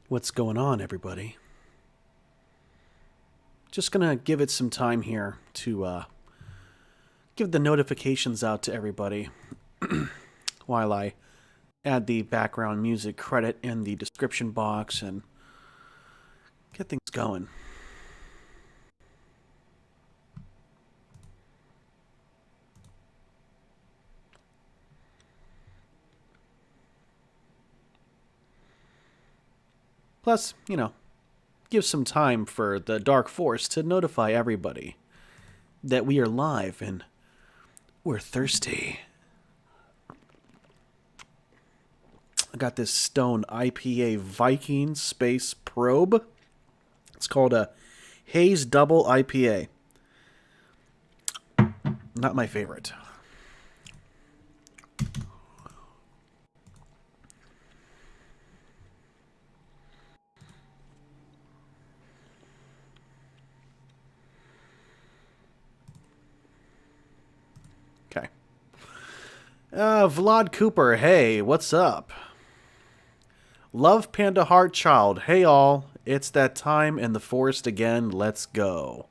What's going on, everybody? Just gonna give it some time here to give the notifications out to everybody while I add the background music credit in the description box and get things going. Plus, give some time for the Dark Force to notify everybody that we are live and we're thirsty. I got this Stone IPA Viking Space Probe. It's called a Haze Double IPA. Not my favorite. Okay. Vlad Cooper, hey, what's up? Love Panda Heart Child, hey all, it's that time in the forest again, let's go.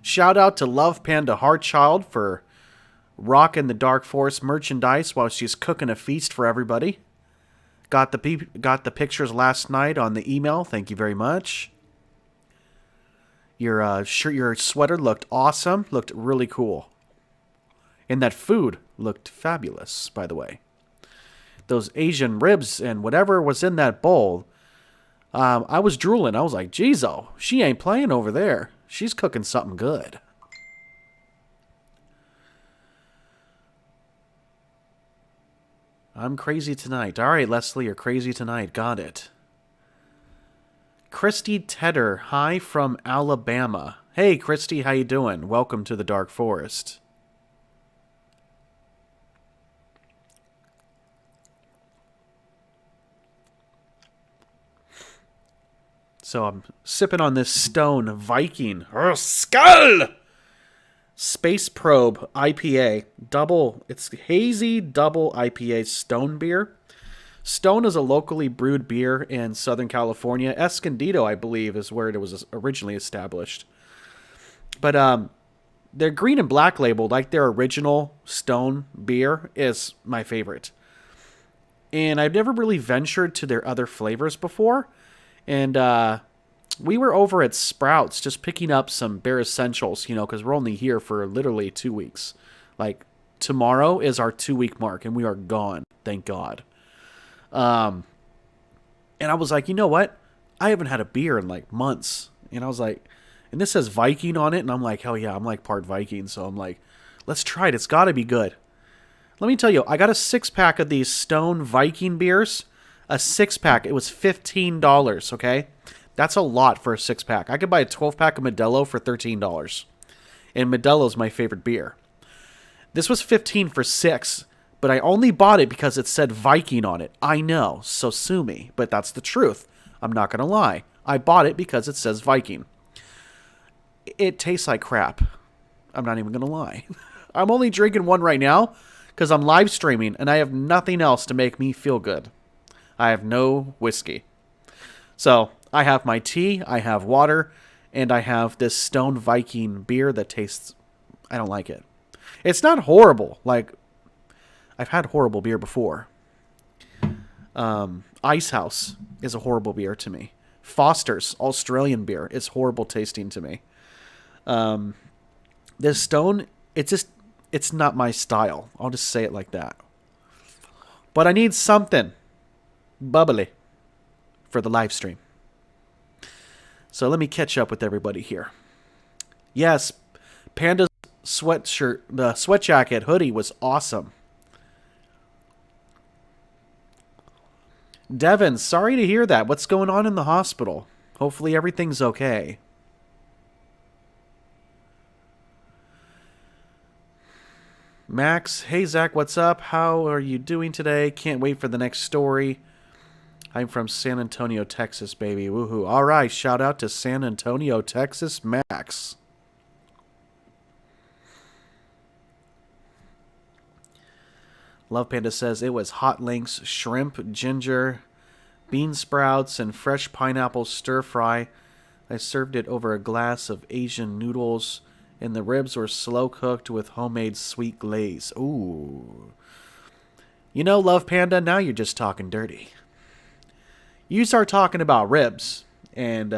Shout out to Love Panda Heart Child for rocking the Dark Forest merchandise while she's cooking a feast for everybody. Got the pictures last night on the email, thank you very much. Your sweater looked awesome, looked really cool. And that food looked fabulous, by the way. Those Asian ribs and whatever was in that bowl, I was drooling. I was like, geez, oh, she ain't playing over there. She's cooking something good. I'm crazy tonight. All right, Leslie, you're crazy tonight. Got it. Christy Tedder, hi from Alabama. Hey, Christy, how you doing? Welcome to the Dark Forest. So I'm sipping on this Stone Viking Skull Space Probe IPA. It's hazy double IPA Stone beer. Stone is a locally brewed beer in Southern California. Escondido, I believe, is where it was originally established. But their green and black label, like their original Stone beer, is my favorite. And I've never really ventured to their other flavors before. And we were over at Sprouts just picking up some bare essentials, because we're only here for literally 2 weeks. Like, tomorrow is our 2-week mark, and we are gone. Thank God. And I was like, you know what? I haven't had a beer in, like, months. And I was like, and this says Viking on it, and I'm like, hell yeah, I'm, like, part Viking. So I'm like, let's try it. It's got to be good. Let me tell you, I got a 6-pack of these Stone Viking beers. A 6-pack. It was $15, okay? That's a lot for a 6-pack. I could buy a 12-pack of Modelo for $13. And Modelo's my favorite beer. This was $15 for 6, but I only bought it because it said Viking on it. I know, so sue me, but that's the truth. I'm not going to lie. I bought it because it says Viking. It tastes like crap. I'm not even going to lie. I'm only drinking one right now because I'm live streaming and I have nothing else to make me feel good. I have no whiskey. So, I have my tea, I have water, and I have this Stone Viking beer that tastes... I don't like it. It's not horrible. Like, I've had horrible beer before. Ice House is a horrible beer to me. Foster's Australian beer is horrible tasting to me. This Stone, it's not my style. I'll just say it like that. But I need something bubbly for the live stream. So let me catch up with everybody here. Yes, Panda's sweatshirt, the sweat jacket hoodie was awesome. Devin, sorry to hear that. What's going on in the hospital? Hopefully everything's okay. Max, hey Zach, what's up? How are you doing today? Can't wait for the next story. I'm from San Antonio, Texas, baby. Woohoo. All right, shout out to San Antonio, Texas, Max. Love Panda says it was hot links, shrimp, ginger, bean sprouts, and fresh pineapple stir fry. I served it over a glass of Asian noodles, and the ribs were slow cooked with homemade sweet glaze. Ooh. You know, Love Panda, now you're just talking dirty. You start talking about ribs, and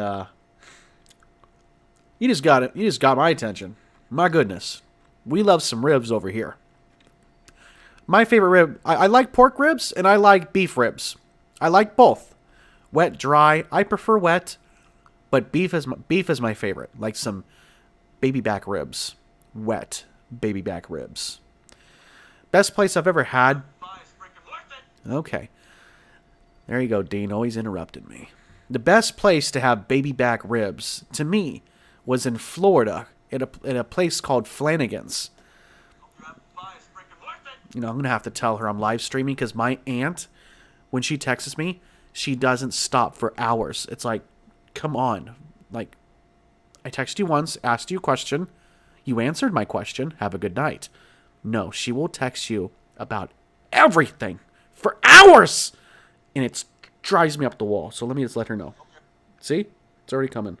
you just got it. You just got my attention. My goodness, we love some ribs over here. My favorite rib, I like pork ribs and I like beef ribs. I like both, wet, dry. I prefer wet, but beef is my favorite. Like some baby back ribs, wet baby back ribs. Best place I've ever had. Okay. There you go, Dean. Always interrupted me. The best place to have baby back ribs, to me, was in Florida in a place called Flanagan's. You know, I'm going to have to tell her I'm live streaming because my aunt, when she texts me, she doesn't stop for hours. It's like, come on. Like, I texted you once, asked you a question. You answered my question. Have a good night. No, she will text you about everything for hours. And it drives me up the wall. So let me just let her know. See? It's already coming.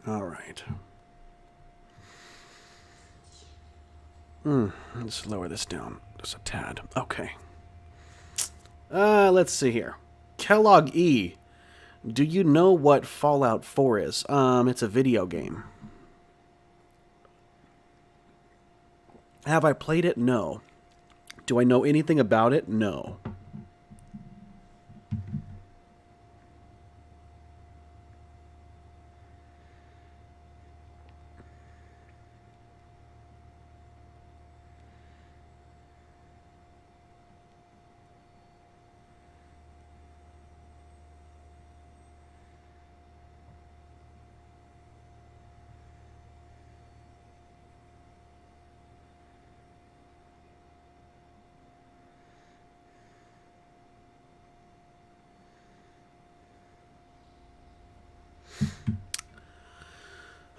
All right. Let's lower this down just a tad. Okay. Let's see here. Kellogg E. Do you know what Fallout 4 is? It's a video game. Have I played it? No. Do I know anything about it? No.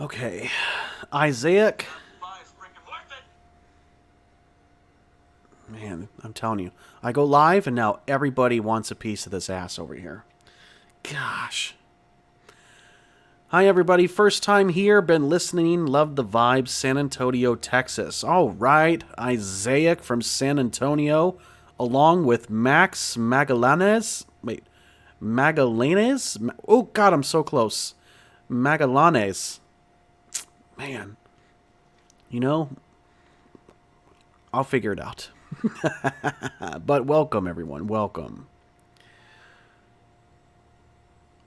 Okay. Isaac. Man, I'm telling you. I go live and now everybody wants a piece of this ass over here. Gosh. Hi, everybody. First time here. Been listening. Love the vibes. San Antonio, Texas. All right. Isaac from San Antonio, along with Max Magallanes. Wait. Magallanes? Oh, God, I'm so close. Magallanes. Man. You know, I'll figure it out. But welcome, everyone. Welcome.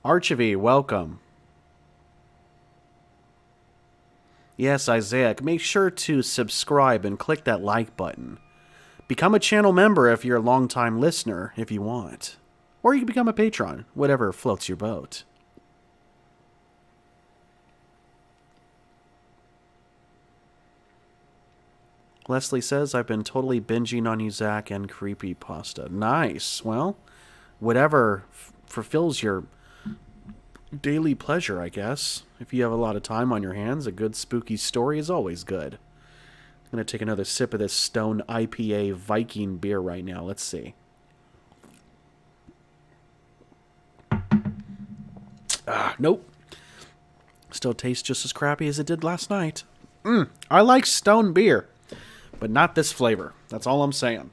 Archivy, welcome. Yes, Isaac, make sure to subscribe and click that like button. Become a channel member if you're a long-time listener, if you want. Or you can become a patron, whatever floats your boat. Leslie says, I've been totally binging on you, Zach, and creepypasta. Nice. Well, whatever fulfills your daily pleasure, I guess. If you have a lot of time on your hands, a good spooky story is always good. I'm going to take another sip of this Stone IPA Viking beer right now. Let's see. Nope. Still tastes just as crappy as it did last night. I like Stone beer, but not this flavor. That's all I'm saying.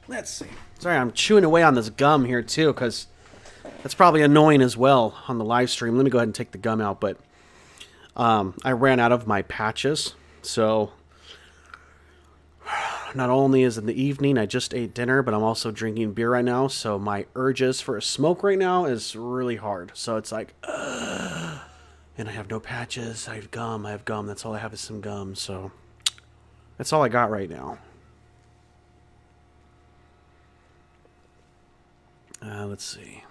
Let's see. Sorry, I'm chewing away on this gum here, too, because that's probably annoying as well on the live stream. Let me go ahead and take the gum out, but I ran out of my patches, so not only is it the evening, I just ate dinner, but I'm also drinking beer right now, so my urges for a smoke right now is really hard. So it's like, and I have no patches, I have gum, that's all I have is some gum, so that's all I got right now. Let's see.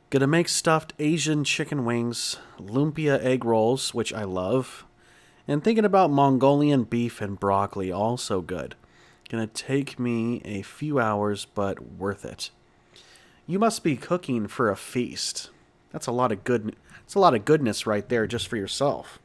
Gonna make stuffed Asian chicken wings, lumpia egg rolls, which I love, and thinking about Mongolian beef and broccoli, also good. Gonna take me a few hours, but worth it. You must be cooking for a feast. That's a lot of good. It's a lot of goodness right there, just for yourself.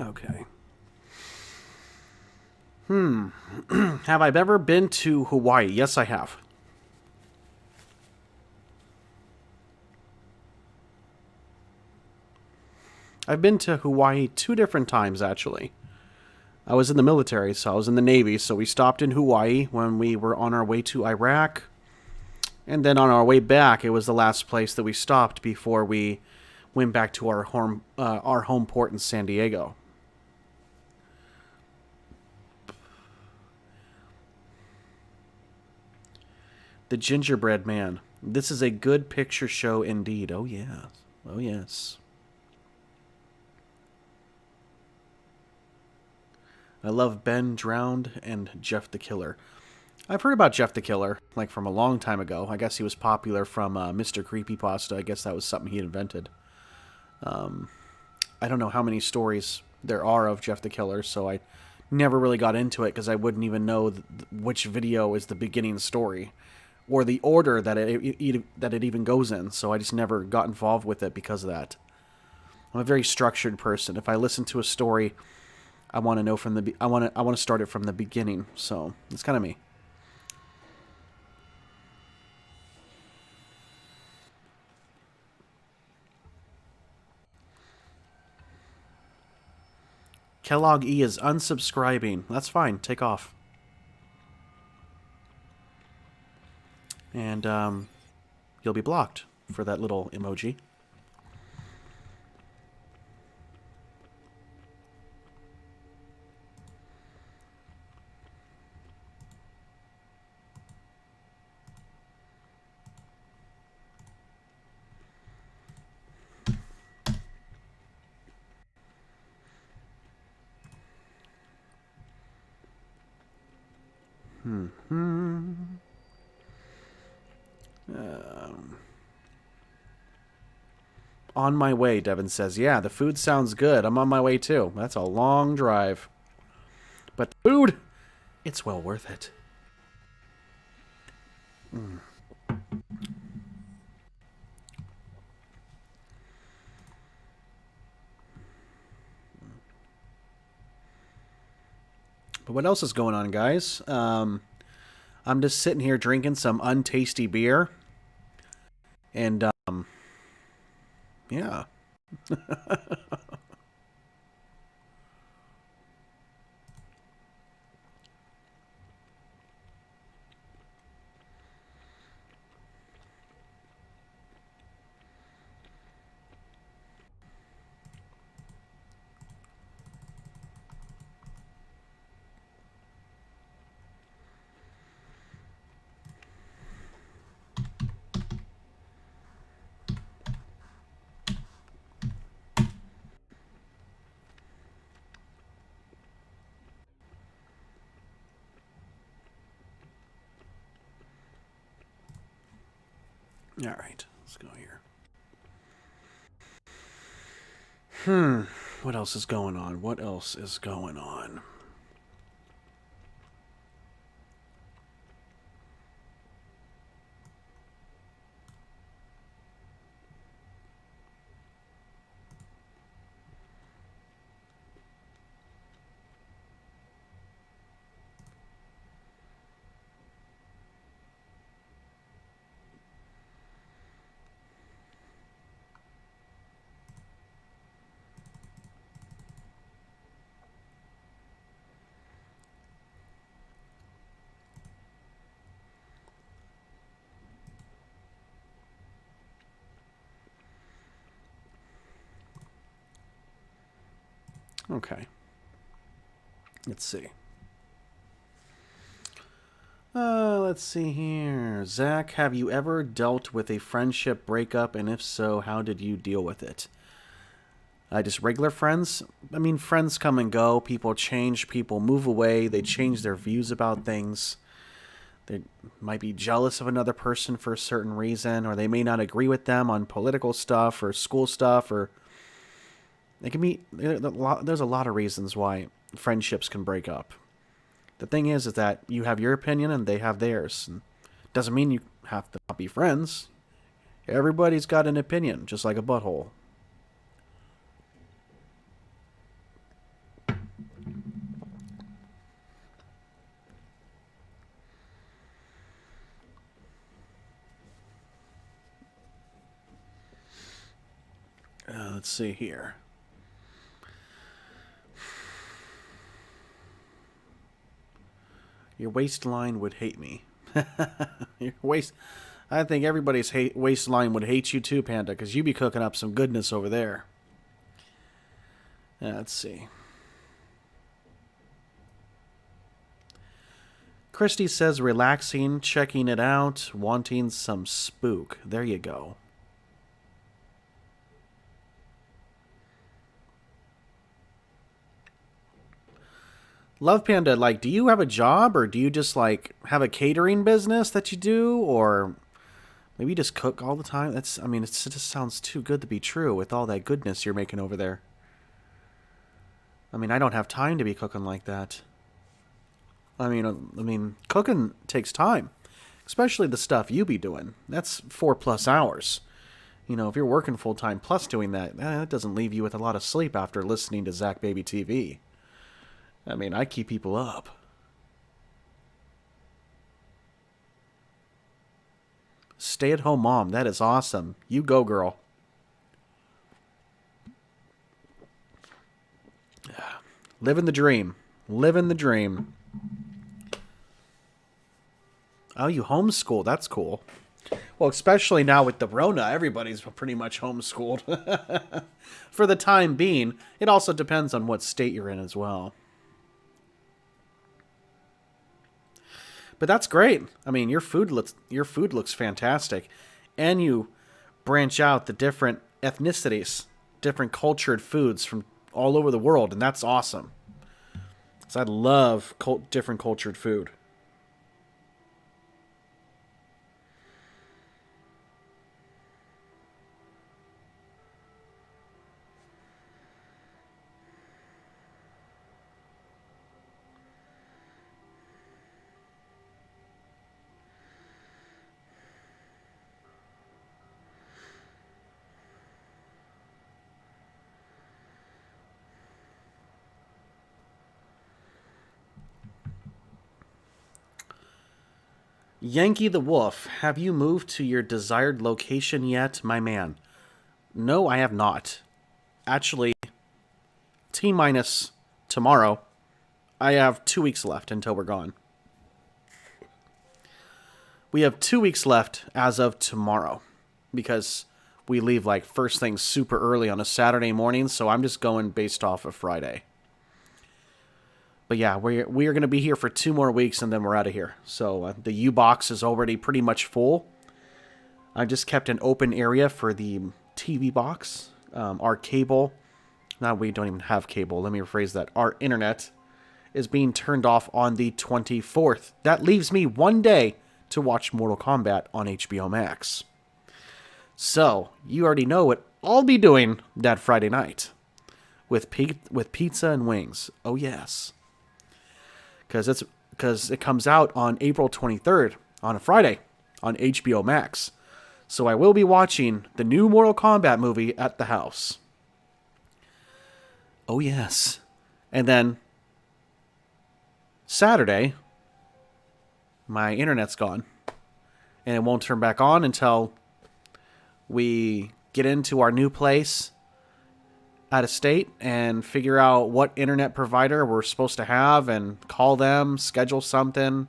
Okay. Have I ever been to Hawaii? Yes, I have. I've been to Hawaii 2 different times, actually. I was in the military, so I was in the Navy, so we stopped in Hawaii when we were on our way to Iraq. And then on our way back, it was the last place that we stopped before we went back to our home port in San Diego. The Gingerbread Man. This is a good picture show indeed. Oh, yeah. Oh, yes. I love Ben Drowned and Jeff the Killer. I've heard about Jeff the Killer, like from a long time ago. I guess he was popular from Mr. Creepypasta. I guess that was something he invented. I don't know how many stories there are of Jeff the Killer, so I never really got into it because I wouldn't even know which video is the beginning story or the order that it even goes in. So I just never got involved with it because of that. I'm a very structured person. If I listen to a story, I want to know from the I want to start it from the beginning. So it's kind of me. Kellogg E is unsubscribing. That's fine. Take off. And you'll be blocked for that little emoji. On my way, Devin says. Yeah, the food sounds good. I'm on my way too. That's a long drive. But the food, it's well worth it. But what else is going on, guys? I'm just sitting here drinking some untasty beer. And, yeah. All right, let's go here. What else is going on? What else is going on? Okay. Let's see. Let's see here. Zach, have you ever dealt with a friendship breakup? And if so, how did you deal with it? Just regular friends? I mean, friends come and go. People change. People move away. They change their views about things. They might be jealous of another person for a certain reason, or they may not agree with them on political stuff or school stuff, or it can be. There's a lot of reasons why friendships can break up. The thing is that you have your opinion and they have theirs. And doesn't mean you have to not be friends. Everybody's got an opinion, just like a butthole. Let's see here. Your waistline would hate me. Your waist... I think everybody's waistline would hate you too, Panda, because you be cooking up some goodness over there. Let's see. Christy says relaxing, checking it out, wanting some spook. There you go. Love Panda, like, do you have a job, or do you just, like, have a catering business that you do, or maybe you just cook all the time? I mean, it just sounds too good to be true with all that goodness you're making over there. I mean, I don't have time to be cooking like that. I mean, cooking takes time, especially the stuff you be doing. That's 4+ hours. You know, if you're working full time plus doing that, that doesn't leave you with a lot of sleep after listening to Zach Baby TV. I mean, I keep people up. Stay-at-home mom. That is awesome. You go, girl. Living the dream. Living the dream. Oh, you homeschool. That's cool. Well, especially now with the Rona, everybody's pretty much homeschooled. For the time being. It also depends on what state you're in as well. But that's great. I mean, your food looks fantastic, and you branch out the different ethnicities, different cultured foods from all over the world, and that's awesome. So I love different cultured food. Yankee the Wolf, have you moved to your desired location yet, my man? No, I have not. Actually, T- tomorrow, I have 2 weeks left until we're gone. We have 2 weeks left as of tomorrow, because we leave like first thing super early on a Saturday morning, so I'm just going based off of Friday. But yeah, we are going to be here for 2 more weeks, and then we're out of here. So the U-Box is already pretty much full. I just kept an open area for the TV box. Our cable, now we don't even have cable, let me rephrase that. Our internet is being turned off on the 24th. That leaves me 1 day to watch Mortal Kombat on HBO Max. So, you already know what I'll be doing that Friday night. With pizza and wings. Oh yes. Because it comes out on April 23rd, on a Friday, on HBO Max. So I will be watching the new Mortal Kombat movie at the house. Oh yes. And then Saturday, my internet's gone. And it won't turn back on until we get into our new place out of state and figure out what internet provider we're supposed to have and call them, schedule something,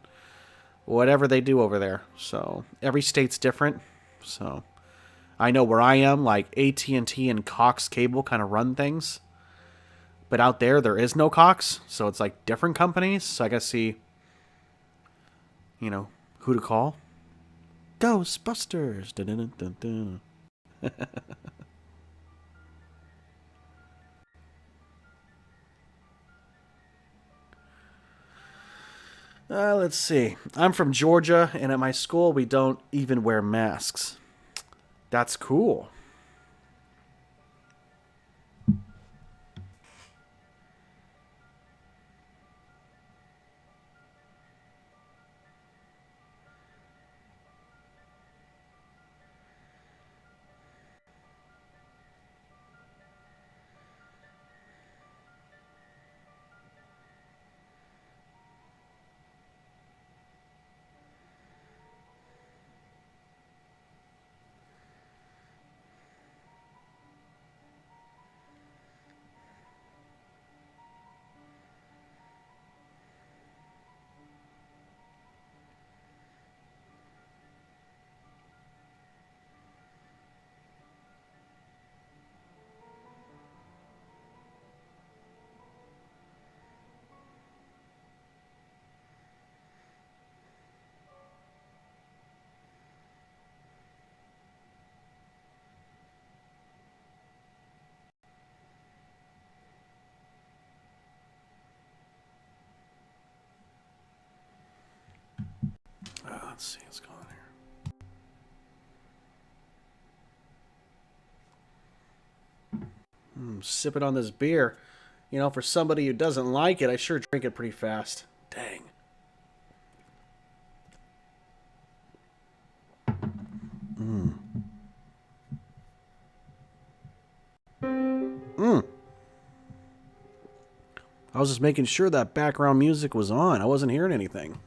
whatever they do over there. So every state's different. So I know where I am, like AT&T and Cox Cable kind of run things. But out there is no Cox. So it's like different companies. So I gotta see, who to call. Ghostbusters. Dun, dun, dun, dun, dun. Let's see. I'm from Georgia, and at my school, we don't even wear masks. That's cool. Let's see what's going on here. Sipping on this beer. You know, for somebody who doesn't like it, I sure drink it pretty fast. Dang. I was just making sure that background music was on. I wasn't hearing anything.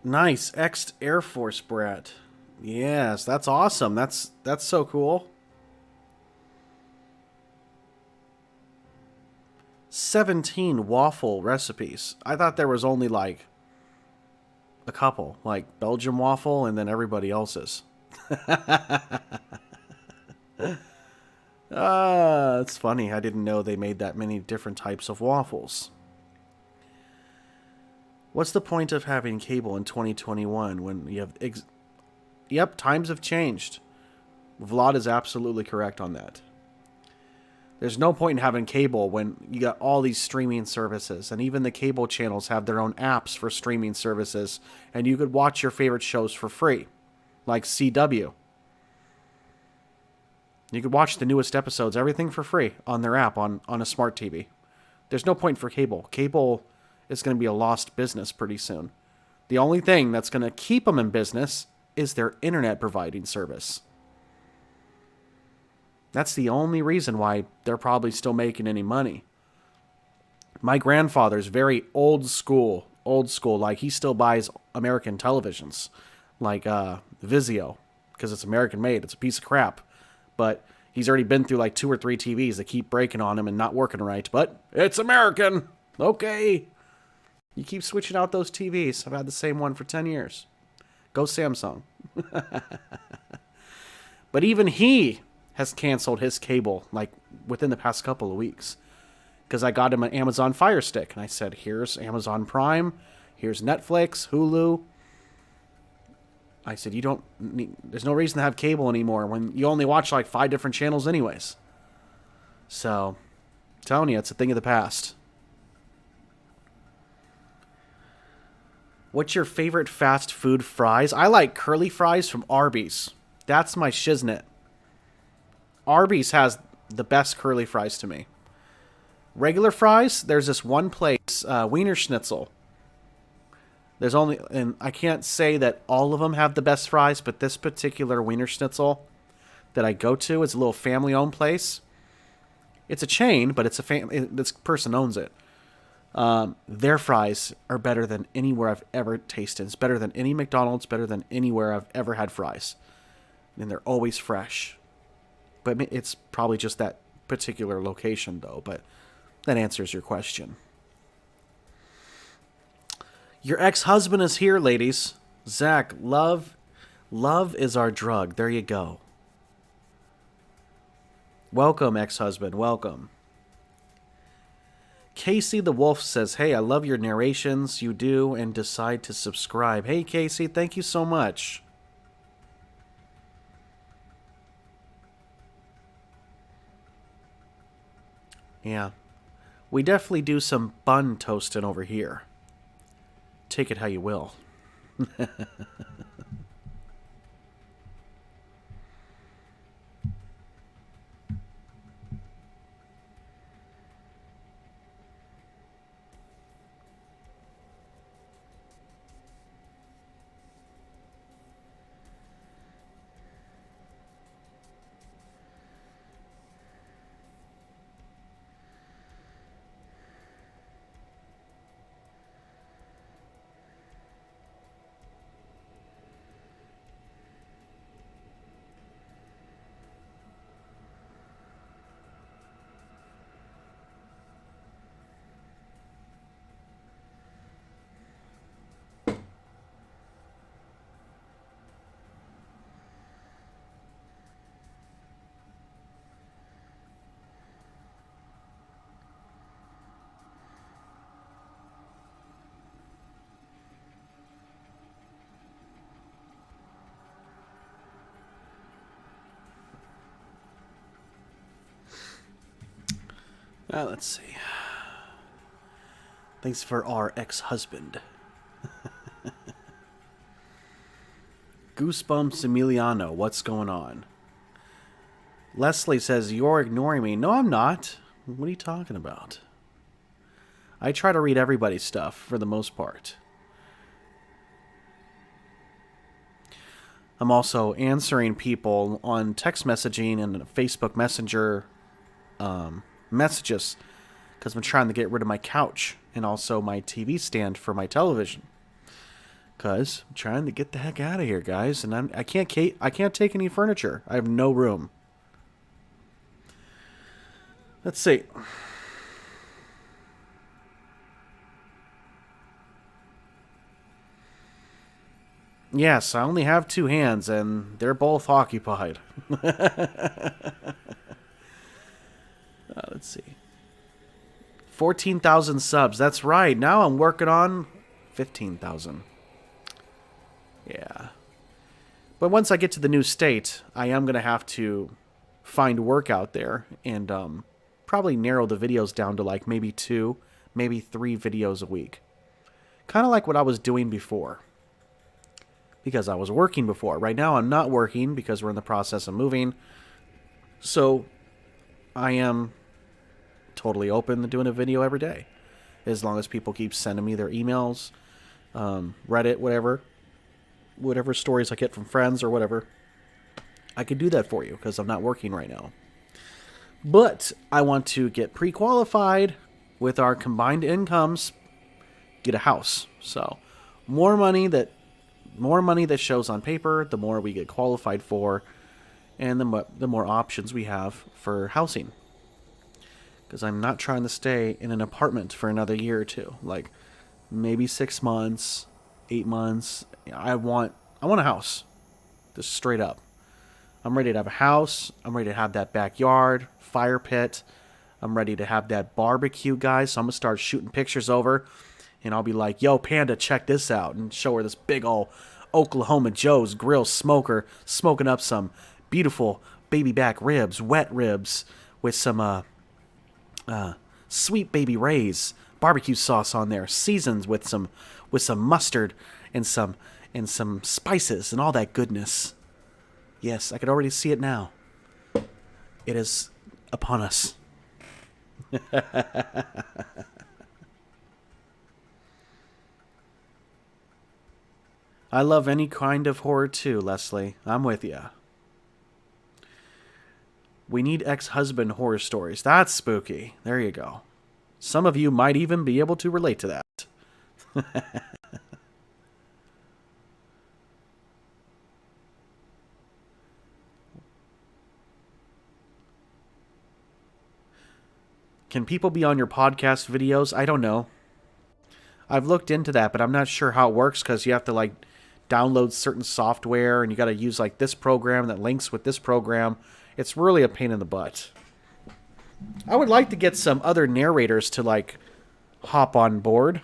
Nice. Ex-Air Force brat. Yes, that's awesome. That's so cool. 17 waffle recipes. I thought there was only like a couple, like Belgian waffle and then everybody else's. It's funny. I didn't know they made that many different types of waffles. What's the point of having cable in 2021 when you have... Yep, times have changed. Vlad is absolutely correct on that. There's no point in having cable when you got all these streaming services, and even the cable channels have their own apps for streaming services, and you could watch your favorite shows for free, like CW. You could watch the newest episodes, everything for free on their app on a smart TV. There's no point for cable. Cable is going to be a lost business pretty soon. The only thing that's going to keep them in business is their internet providing service. That's the only reason why they're probably still making any money. My grandfather's very old school, like he still buys American televisions, like Vizio, because it's American made. It's a piece of crap. But he's already been through like 2 or 3 TVs that keep breaking on him and not working right. But it's American. Okay. You keep switching out those TVs. I've had the same one for 10 years. Go Samsung. But even he has canceled his cable like within the past couple of weeks. Because I got him an Amazon Fire Stick. And I said, here's Amazon Prime. Here's Netflix, Hulu. I said, there's no reason to have cable anymore when you only watch like 5 different channels anyways. So, I'm telling you, it's a thing of the past. What's your favorite fast food fries? I like curly fries from Arby's. That's my shiznit. Arby's has the best curly fries to me. Regular fries, there's this one place, Wiener Schnitzel. There's only, and I can't say that all of them have the best fries, but this particular Wiener Schnitzel that I go to is a little family-owned place. It's a chain, but it's this person owns it. Their fries are better than anywhere I've ever tasted. It's better than any McDonald's, better than anywhere I've ever had fries. And they're always fresh. But it's probably just that particular location, though. But that answers your question. Your ex-husband is here, ladies. Zach, love is our drug. There you go. Welcome, ex-husband. Welcome. Casey the Wolf says, hey, I love your narrations. You do, and decide to subscribe. Hey, Casey, thank you so much. Yeah. We definitely do some bun toasting over here. Take it how you will. Let's see. Thanks for our ex-husband. Goosebumps Emiliano, what's going on? Leslie says, you're ignoring me. No, I'm not. What are you talking about? I try to read everybody's stuff for the most part. I'm also answering people on text messaging and Facebook Messenger messages because I'm trying to get rid of my couch and also my TV stand for my television. Because I'm trying to get the heck out of here, guys, and I can't take any furniture. I have no room. Let's see. Yes, I only have 2 hands, and they're both occupied. Let's see. 14,000 subs. That's right. Now I'm working on 15,000. Yeah. But once I get to the new state, I am going to have to find work out there and probably narrow the videos down to like maybe 2, maybe 3 videos a week. Kind of like what I was doing before. Because I was working before. Right now I'm not working because we're in the process of moving. So I am totally open to doing a video every day. As long as people keep sending me their emails, Reddit, whatever stories I get from friends or whatever. I could do that for you because I'm not working right now. But I want to get pre-qualified with our combined incomes, get a house. So more money that shows on paper, the more we get qualified for, and the more options we have for housing. Because I'm not trying to stay in an apartment for another year or 2. Like, maybe 6 months, 8 months. I want a house. Just straight up. I'm ready to have a house. I'm ready to have that backyard, fire pit. I'm ready to have that barbecue, guys. So I'm going to start shooting pictures over. And I'll be like, yo, Panda, check this out. And show her this big old Oklahoma Joe's grill smoker smoking up some beautiful baby back ribs, wet ribs, with some sweet baby Ray's barbecue sauce on there, seasoned with some mustard and some spices and all that goodness. Yes, I could already see it now. It is upon us. I love any kind of horror too, Leslie. I'm with ya. We need ex-husband horror stories. That's spooky. There you go. Some of you might even be able to relate to that. Can people be on your podcast videos? I don't know. I've looked into that, but I'm not sure how it works because you have to like download certain software and you got to use like this program that links with this program. It's really a pain in the butt. I would like to get some other narrators to like hop on board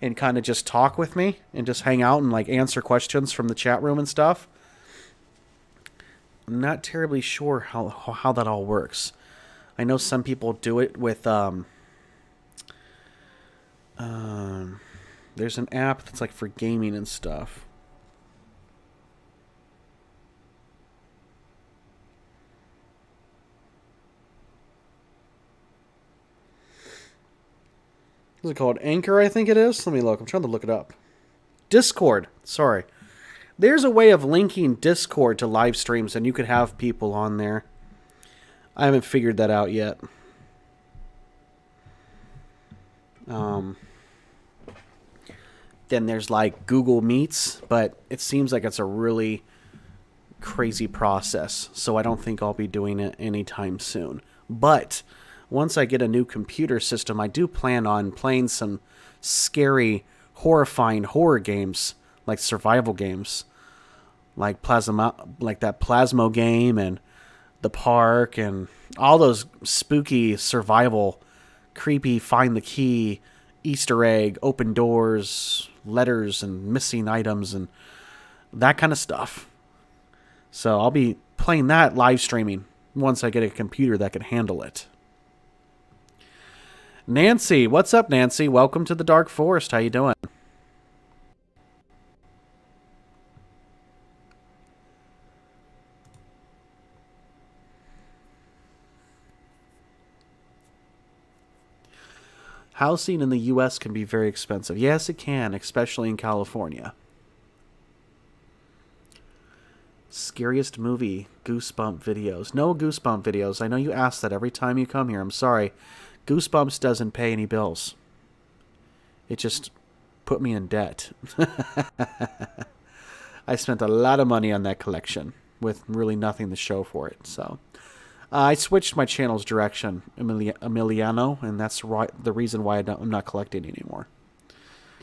and kind of just talk with me and just hang out and like answer questions from the chat room and stuff. I'm not terribly sure how that all works. I know some people do it with there's an app that's like for gaming and stuff. What's it called? Anchor, I think it is. Let me look. I'm trying to look it up. Discord. Sorry. There's a way of linking Discord to live streams, and you could have people on there. I haven't figured that out yet. Then there's like Google Meets, but it seems like it's a really crazy process, so I don't think I'll be doing it anytime soon. But once I get a new computer system, I do plan on playing some scary, horrifying horror games, like survival games, like that Plasmo game and The Park and all those spooky survival, creepy find the key, Easter egg, open doors, letters and missing items and that kind of stuff. So I'll be playing that live streaming once I get a computer that can handle it. Nancy, what's up, Nancy? Welcome to the Dark Forest. How you doing? Housing in the U.S. can be very expensive. Yes, it can, especially in California. Scariest movie, Goosebump videos. No Goosebump videos. I know you ask that every time you come here. I'm sorry. Goosebumps doesn't pay any bills. It just put me in debt. I spent a lot of money on that collection with really nothing to show for it. So I switched my channel's direction, Emiliano, and that's the reason why I'm not collecting anymore.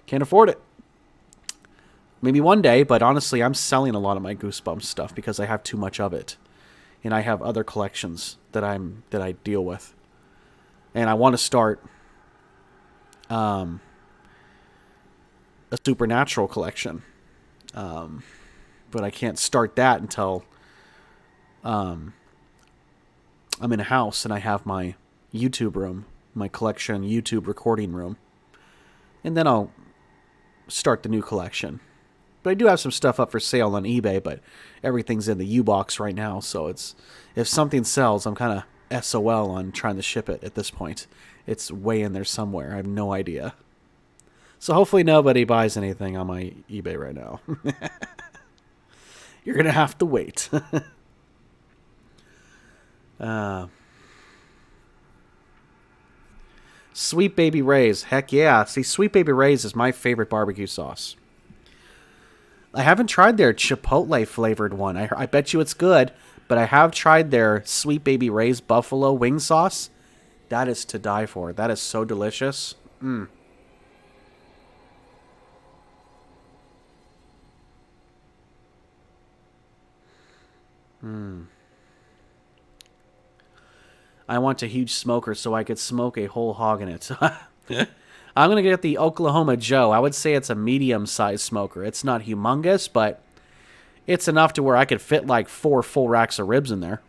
Can't afford it. Maybe one day, but honestly, I'm selling a lot of my Goosebumps stuff because I have too much of it, and I have other collections that I deal with, and I want to start a supernatural collection, but I can't start that until I'm in a house and I have my YouTube room, my collection YouTube recording room, and then I'll start the new collection. But I do have some stuff up for sale on eBay, but everything's in the U-Box right now, so it's if something sells, I'm kind of SOL on trying to ship it at this point. It's way in there somewhere. I have no idea. So hopefully nobody buys anything on my eBay right now. You're going to have to wait. Sweet Baby Ray's. Heck yeah. See, Sweet Baby Ray's is my favorite barbecue sauce. I haven't tried their Chipotle flavored one. I bet you it's good, but I have tried their Sweet Baby Ray's buffalo wing sauce. That is to die for. That is so delicious. Mmm. Mmm. I want a huge smoker so I could smoke a whole hog in it. I'm going to get the Oklahoma Joe. I would say it's a medium-sized smoker. It's not humongous, but it's enough to where I could fit like 4 full racks of ribs in there.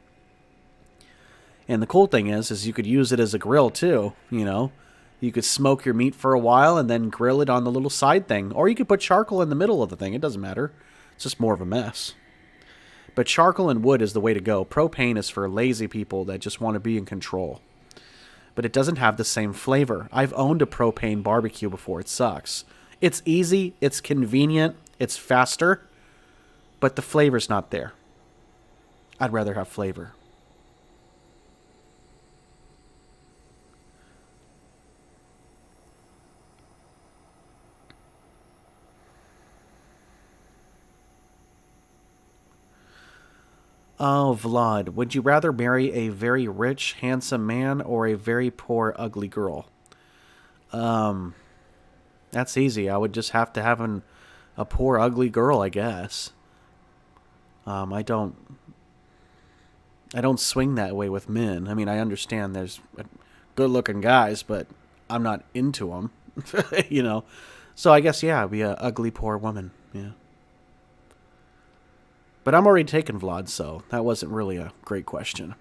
And the cool thing is you could use it as a grill too, you know. You could smoke your meat for a while and then grill it on the little side thing. Or you could put charcoal in the middle of the thing. It doesn't matter. It's just more of a mess. But charcoal and wood is the way to go. Propane is for lazy people that just want to be in control. But it doesn't have the same flavor. I've owned a propane barbecue before. It sucks. It's easy. It's convenient. It's faster. But the flavor's not there. I'd rather have flavor. Oh, Vlad, would you rather marry a very rich, handsome man or a very poor, ugly girl? That's easy. I would just have to have a poor, ugly girl, I guess. I don't swing that way with men. I mean, I understand there's good-looking guys, but I'm not into them, you know. So I guess, yeah, I'd be a ugly, poor woman, yeah. But I'm already taken, Vlad, so that wasn't really a great question.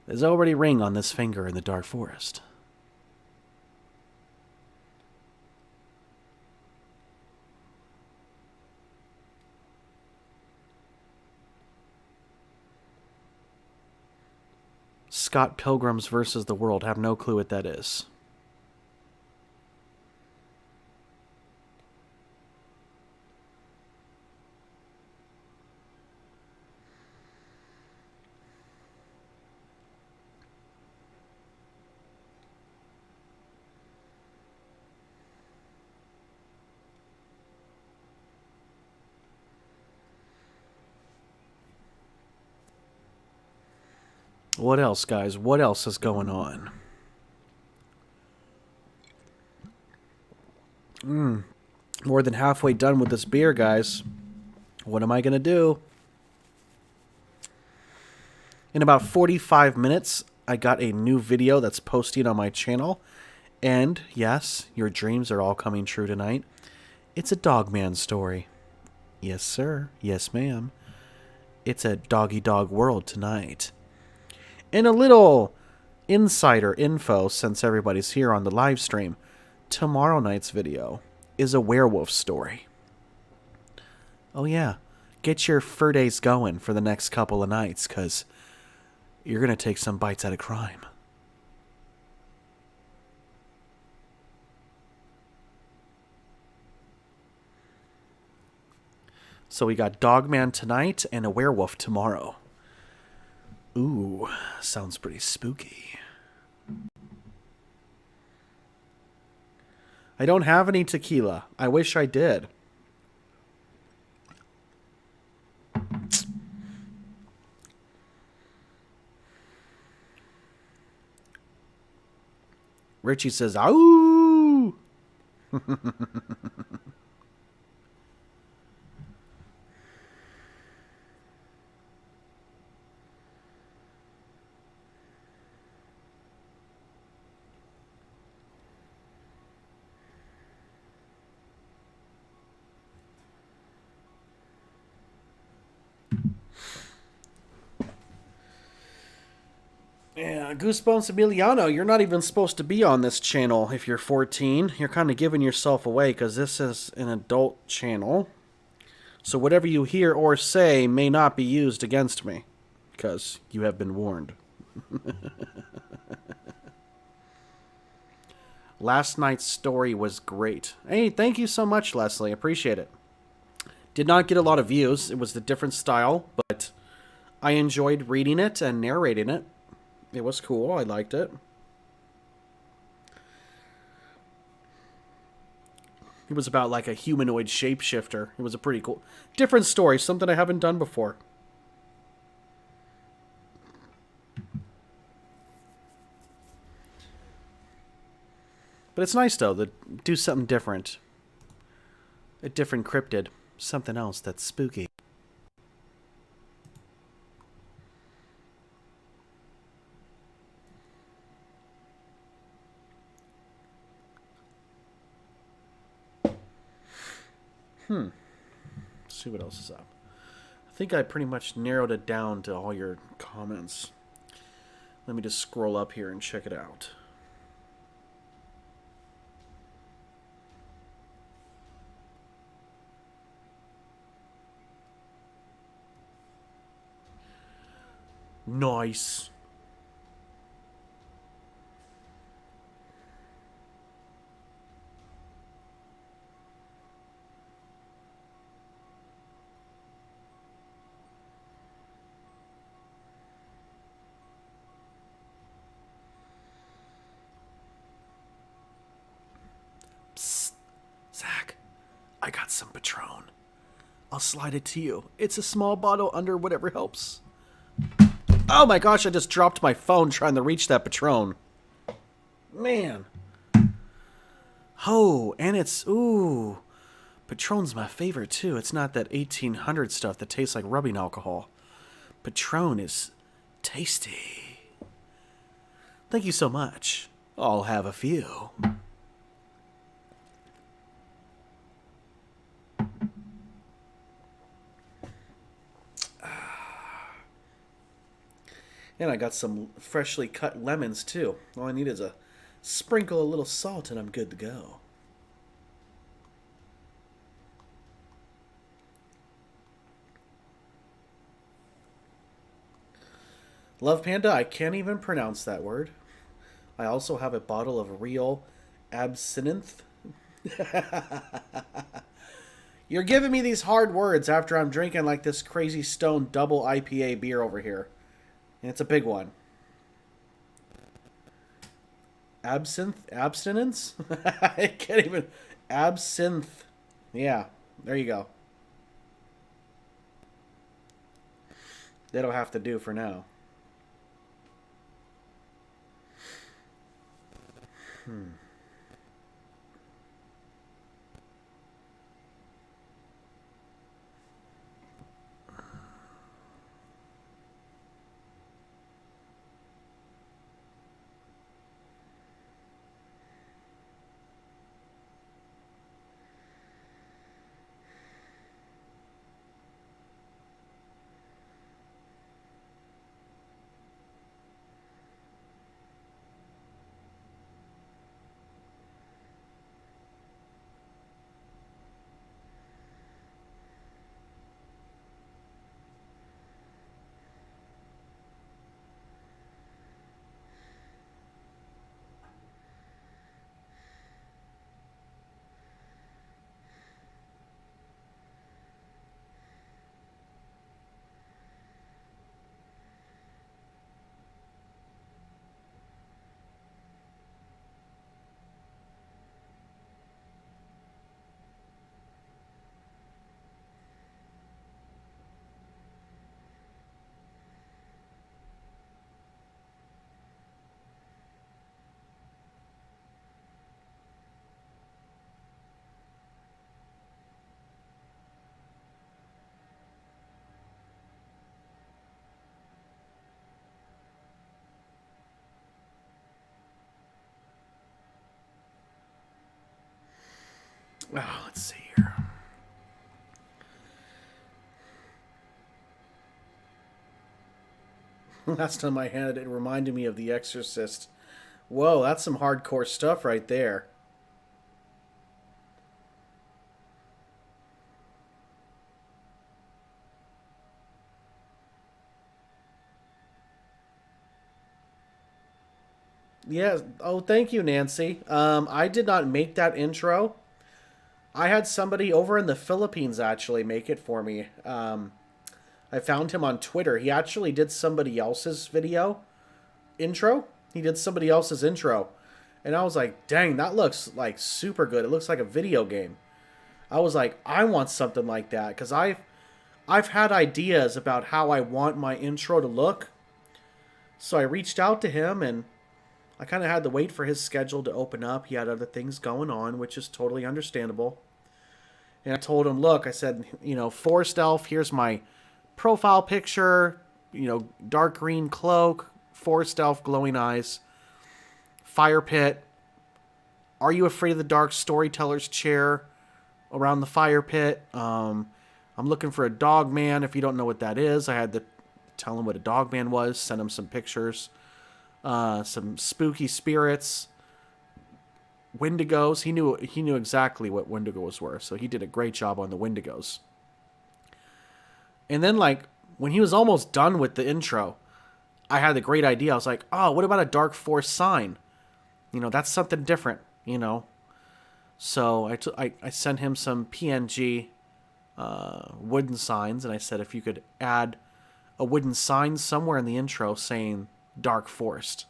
There's already a ring on this finger in the dark forest. Scott Pilgrims versus the World. Have no clue what that is. What else, guys? What else is going on? More than halfway done with this beer, guys. What am I going to do? In about 45 minutes, I got a new video that's posting on my channel. And, yes, your dreams are all coming true tonight. It's a Dogman story. Yes, sir. Yes, ma'am. It's a doggy dog world tonight. And a little insider info, since everybody's here on the live stream, tomorrow night's video is a werewolf story. Oh yeah, get your fur days going for the next couple of nights, because you're going to take some bites out of crime. So we got Dogman tonight and a werewolf tomorrow. Ooh, sounds pretty spooky. I don't have any tequila. I wish I did. Richie says, "Ow!" Yeah, Goosebumps Emiliano, you're not even supposed to be on this channel if you're 14. You're kind of giving yourself away because this is an adult channel. So whatever you hear or say may not be used against me, because you have been warned. Last night's story was great. Hey, thank you so much, Leslie. Appreciate it. Did not get a lot of views. It was a different style, but I enjoyed reading it and narrating it. It was cool. I liked it. It was about like a humanoid shapeshifter. It was a pretty cool, different story, something I haven't done before. But it's nice though to do something different. A different cryptid. Something else that's spooky. Let's see what else is up. I think I pretty much narrowed it down to all your comments. Let me just scroll up here and check it out. Nice. Psst. Zach, I got some Patron. I'll slide it to you. It's a small bottle under whatever helps. Oh my gosh, I just dropped my phone trying to reach that Patron. Man. Oh, and it's, ooh. Patron's my favorite too. It's not that 1800 stuff that tastes like rubbing alcohol. Patron is tasty. Thank you so much. I'll have a few. And I got some freshly cut lemons too. All I need is a sprinkle a little salt and I'm good to go. Love Panda, I can't even pronounce that word. I also have a bottle of real absinthe. You're giving me these hard words after I'm drinking like this crazy stone double IPA beer over here. And it's a big one. Abstinence? I can't even. Absinthe. Yeah, there you go. That'll have to do for now. Oh, let's see here. Last time I had it, it reminded me of The Exorcist. Whoa, that's some hardcore stuff right there. Yeah. Oh, thank you, Nancy. I did not make that intro. I had somebody over in the Philippines actually make it for me. I found him on Twitter. He actually did somebody else's video intro. He did somebody else's intro. And I was like, dang, that looks like super good. It looks like a video game. I was like, I want something like that because I've had ideas about how I want my intro to look. So I reached out to him and I kind of had to wait for his schedule to open up. He had other things going on, which is totally understandable. And I told him, look, I said, Forest Elf, here's my profile picture, dark green cloak, Forest Elf, glowing eyes, fire pit. Are you afraid of the dark? Storyteller's chair around the fire pit. I'm looking for a dog man. If you don't know what that is, I had to tell him what a dog man was, send him some pictures, some spooky spirits, Wendigos. He knew exactly what Wendigos were, so he did a great job on the Wendigos. And then, when he was almost done with the intro, I had the great idea. I was like, oh, what about a dark force sign? That's something different, So I sent him some PNG wooden signs, and I said if you could add a wooden sign somewhere in the intro saying Dark Forest.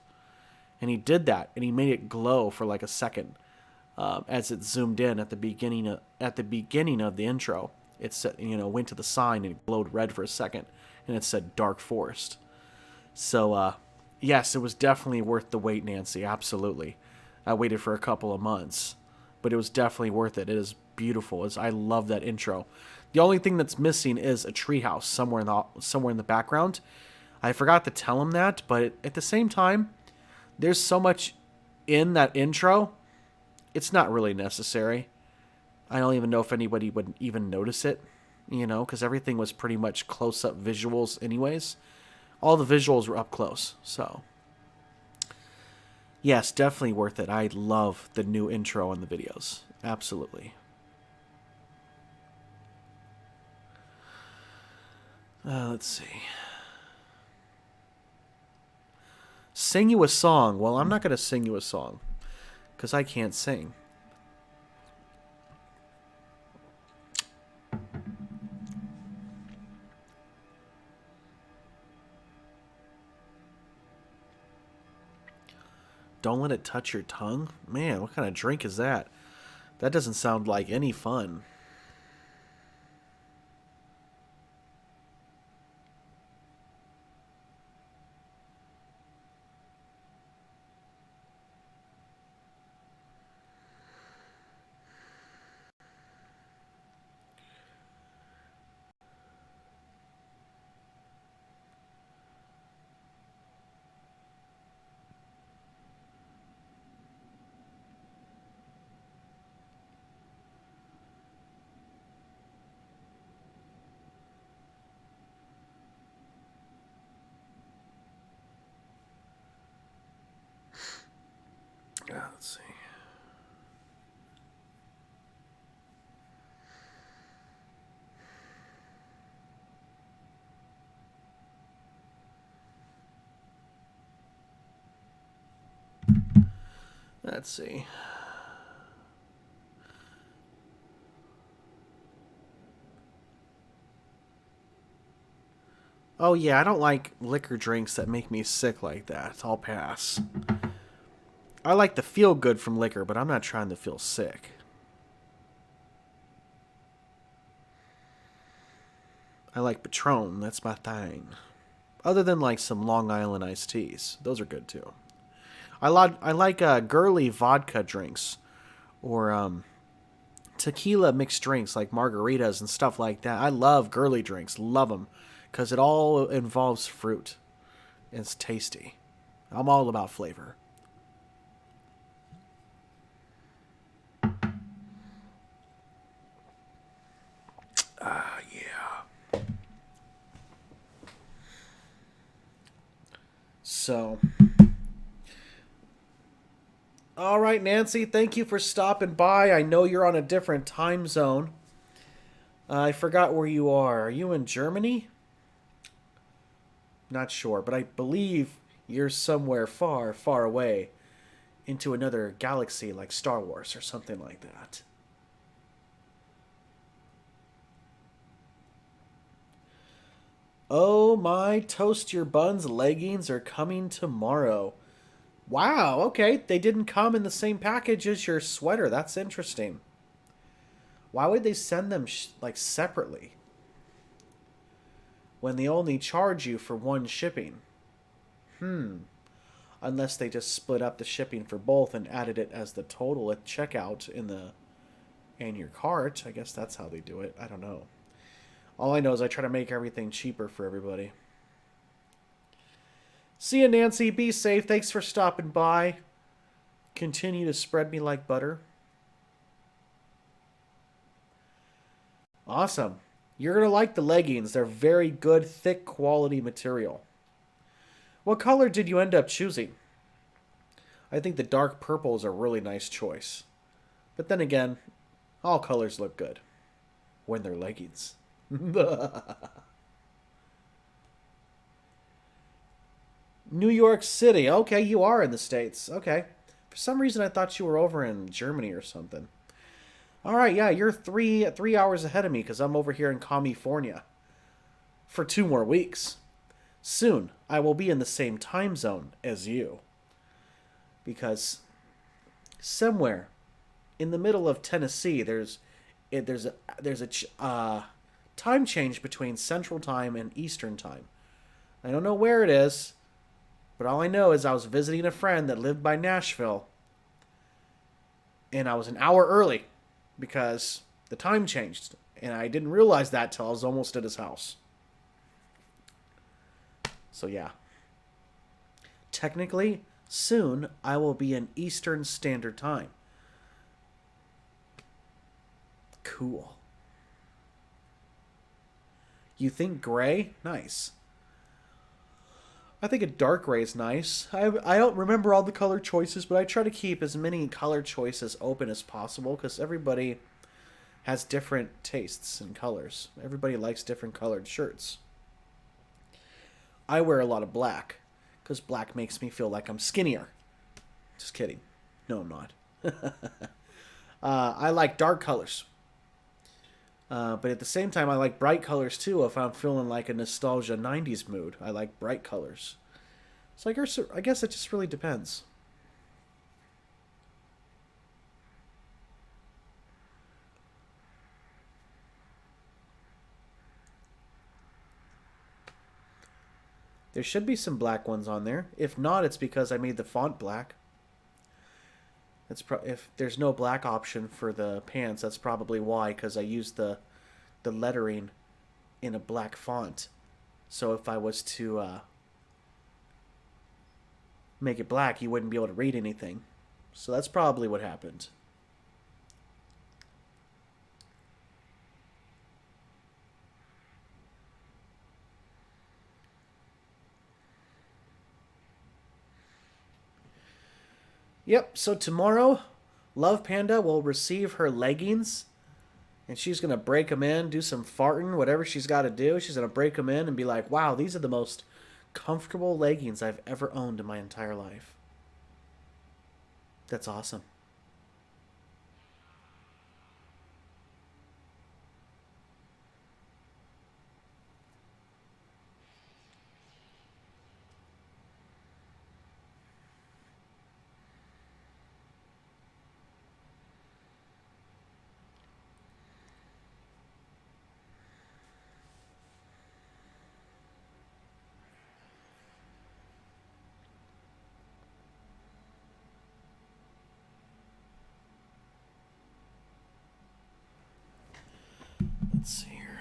And he did that, and he made it glow for like a second as it zoomed in at the beginning of the intro. It said, went to the sign and it glowed red for a second, and it said Dark Forest. So yes, it was definitely worth the wait, Nancy. Absolutely, I waited for a couple of months, but it was definitely worth it. It is beautiful. I love that intro. The only thing that's missing is a treehouse somewhere in the background. I forgot to tell him that, but at the same time, there's so much in that intro, it's not really necessary. I don't even know if anybody would even notice it, because everything was pretty much close-up visuals anyways. All the visuals were up close, so yes, definitely worth it. I love the new intro on the videos. Absolutely. Let's see. Sing you a song. Well, I'm not going to sing you a song because I can't sing. Don't let it touch your tongue? Man, what kind of drink is that? That doesn't sound like any fun. Let's see. Let's see. Oh yeah, I don't like liquor drinks that make me sick like that. I'll pass. I like the feel good from liquor, but I'm not trying to feel sick. I like Patron, that's my thing. Other than like some Long Island iced teas. Those are good too. I like girly vodka drinks. Or tequila mixed drinks like margaritas and stuff like that. I love girly drinks. Love them. Because it all involves fruit. It's tasty. I'm all about flavor. So, all right, Nancy, thank you for stopping by. I know you're on a different time zone. I forgot where you are. Are you in Germany? Not sure, but I believe you're somewhere far, far away into another galaxy like Star Wars or something like that. Oh my, toast your buns leggings are coming tomorrow. Wow, okay. They didn't come in the same package as your sweater. That's interesting. Why would they send them like separately when they only charge you for one shipping? Unless they just split up the shipping for both and added it as the total at checkout in your cart. I guess that's how they do it. I don't know. All I know is I try to make everything cheaper for everybody. See you, Nancy. Be safe. Thanks for stopping by. Continue to spread me like butter. Awesome. You're going to like the leggings. They're very good, thick quality material. What color did you end up choosing? I think the dark purple is a really nice choice. But then again, all colors look good when they're leggings. New York City. Okay, you are in the States. Okay. For some reason, I thought you were over in Germany or something. All right, yeah, you're three hours ahead of me because I'm over here in California for 2 more weeks. Soon, I will be in the same time zone as you. Because somewhere in the middle of Tennessee, there's a time change between Central Time and Eastern Time. I don't know where it is, but all I know is I was visiting a friend that lived by Nashville, and I was an hour early because the time changed, and I didn't realize that till I was almost at his house. So yeah. Technically, soon I will be in Eastern Standard Time. Cool. You think gray? Nice. I think a dark gray is nice. I don't remember all the color choices, but I try to keep as many color choices open as possible because everybody has different tastes and colors. Everybody likes different colored shirts. I wear a lot of black because black makes me feel like I'm skinnier. Just kidding. No, I'm not. I like dark colors. But at the same time, I like bright colors too if I'm feeling like a nostalgia 90s mood. I like bright colors. So I guess it just really depends. There should be some black ones on there. If not, it's because I made the font black. If there's no black option for the pants, that's probably why, because I used the lettering in a black font. So if I was to make it black, you wouldn't be able to read anything. So that's probably what happened. Yep, so tomorrow, Love Panda will receive her leggings, and she's going to break them in, do some farting, whatever she's got to do. She's going to break them in and be like, wow, these are the most comfortable leggings I've ever owned in my entire life. That's awesome. Let's see here.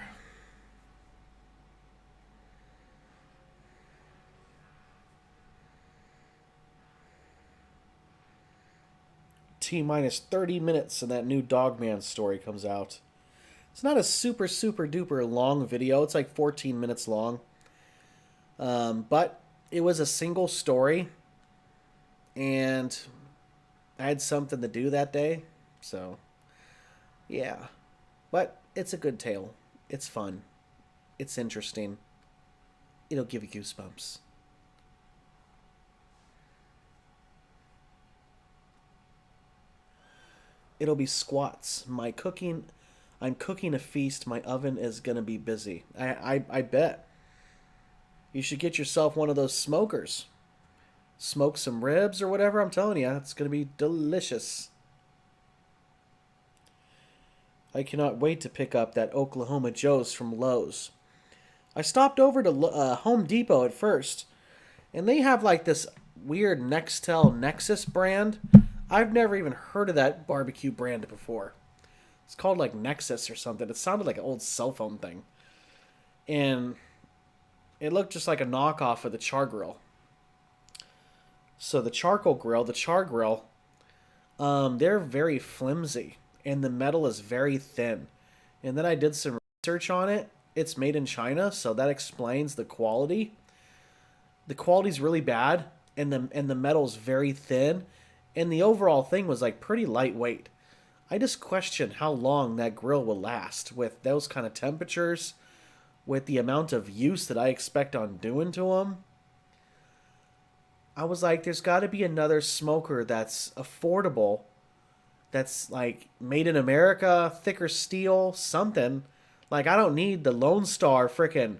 T-minus 30 minutes and that new Dogman story comes out. It's not a super duper long video. It's like 14 minutes long. But it was a single story, and I had something to do that day. So, yeah. But it's a good tale. It's fun. It's interesting. It'll give you goosebumps. It'll be squats. I'm cooking a feast. My oven is going to be busy. I bet. You should get yourself one of those smokers. Smoke some ribs or whatever. I'm telling you, it's going to be delicious. I cannot wait to pick up that Oklahoma Joe's from Lowe's. I stopped over to Home Depot at first, and they have like this weird Nextel Nexus brand. I've never even heard of that barbecue brand before. It's called like Nexus or something. It sounded like an old cell phone thing. And it looked just like a knockoff of the char grill. So the char grill, they're very flimsy and the metal is very thin. And then I did some research on it. It's made in China, so that explains the quality. The quality's really bad, and the metal's very thin, and the overall thing was like pretty lightweight. I just question how long that grill will last with those kind of temperatures, with the amount of use that I expect on doing to them. I was like, there's got to be another smoker that's affordable, that's like made in America, thicker steel, something. Like I don't need the Lone Star frickin'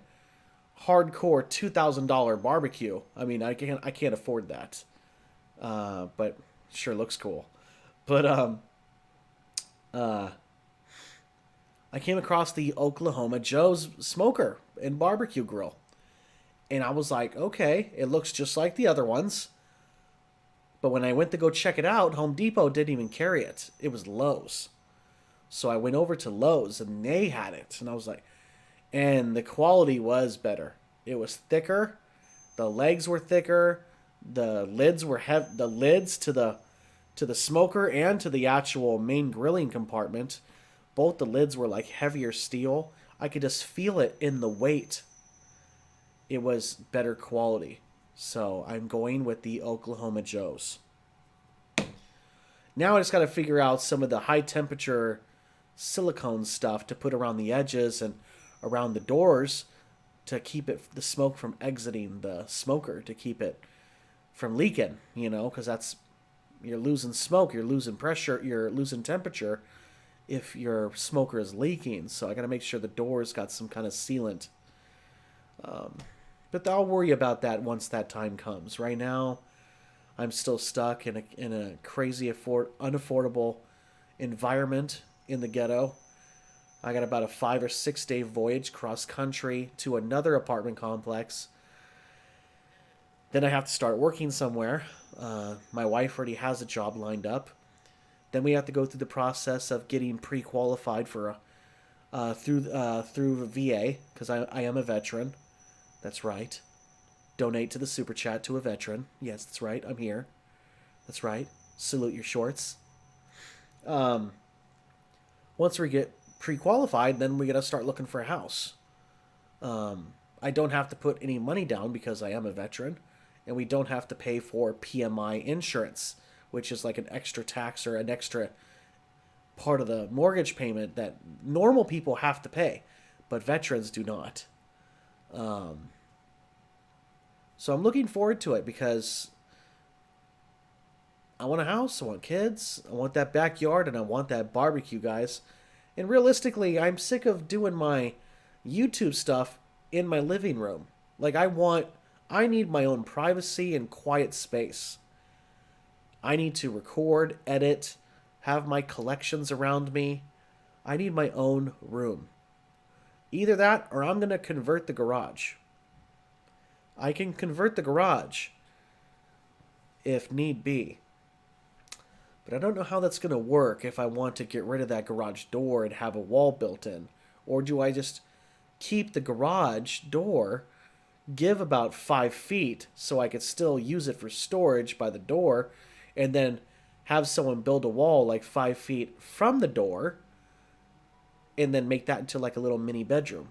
hardcore $2,000 barbecue. I mean, I can't afford that. But sure looks cool. But uh, I came across the Oklahoma Joe's smoker and barbecue grill, and I was like, okay, it looks just like the other ones. But when I went to go check it out, Home Depot didn't even carry it. It was Lowe's. So I went over to Lowe's and they had it. And I was like, and the quality was better. It was thicker. The legs were thicker. The lids were the lids to the smoker and to the actual main grilling compartment. Both the lids were like heavier steel. I could just feel it in the weight. It was better quality. So I'm going with the Oklahoma Joe's. Now I just got to figure out some of the high temperature silicone stuff to put around the edges and around the doors to keep the smoke from exiting the smoker, to keep it from leaking, because you're losing smoke, you're losing pressure, you're losing temperature if your smoker is leaking. So I got to make sure the door's got some kind of sealant. But I'll worry about that once that time comes. Right now, I'm still stuck in a crazy unaffordable environment in the ghetto. I got about a 5 or 6 day voyage cross country to another apartment complex. Then I have to start working somewhere. My wife already has a job lined up. Then we have to go through the process of getting pre-qualified for through VA, because I am a veteran. That's right. Donate to the super chat to a veteran. Yes, that's right. I'm here. That's right. Salute your shorts. Once we get pre-qualified, then we got to start looking for a house. I don't have to put any money down because I am a veteran, and we don't have to pay for PMI insurance, which is like an extra tax or an extra part of the mortgage payment that normal people have to pay, but veterans do not. So I'm looking forward to it because I want a house, I want kids, I want that backyard, and I want that barbecue, guys. And realistically, I'm sick of doing my YouTube stuff in my living room. Like I need my own privacy and quiet space. I need to record, edit, have my collections around me. I need my own room. Either that or I'm going to convert the garage. I can convert the garage if need be. But I don't know how that's going to work if I want to get rid of that garage door and have a wall built in. Or do I just keep the garage door, give about 5 feet so I could still use it for storage by the door, and then have someone build a wall like 5 feet from the door, and then make that into like a little mini bedroom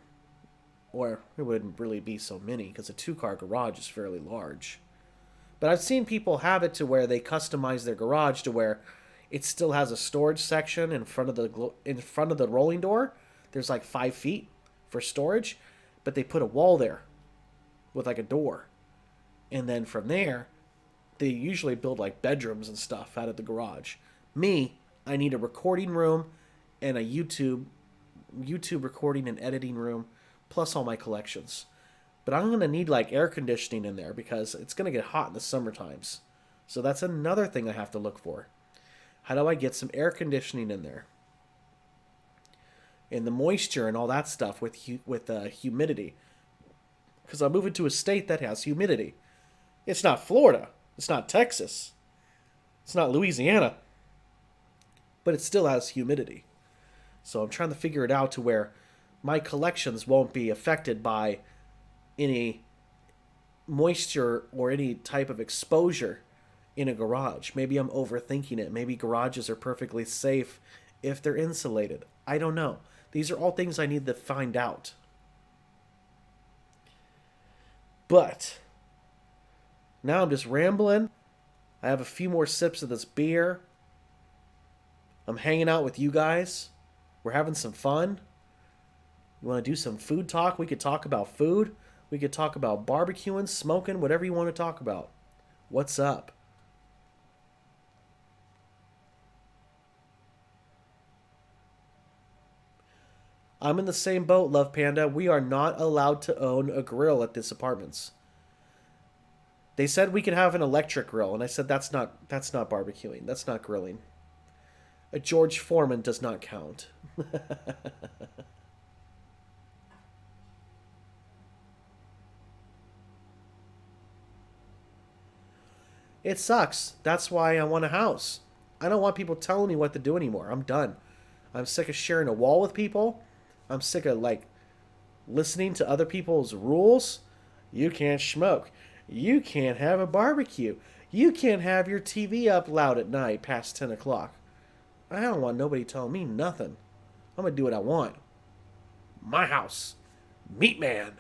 Or it wouldn't really be so many because a 2-car garage is fairly large. But I've seen people have it to where they customize their garage to where it still has a storage section in front of the rolling door. There's like 5 feet for storage, but they put a wall there with like a door. And then from there, they usually build like bedrooms and stuff out of the garage. Me, I need a recording room and a YouTube recording and editing room, plus all my collections. But I'm going to need like air conditioning in there because it's going to get hot in the summer times. So that's another thing I have to look for. How do I get some air conditioning in there? And the moisture and all that stuff with humidity. Because I'm moving to a state that has humidity. It's not Florida. It's not Texas. It's not Louisiana. But it still has humidity. So I'm trying to figure it out to where my collections won't be affected by any moisture or any type of exposure in a garage. Maybe I'm overthinking it. Maybe garages are perfectly safe if they're insulated. I don't know. These are all things I need to find out. But now I'm just rambling. I have a few more sips of this beer. I'm hanging out with you guys. We're having some fun. You want to do some food talk? We could talk about food. We could talk about barbecuing, smoking, whatever you want to talk about. What's up? I'm in the same boat, Love Panda. We are not allowed to own a grill at this apartments. They said we could have an electric grill, and I said that's not barbecuing. That's not grilling. A George Foreman does not count. It sucks. That's why I want a house. I don't want people telling me what to do anymore. I'm done. I'm sick of sharing a wall with people. I'm sick of like listening to other people's rules. You can't smoke. You can't have a barbecue. You can't have your TV up loud at night past 10 o'clock. I don't want nobody telling me nothing. I'm going to do what I want. My house. Meat Man.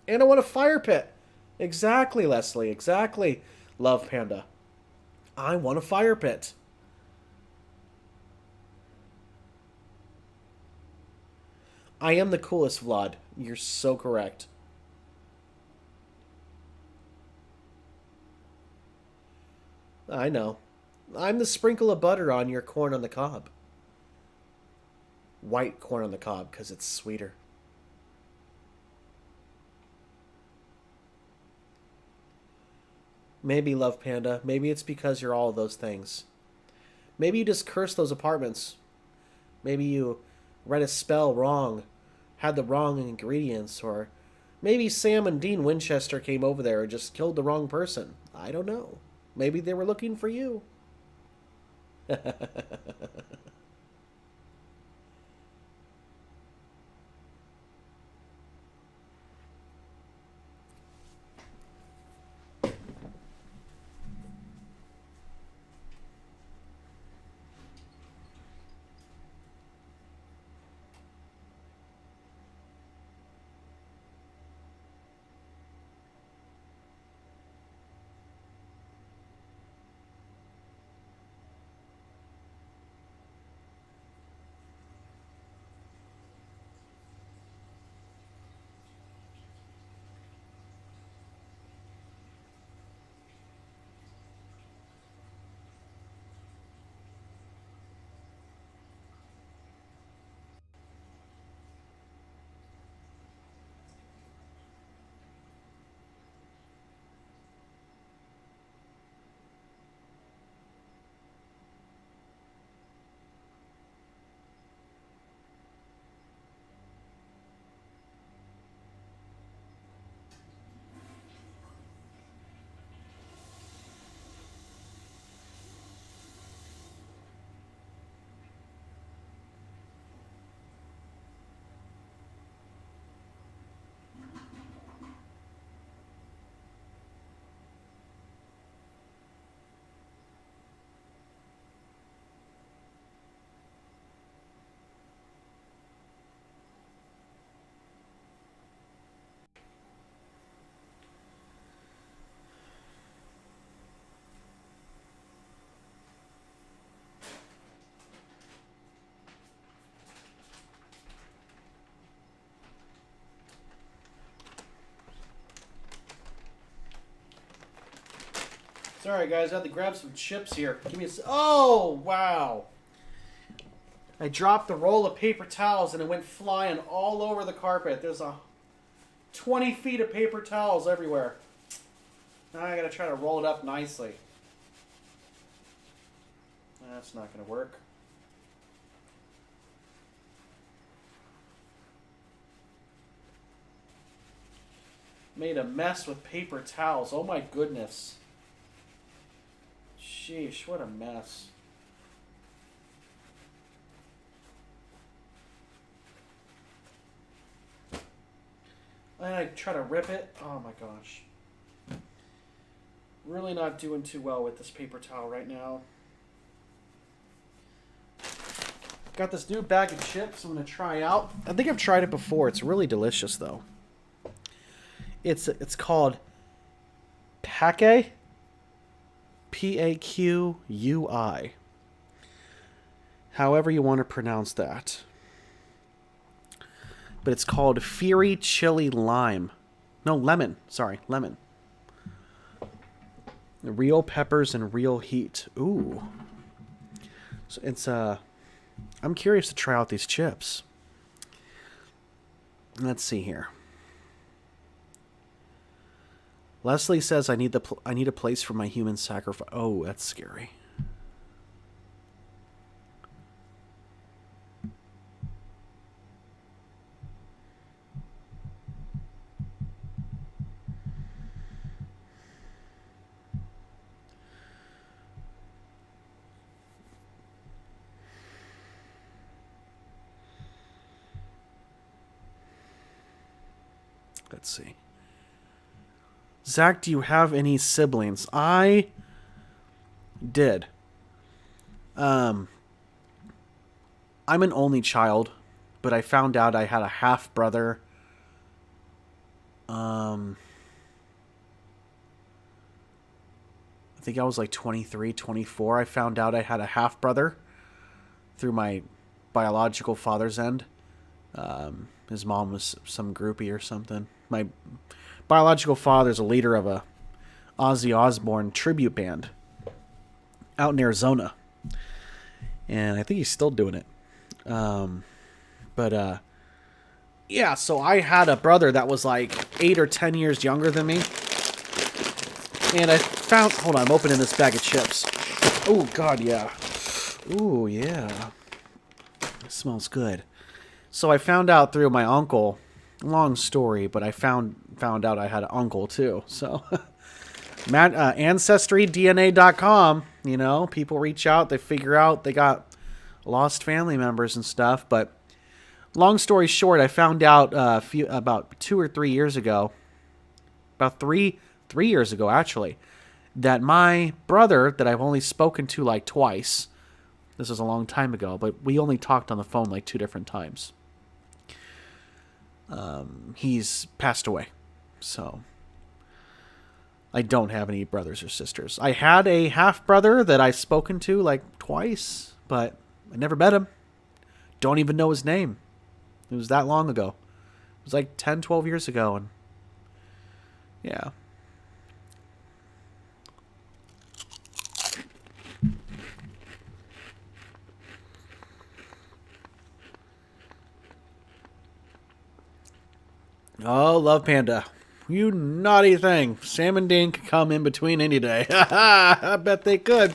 And I want a fire pit. Exactly, Leslie. Exactly, Love Panda. I want a fire pit. I am the coolest, Vlad. You're so correct. I know. I'm the sprinkle of butter on your corn on the cob. White corn on the cob, because it's sweeter. Maybe, Love Panda. Maybe it's because you're all of those things. Maybe you just cursed those apartments. Maybe you read a spell wrong, had the wrong ingredients, or maybe Sam and Dean Winchester came over there and just killed the wrong person. I don't know. Maybe they were looking for you. Sorry, guys. I had to grab some chips here. Give me a... Oh, wow. I dropped the roll of paper towels, and it went flying all over the carpet. There's 20 feet of paper towels everywhere. Now I gotta try to roll it up nicely. That's not gonna work. Made a mess with paper towels. Oh my goodness. Sheesh, what a mess. And I try to rip it. Oh my gosh. Really not doing too well with this paper towel right now. Got this new bag of chips I'm going to try out. I think I've tried it before. It's really delicious though. It's called Paqui. P-A-Q-U-I. However you want to pronounce that. But it's called Fury Chili Lime. No, lemon. Sorry, lemon. Real peppers and real heat. Ooh. So it's I'm curious to try out these chips. Let's see here. Leslie says I need a place for my human sacrifice. Oh, that's scary. Let's see. Zach, do you have any siblings? I did. I'm an only child, but I found out I had a half brother. I think I was like 23, 24. I found out I had a half brother through my biological father's end. His mom was some groupie or something. My biological father's a leader of a Ozzy Osbourne tribute band out in Arizona. And I think he's still doing it. Yeah, so I had a brother that was like 8 or 10 years younger than me. And I found... Hold on, I'm opening this bag of chips. Oh, God, yeah. Ooh, yeah. It smells good. So I found out through my uncle... Long story, but I found out I had an uncle too. So, AncestryDNA.com, you know, people reach out, they figure out they got lost family members and stuff. But long story short, I found out about 2 or 3 years ago, about three years ago actually, that my brother that I've only spoken to like twice. This was a long time ago, but we only talked on the phone like 2 different times. He's passed away. So I don't have any brothers or sisters. I had a half brother that I've spoken to like twice, but I never met him. Don't even know his name. It was that long ago. It was like 10, 12 years ago. And yeah. Oh, Love Panda. You naughty thing. Sam and Dean could come in between any day. I bet they could.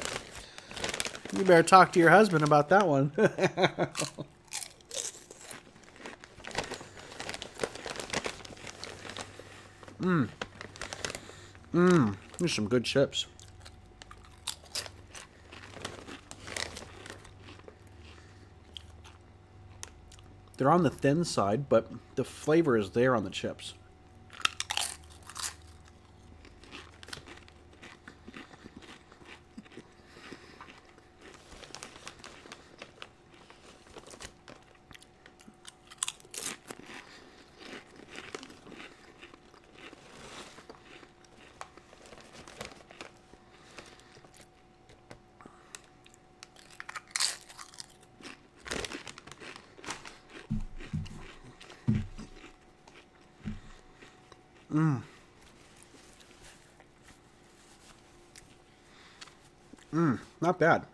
You better talk to your husband about that one. There's some good chips. They're on the thin side, but the flavor is there on the chips. Not bad.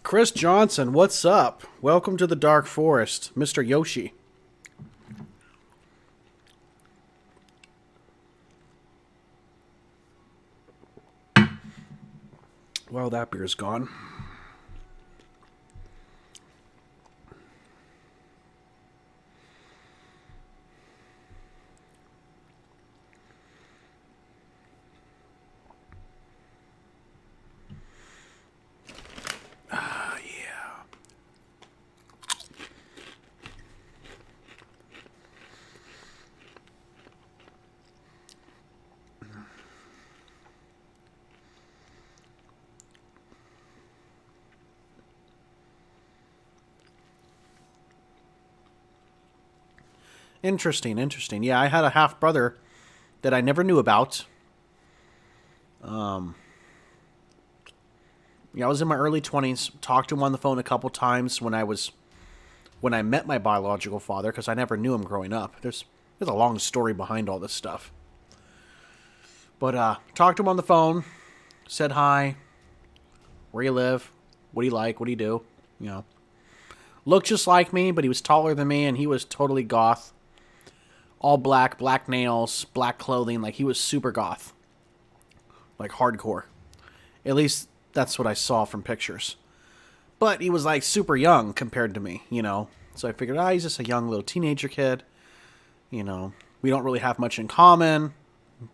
Chris Johnson, what's up? Welcome to the Dark Forest, Mr. Yoshi. Well, that beer's gone. Interesting, interesting. Yeah, I had a half brother that I never knew about. Yeah, I was in my early 20s. Talked to him on the phone a couple times when I met my biological father, because I never knew him growing up. There's a long story behind all this stuff. But talked to him on the phone, said hi, where you live, what do you like, what do you do, you know. Looked just like me, but he was taller than me, and he was totally goth. All black, black nails, black clothing, like he was super goth. Like hardcore. At least that's what I saw from pictures. But he was like super young compared to me, you know. So I figured, he's just a young little teenager kid. You know, we don't really have much in common,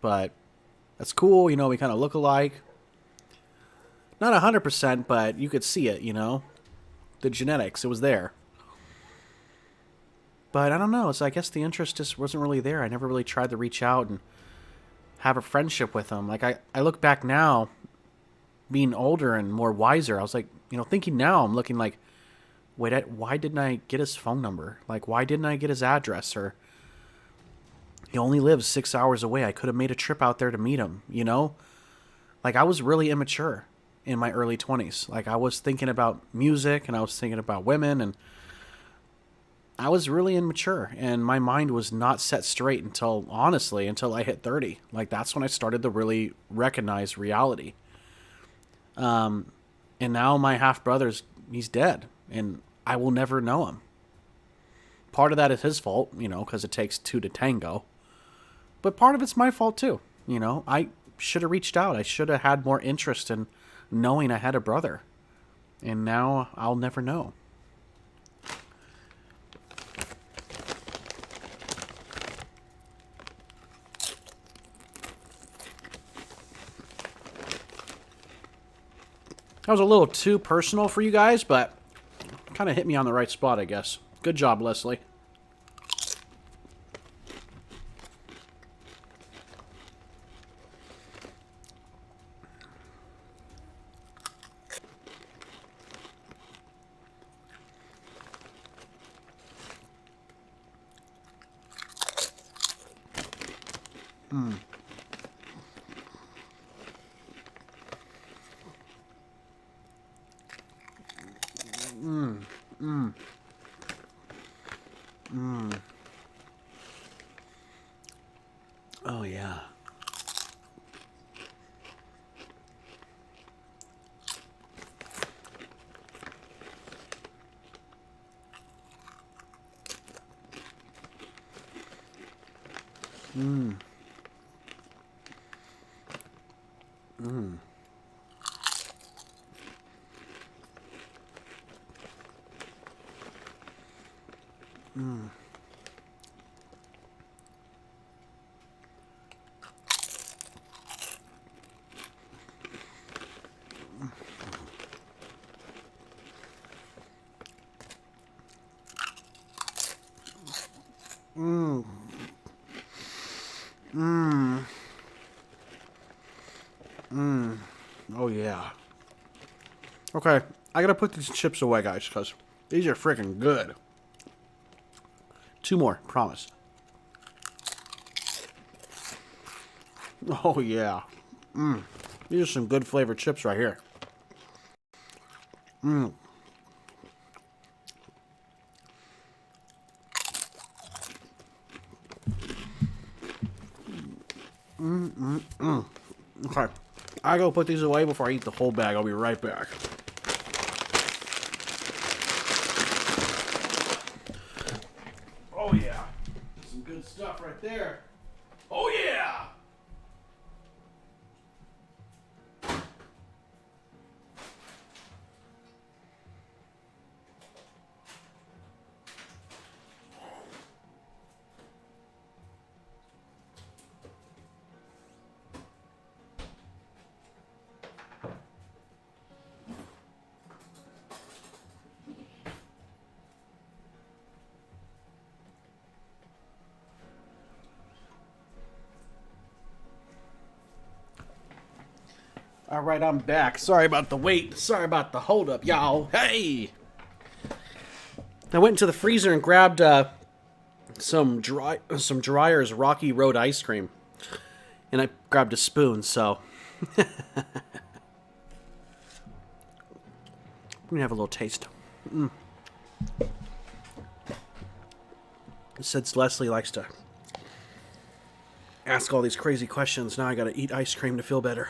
but that's cool, you know, we kind of look alike. Not 100%, but you could see it, you know. The genetics, it was there. But I don't know, so I guess the interest just wasn't really there. I never really tried to reach out and have a friendship with him. Like, I look back now, being older and more wiser, I was like, you know, thinking now, I'm looking like, wait, why didn't I get his phone number? Like, why didn't I get his address? Or, he only lives 6 hours away. I could have made a trip out there to meet him, you know? Like, I was really immature in my early 20s. Like, I was thinking about music, and I was thinking about women, and I was really immature, and my mind was not set straight until, honestly, until I hit 30. Like, that's when I started to really recognize reality. And now my half-brother's, he's dead, and I will never know him. Part of that is his fault, you know, because it takes two to tango. But part of it's my fault, too. You know, I should have reached out. I should have had more interest in knowing I had a brother. And now I'll never know. That was a little too personal for you guys, but kind of hit me on the right spot, I guess. Good job, Leslie. Oh, yeah. Oh, yeah. Okay, I gotta put these chips away, guys, because these are freaking good. Two more, promise. Oh, yeah. These are some good flavored chips right here. Okay. I go put these away before I eat the whole bag. I'll be right back. Oh, yeah. Some good stuff right there. Oh, yeah. All right, I'm back. Sorry about the wait. Sorry about the holdup, y'all. Hey! I went into the freezer and grabbed some Dreyer's Rocky Road ice cream, and I grabbed a spoon. So I'm gonna have a little taste. Since Leslie likes to ask all these crazy questions, now I gotta eat ice cream to feel better.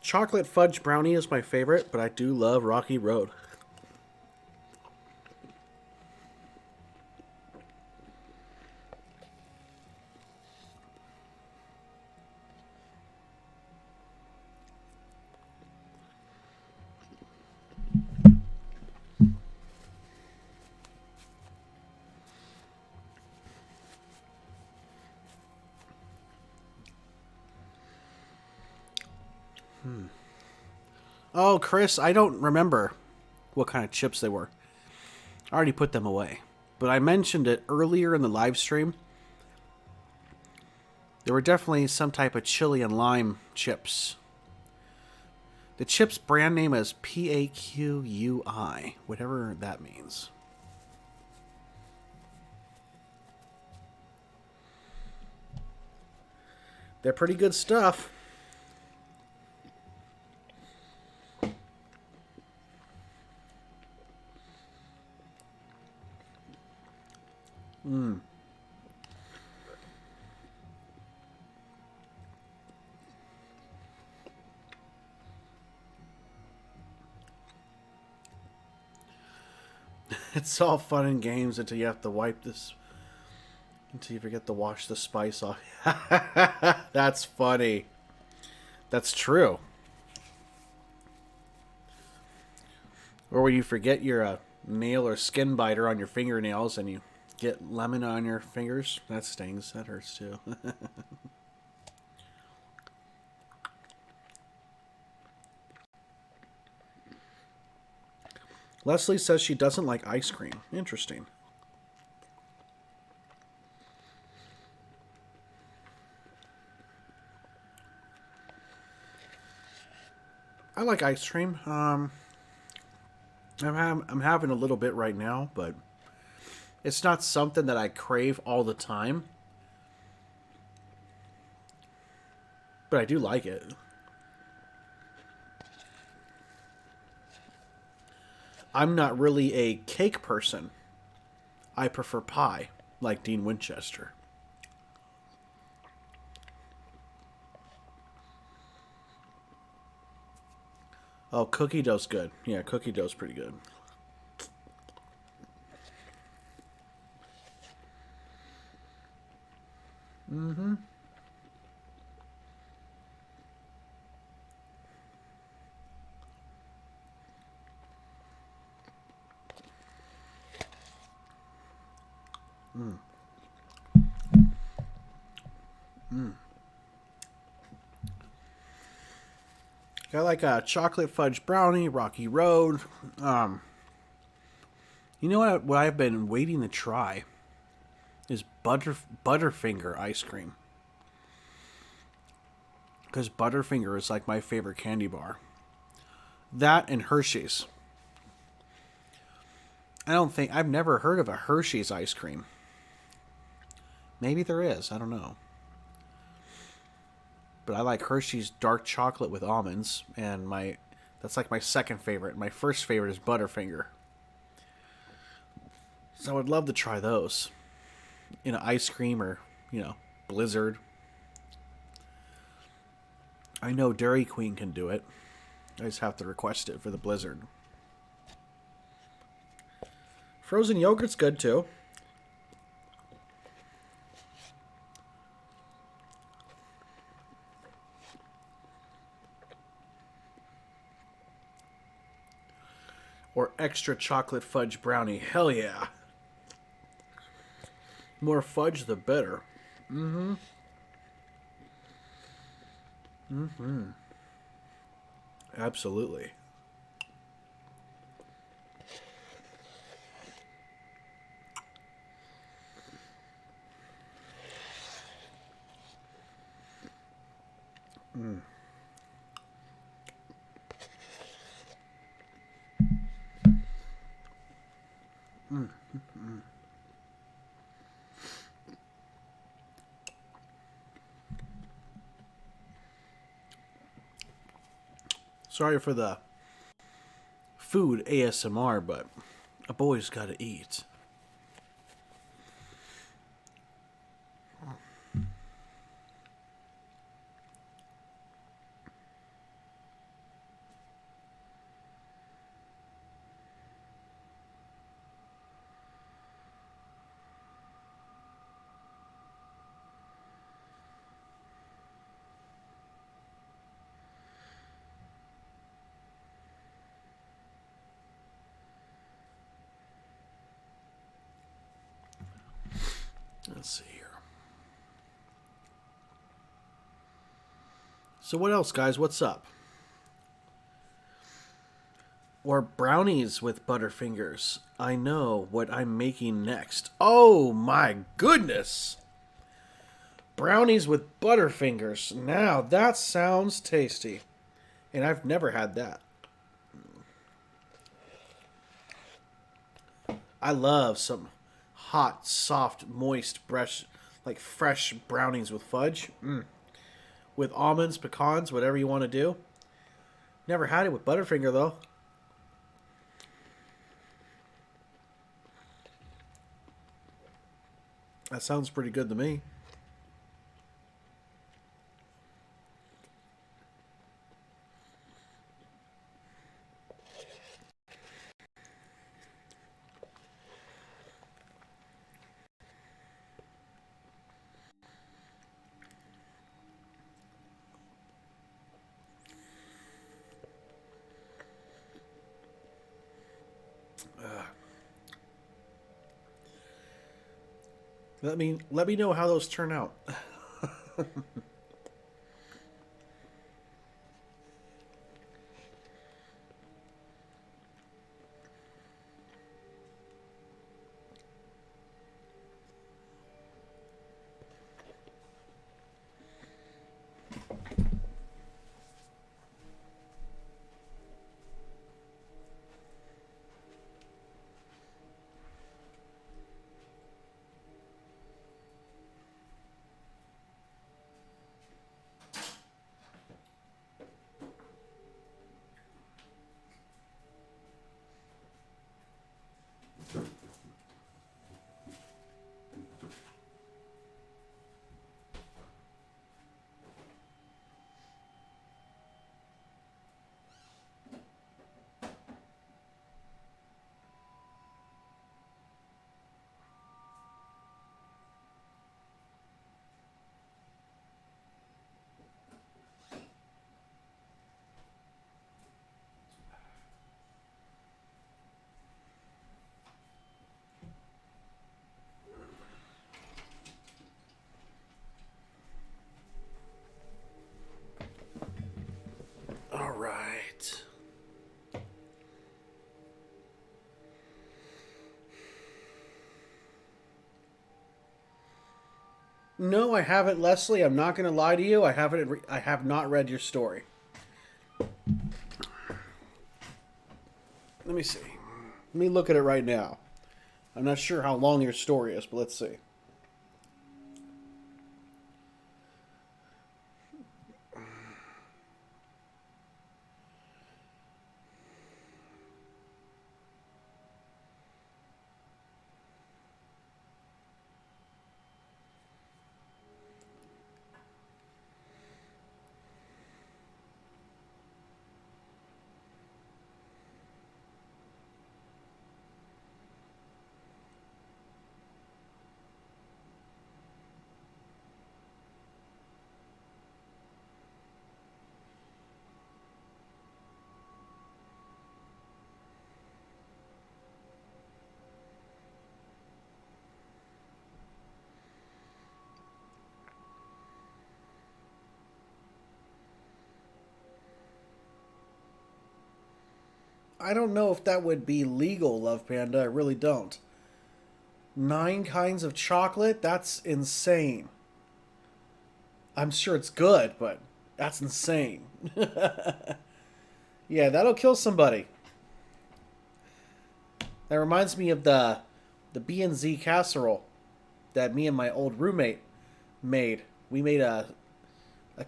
Chocolate fudge brownie is my favorite, but I do love Rocky Road. Oh, Chris, I don't remember what kind of chips they were. I already put them away. But I mentioned it earlier in the live stream. There were definitely some type of chili and lime chips. The chips brand name is PAQUI, whatever that means. They're pretty good stuff. It's all fun and games until you have to wipe this. Until you forget to wash the spice off. That's funny. That's true. Or when you forget your nail or skin biter on your fingernails and you get lemon on your fingers. That stings. That hurts too. Leslie says she doesn't like ice cream. Interesting. I like ice cream. I'm having a little bit right now, but it's not something that I crave all the time. But I do like it. I'm not really a cake person. I prefer pie, like Dean Winchester. Oh, cookie dough's good. Yeah, cookie dough's pretty good. Mm-hmm. Mm. Mm. I like a chocolate fudge brownie, Rocky Road. You know what I've been waiting to try is Butterfinger ice cream. Because Butterfinger is like my favorite candy bar. That and Hershey's. I've never heard of a Hershey's ice cream. Maybe there is. I don't know. But I like Hershey's dark chocolate with almonds, and that's like my second favorite. My first favorite is Butterfinger. So I would love to try those in an ice cream or, Blizzard. I know Dairy Queen can do it. I just have to request it for the Blizzard. Frozen yogurt's good too. Or extra chocolate fudge brownie. Hell yeah. More fudge, the better. Mm-hmm. Mm-hmm. Absolutely. Mm. Mm. Mm. Sorry for the food ASMR, but a boy's got to eat. Let's see here. So what else, guys? What's up? Or brownies with Butterfingers. I know what I'm making next. Oh my goodness! Brownies with Butterfingers. Now that sounds tasty. And I've never had that. I love some hot, soft, moist, fresh brownies with fudge. With almonds, pecans, whatever you want to do. Never had it with Butterfinger, though. That sounds pretty good to me. Let me know how those turn out. All right. No, I haven't, Leslie. I'm not going to lie to you. I have not read your story. Let me see. Let me look at it right now. I'm not sure how long your story is, but let's see. I don't know if that would be legal, Love Panda. I really don't. 9 kinds of chocolate? That's insane. I'm sure it's good, but that's insane. Yeah, that'll kill somebody. That reminds me of the B&Z casserole that me and my old roommate made. We made a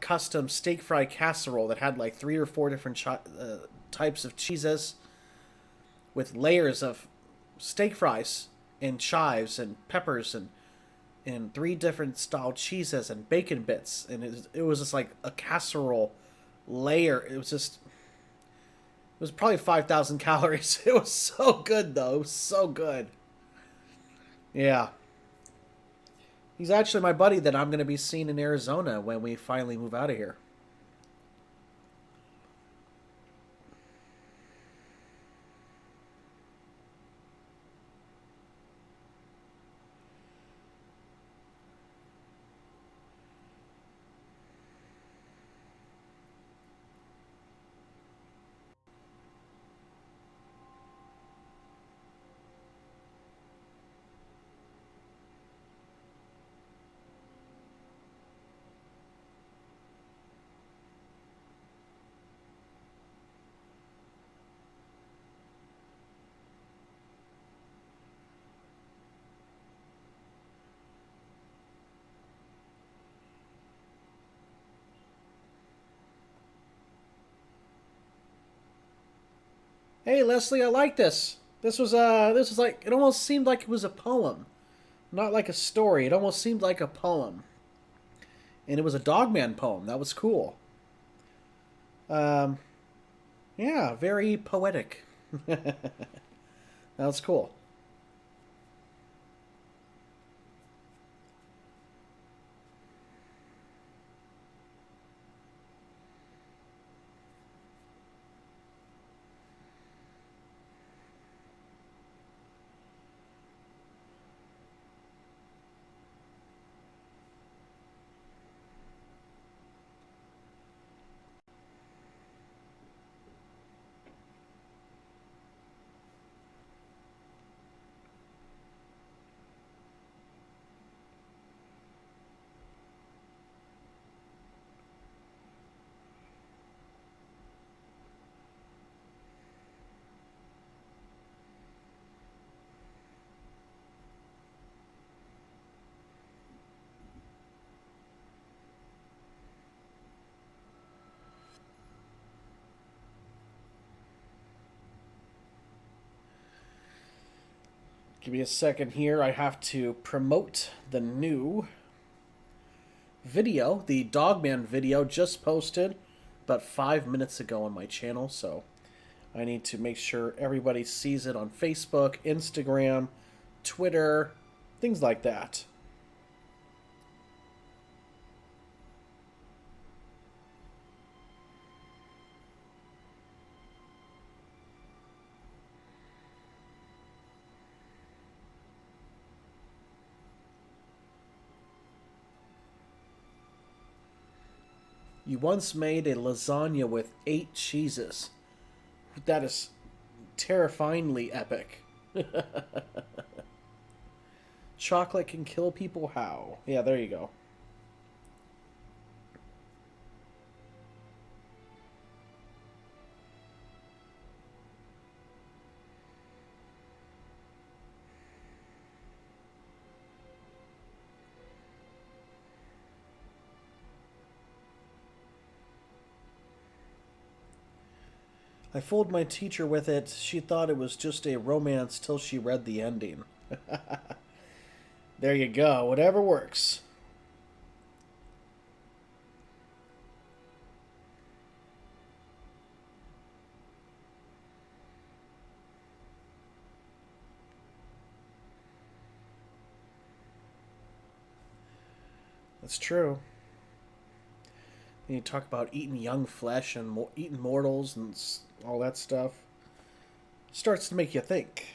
custom steak fry casserole that had like 3 or 4 different types of cheeses with layers of steak fries and chives and peppers and 3 different style cheeses and bacon bits, and it was just like a casserole layer. It was probably 5,000 calories. It was so good though. It was so good. Yeah. He's actually my buddy that I'm going to be seeing in Arizona when we finally move out of here. Hey Leslie, I like this. This was like, it almost seemed like it was a poem, not like a story. It almost seemed like a poem, and it was a Dogman poem. That was cool. Um, yeah, very poetic. That was cool. Give me a second here. I have to promote the new video. The Dogman video just posted about 5 minutes ago on my channel, so I need to make sure everybody sees it on Facebook, Instagram, Twitter, things like that. You once made a lasagna with 8 cheeses. That is terrifyingly epic. Chocolate can kill people how? Yeah, there you go. I fooled my teacher with it. She thought it was just a romance till she read the ending. There you go. Whatever works. That's true. And you talk about eating young flesh and eating mortals and all that stuff. Starts to make you think.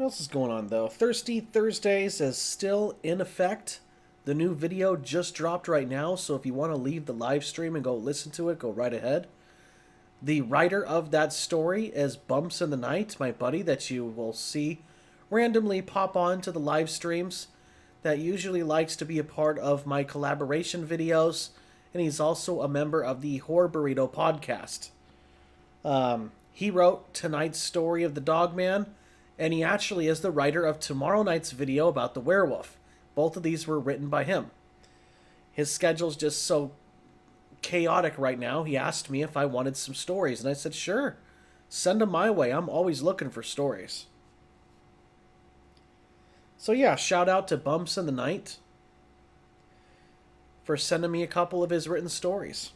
else is going on, though? Thirsty Thursdays is still in effect. The new video just dropped right now, so if you want to leave the live stream and go listen to it, go right ahead. The writer of that story is Bumps in the Night, my buddy that you will see randomly pop on to the live streams, that usually likes to be a part of my collaboration videos, and he's also a member of the Horror Burrito podcast. He wrote tonight's story of the Dogman, and he actually is the writer of tomorrow night's video about the werewolf. Both of these were written by him. His schedule's just so chaotic right now. He asked me if I wanted some stories, and I said, sure, send them my way. I'm always looking for stories. So yeah, shout out to Bumps in the Night for sending me a couple of his written stories.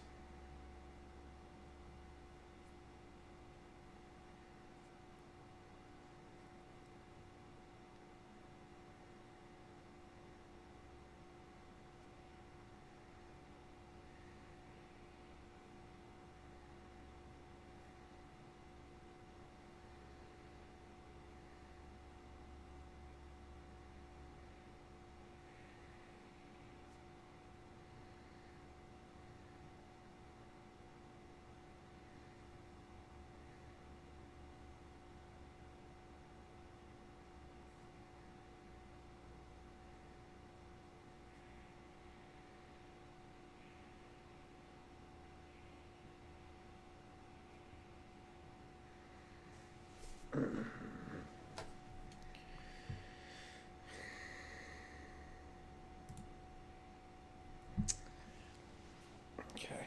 Okay.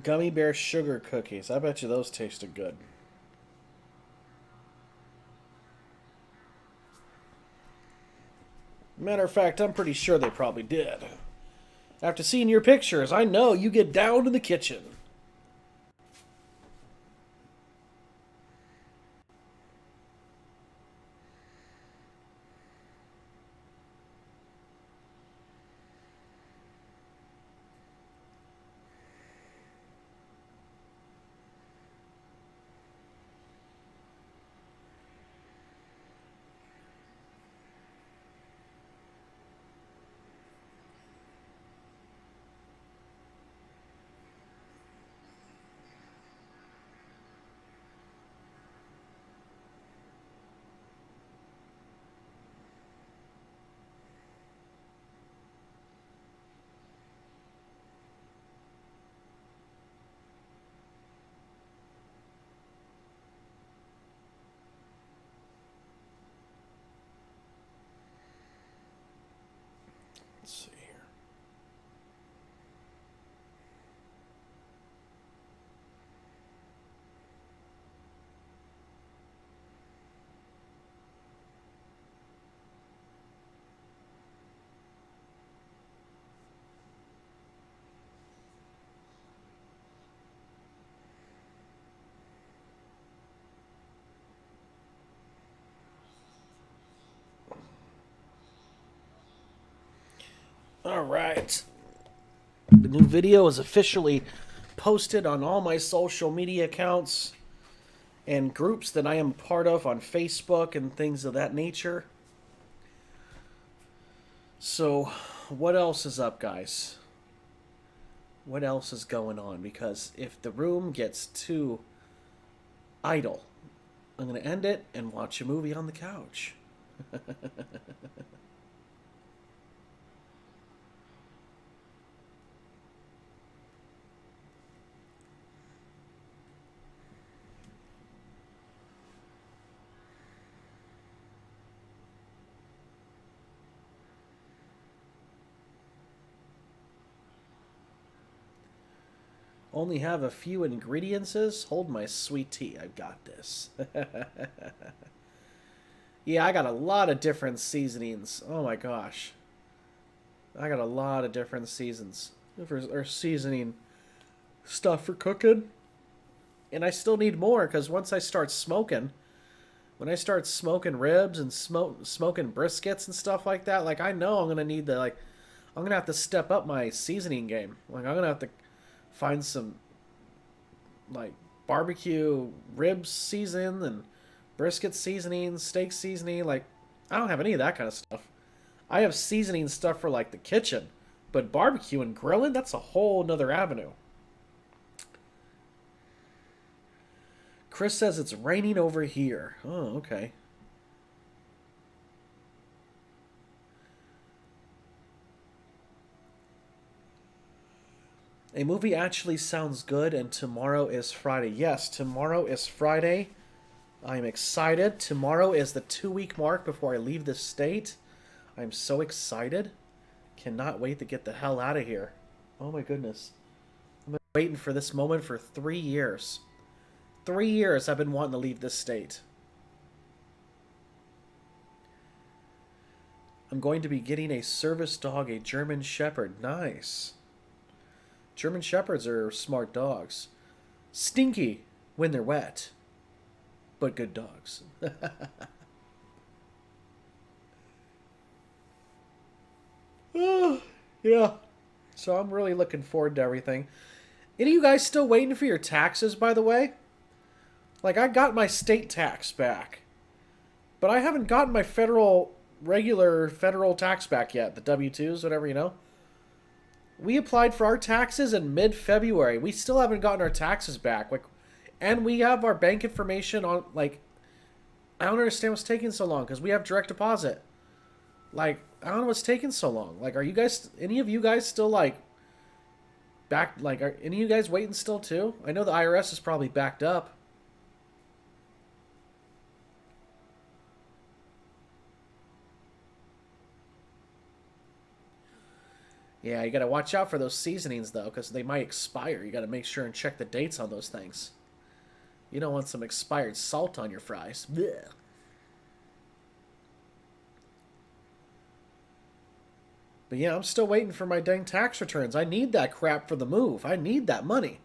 Gummy bear sugar cookies. I bet you those tasted good. Matter of fact, I'm pretty sure they probably did. After seeing your pictures, I know you get down to the kitchen. Let's see here. All right. The new video is officially posted on all my social media accounts and groups that I am part of on Facebook and things of that nature. So, what else is up, guys? What else is going on? Because if the room gets too idle, I'm going to end it and watch a movie on the couch. Only have a few ingredients. Hold my sweet tea. I've got this. Yeah, I got a lot of different seasonings. Oh my gosh. I got a lot of different seasons. Or seasoning stuff for cooking. And I still need more because once I start smoking, When I start smoking ribs and smoking briskets and stuff like that, like I know I'm gonna need to I'm gonna have to step up my seasoning game. Like I'm gonna have to find some like barbecue ribs season and brisket seasoning, steak seasoning. Like I don't have any of that kind of stuff. I have seasoning stuff for like the kitchen, but barbecue and grilling, that's a whole nother avenue. Chris says it's raining over here. Oh, okay. A movie actually sounds good, and tomorrow is Friday. Yes, tomorrow is Friday. I'm excited. Tomorrow is the 2-week mark before I leave the state. I'm so excited. Cannot wait to get the hell out of here. Oh my goodness. I've been waiting for this moment for 3 years. 3 years I've been wanting to leave this state. I'm going to be getting a service dog, a German Shepherd. Nice. German Shepherds are smart dogs. Stinky when they're wet, but good dogs. Oh, yeah. So I'm really looking forward to everything. Any of you guys still waiting for your taxes, by the way? Like, I got my state tax back, but I haven't gotten my regular federal tax back yet. The W-2s, whatever, you know? We applied for our taxes in mid-February. We still haven't gotten our taxes back. Like, and we have our bank information on, like, I don't understand what's taking so long, because we have direct deposit. Like, I don't know what's taking so long. Like, are you guys, any of you guys still, like, back, like, are any of you guys waiting still, too? I know the IRS is probably backed up. Yeah, you got to watch out for those seasonings, though, because they might expire. You got to make sure and check the dates on those things. You don't want some expired salt on your fries. Blech. But yeah, I'm still waiting for my dang tax returns. I need that crap for the move. I need that money.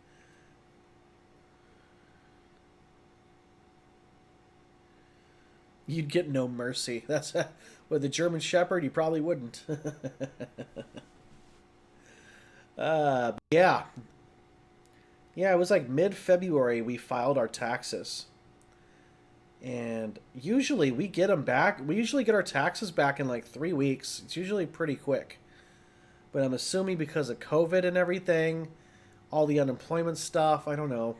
You'd get no mercy. That's with the German Shepherd, you probably wouldn't. Yeah. Yeah, it was like mid-February we filed our taxes. And usually we get them back. We usually get our taxes back in like 3 weeks. It's usually pretty quick. But I'm assuming because of COVID and everything, all the unemployment stuff, I don't know.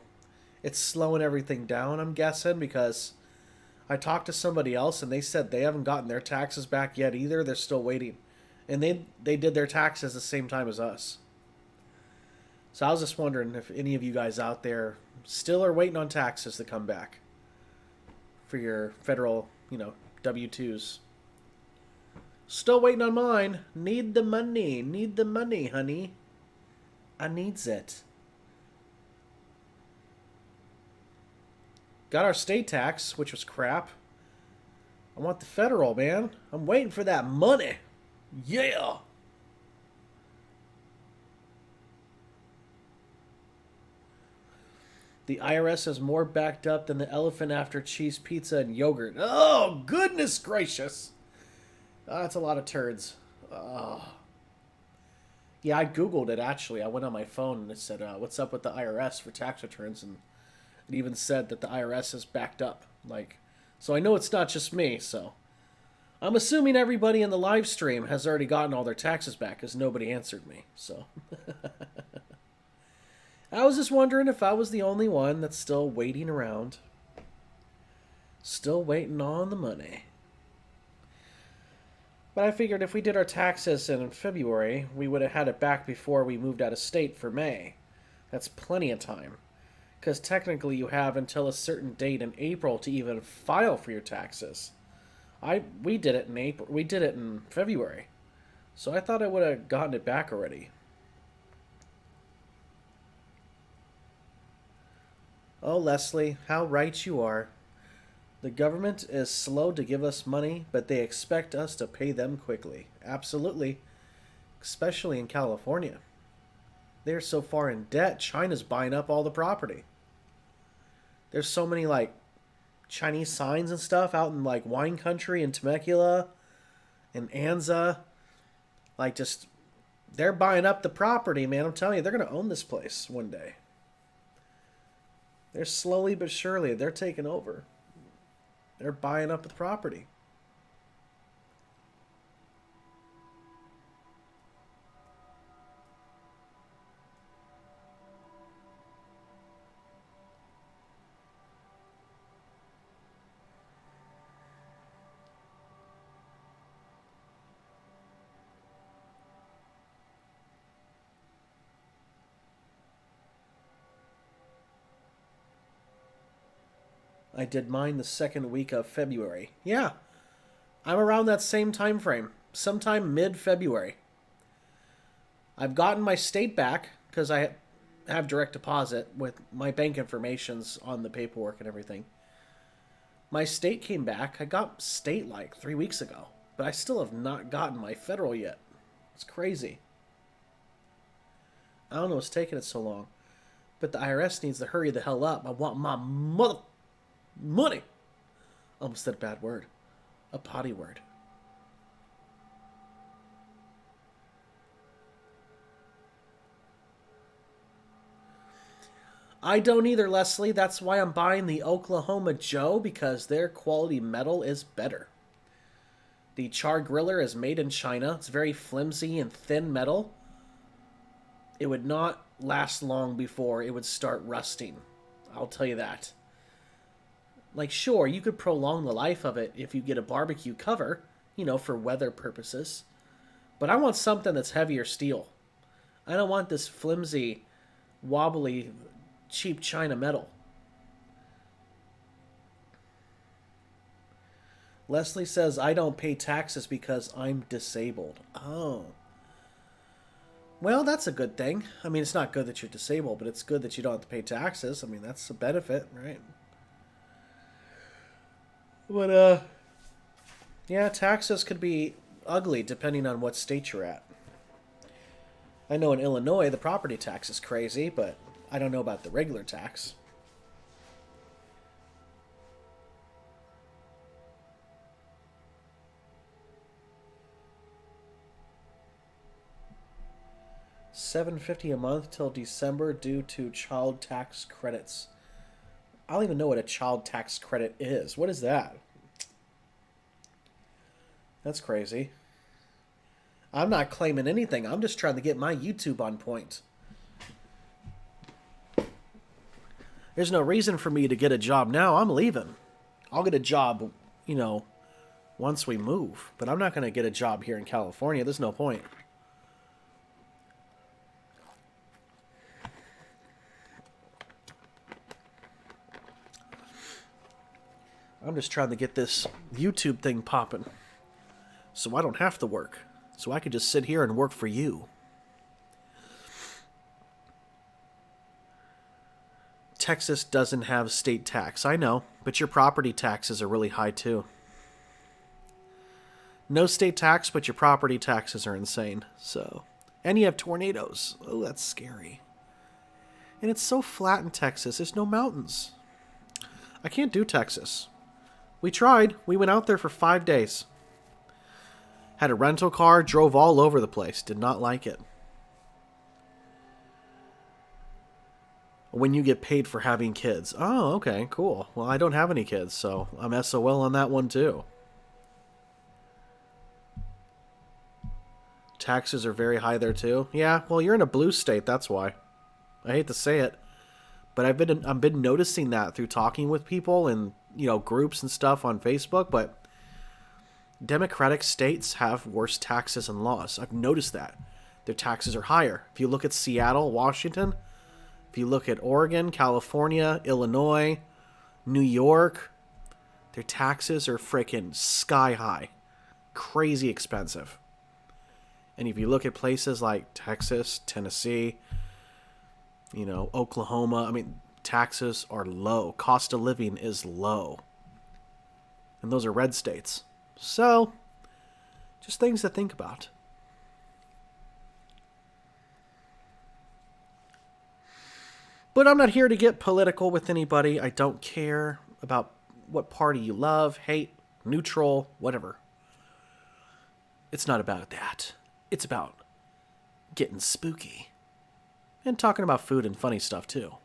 It's slowing everything down, I'm guessing, because I talked to somebody else and they said they haven't gotten their taxes back yet either. They're still waiting. And they did their taxes the same time as us. So I was just wondering if any of you guys out there still are waiting on taxes to come back for your federal, W-2s. Still waiting on mine. Need the money. Need the money, honey. I needs it. Got our state tax, which was crap. I want the federal, man. I'm waiting for that money. Yeah. The IRS is more backed up than the elephant after cheese pizza and yogurt. Oh, goodness gracious. Oh, that's a lot of turds. Oh. Yeah, I Googled it, actually. I went on my phone and it said, what's up with the IRS for tax returns? And it even said that the IRS is backed up. Like, so I know it's not just me, so. I'm assuming everybody in the live stream has already gotten all their taxes back because nobody answered me, so. I was just wondering if I was the only one that's still waiting around. Still waiting on the money. But I figured if we did our taxes in February, we would have had it back before we moved out of state for May. That's plenty of time. Because technically you have until a certain date in April to even file for your taxes. We did it in April. We did it in February. So I thought I would have gotten it back already. Oh, Leslie, how right you are. The government is slow to give us money, but they expect us to pay them quickly. Absolutely. Especially in California. They're so far in debt, China's buying up all the property. There's so many, Chinese signs and stuff out in like wine country in Temecula and Anza. Like just they're buying up the property, man. I'm telling you, they're gonna own this place one day. They're slowly but surely they're taking over. They're buying up the property. I did mine the second week of February. Yeah, I'm around that same time frame, sometime mid-February. I've gotten my state back because I have direct deposit with my bank information's on the paperwork and everything. My state came back. I got state like 3 weeks ago, but I still have not gotten my federal yet. It's crazy. I don't know what's taking it so long, but the IRS needs to hurry the hell up. I want my money. Almost said a bad word. A potty word. I don't either, Leslie. That's why I'm buying the Oklahoma Joe, because their quality metal is better. The Char Griller is made in China. It's very flimsy and thin metal. It would not last long before it would start rusting. I'll tell you that. Like, sure, you could prolong the life of it if you get a barbecue cover, for weather purposes. But I want something that's heavier steel. I don't want this flimsy, wobbly, cheap China metal. Leslie says, I don't pay taxes because I'm disabled. Oh. Well, that's a good thing. I mean, it's not good that you're disabled, but it's good that you don't have to pay taxes. I mean, that's a benefit, right? But, yeah, taxes could be ugly depending on what state you're at. I know in Illinois the property tax is crazy, but I don't know about the regular tax. $750 a month till December due to child tax credits. I don't even know what a child tax credit is. What is that? That's crazy. I'm not claiming anything. I'm just trying to get my YouTube on point. There's no reason for me to get a job now. I'm leaving. I'll get a job, once we move. But I'm not going to get a job here in California. There's no point. I'm just trying to get this YouTube thing popping, so I don't have to work. So I could just sit here and work for you. Texas doesn't have state tax. I know, but your property taxes are really high too. No state tax, but your property taxes are insane. So, and you have tornadoes. Oh, that's scary. And it's so flat in Texas. There's no mountains. I can't do Texas. We tried. We went out there for 5 days. Had a rental car, drove all over the place. Did not like it. When you get paid for having kids. Oh, okay, cool. Well, I don't have any kids, so I'm SOL on that one too. Taxes are very high there too. Yeah, well, you're in a blue state, that's why. I hate to say it, but I've been noticing that through talking with people and groups and stuff on Facebook. But Democratic states have worse taxes and laws. I've noticed that their taxes are higher. If you look at Seattle, Washington, if you look at Oregon, California, Illinois, New York, their taxes are freaking sky high, crazy expensive. And if you look at places like Texas, Tennessee, Oklahoma, I mean, taxes are low. Cost of living is low. And those are red states. So, just things to think about. But I'm not here to get political with anybody. I don't care about what party you love, hate, neutral, whatever. It's not about that. It's about getting spooky. And talking about food and funny stuff, too.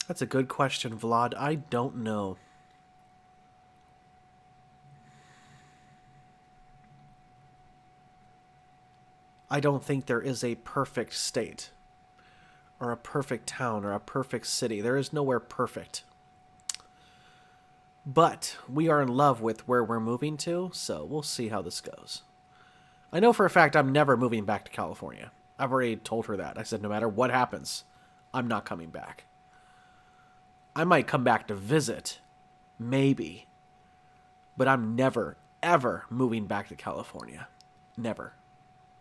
That's a good question, Vlad. I don't know. I don't think there is a perfect state, or a perfect town, or a perfect city. There is nowhere perfect. But we are in love with where we're moving to, so we'll see how this goes. I know for a fact I'm never moving back to California. I've already told her that. I said no matter what happens, I'm not coming back. I might come back to visit, maybe. But I'm never, ever moving back to California. Never.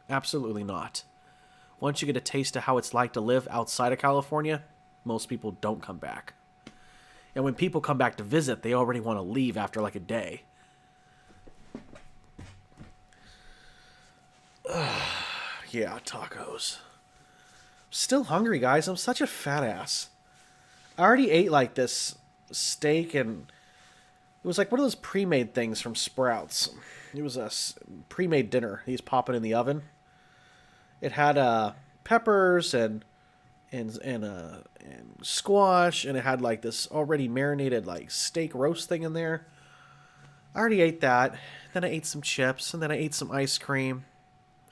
Absolutely not. Once you get a taste of how it's like to live outside of California, most people don't come back. And when people come back to visit, they already want to leave after like a day. Yeah, tacos. Still hungry, guys. I'm such a fat ass. I already ate like this steak, and it was like one of those pre-made things from Sprouts. It was a pre-made dinner. He's popping in the oven. It had peppers and squash, and it had like this already marinated like steak roast thing in there. I already ate that. Then I ate some chips, and then I ate some ice cream.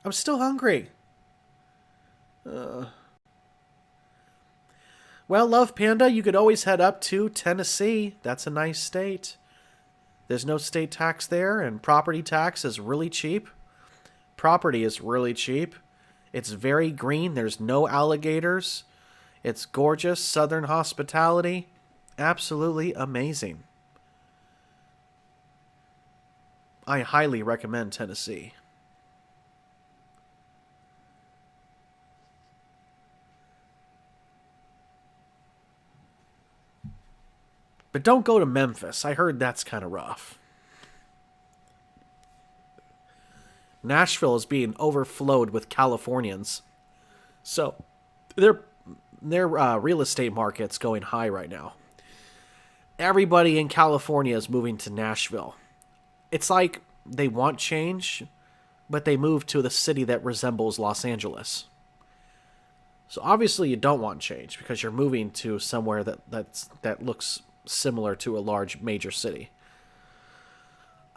I'm still hungry. Well, Love Panda, you could always head up to Tennessee. That's a nice state. There's no state tax there, and property tax is really cheap. Property is really cheap. It's very green. There's no alligators. It's gorgeous. Southern hospitality. Absolutely amazing. I highly recommend Tennessee. But don't go to Memphis. I heard that's kind of rough. Nashville is being overflowed with Californians. So their real estate market's going high right now. Everybody in California is moving to Nashville. It's like they want change, but they move to the city that resembles Los Angeles. So obviously you don't want change because you're moving to somewhere that looks similar to a large major city.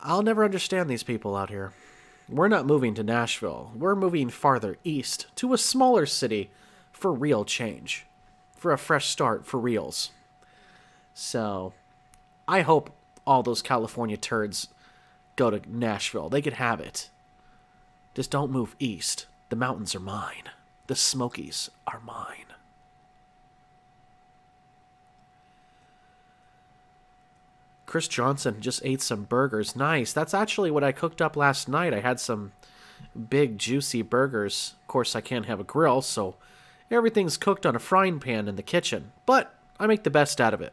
I'll never understand these people out here. We're not moving to Nashville. We're moving farther east to a smaller city for real change. For a fresh start for reals. So, I hope all those California turds go to Nashville. They could have it. Just don't move east. The mountains are mine. The Smokies are mine. Chris Johnson just ate some burgers. Nice. That's actually what I cooked up last night. I had some big, juicy burgers. Of course, I can't have a grill, so everything's cooked on a frying pan in the kitchen. But I make the best out of it.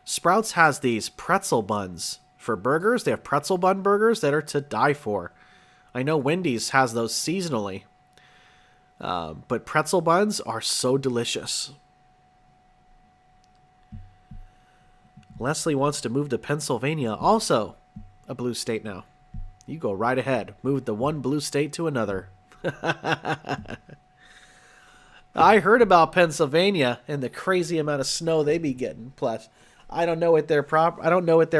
Sprouts has these pretzel buns for burgers. They have pretzel bun burgers that are to die for. I know Wendy's has those seasonally. But pretzel buns are so delicious. Leslie wants to move to Pennsylvania, also a blue state now. You go right ahead. Move the one blue state to another. I heard about Pennsylvania and the crazy amount of snow they be getting. Plus, I don't know what their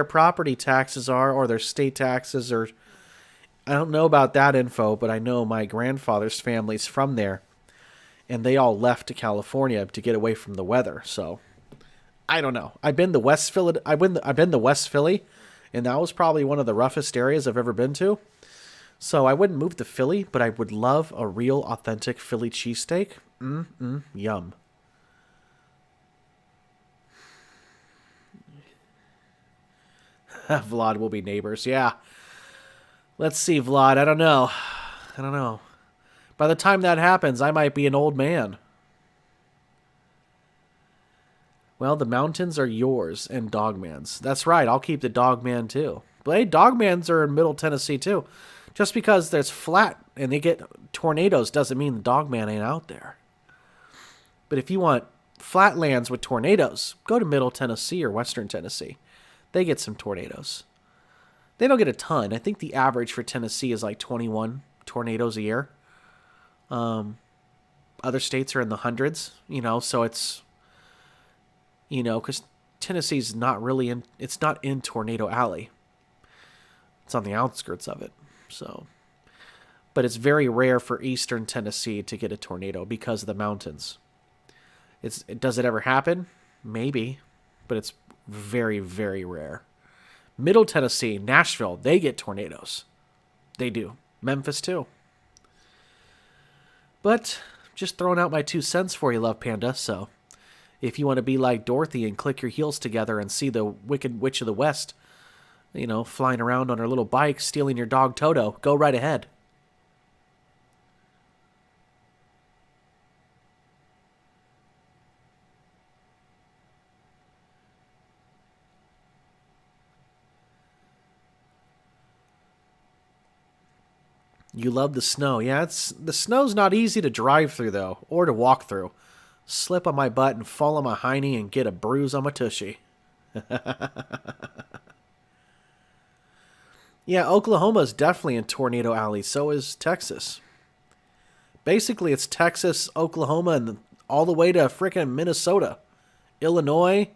property taxes are or their state taxes, or I don't know about that info, but I know my grandfather's family's from there, and they all left to California to get away from the weather. So I don't know. I've been to West Philly. I've been to West Philly, and that was probably one of the roughest areas I've ever been to. So I wouldn't move to Philly, but I would love a real authentic Philly cheesesteak. Yum. Vlad will be neighbors. Yeah. Let's see, Vlad. I don't know. I don't know. By the time that happens, I might be an old man. Well, the mountains are yours and Dogman's. That's right. I'll keep the Dogman too. But hey, Dogmans are in Middle Tennessee too. Just because there's flat and they get tornadoes doesn't mean the Dogman ain't out there. But if you want flatlands with tornadoes, go to Middle Tennessee or Western Tennessee. They get some tornadoes. They don't get a ton. I think the average for Tennessee is like 21 tornadoes a year. Other states are in the hundreds, so it's, because Tennessee's not really in, it's not in Tornado Alley. It's on the outskirts of it. So, but it's very rare for Eastern Tennessee to get a tornado because of the mountains. Does it ever happen? Maybe, but it's very, very rare. Middle Tennessee, Nashville, they get tornadoes. They do. Memphis too. But just throwing out my 2 cents for you, Love Panda. So if you want to be like Dorothy and click your heels together and see the Wicked Witch of the West, flying around on her little bike, stealing your dog Toto, go right ahead. You love the snow. Yeah, the snow's not easy to drive through, though, or to walk through. Slip on my butt and fall on my hiney and get a bruise on my tushy. Yeah, Oklahoma's definitely in Tornado Alley. So is Texas. Basically, it's Texas, Oklahoma, and all the way to frickin' Minnesota. Illinois.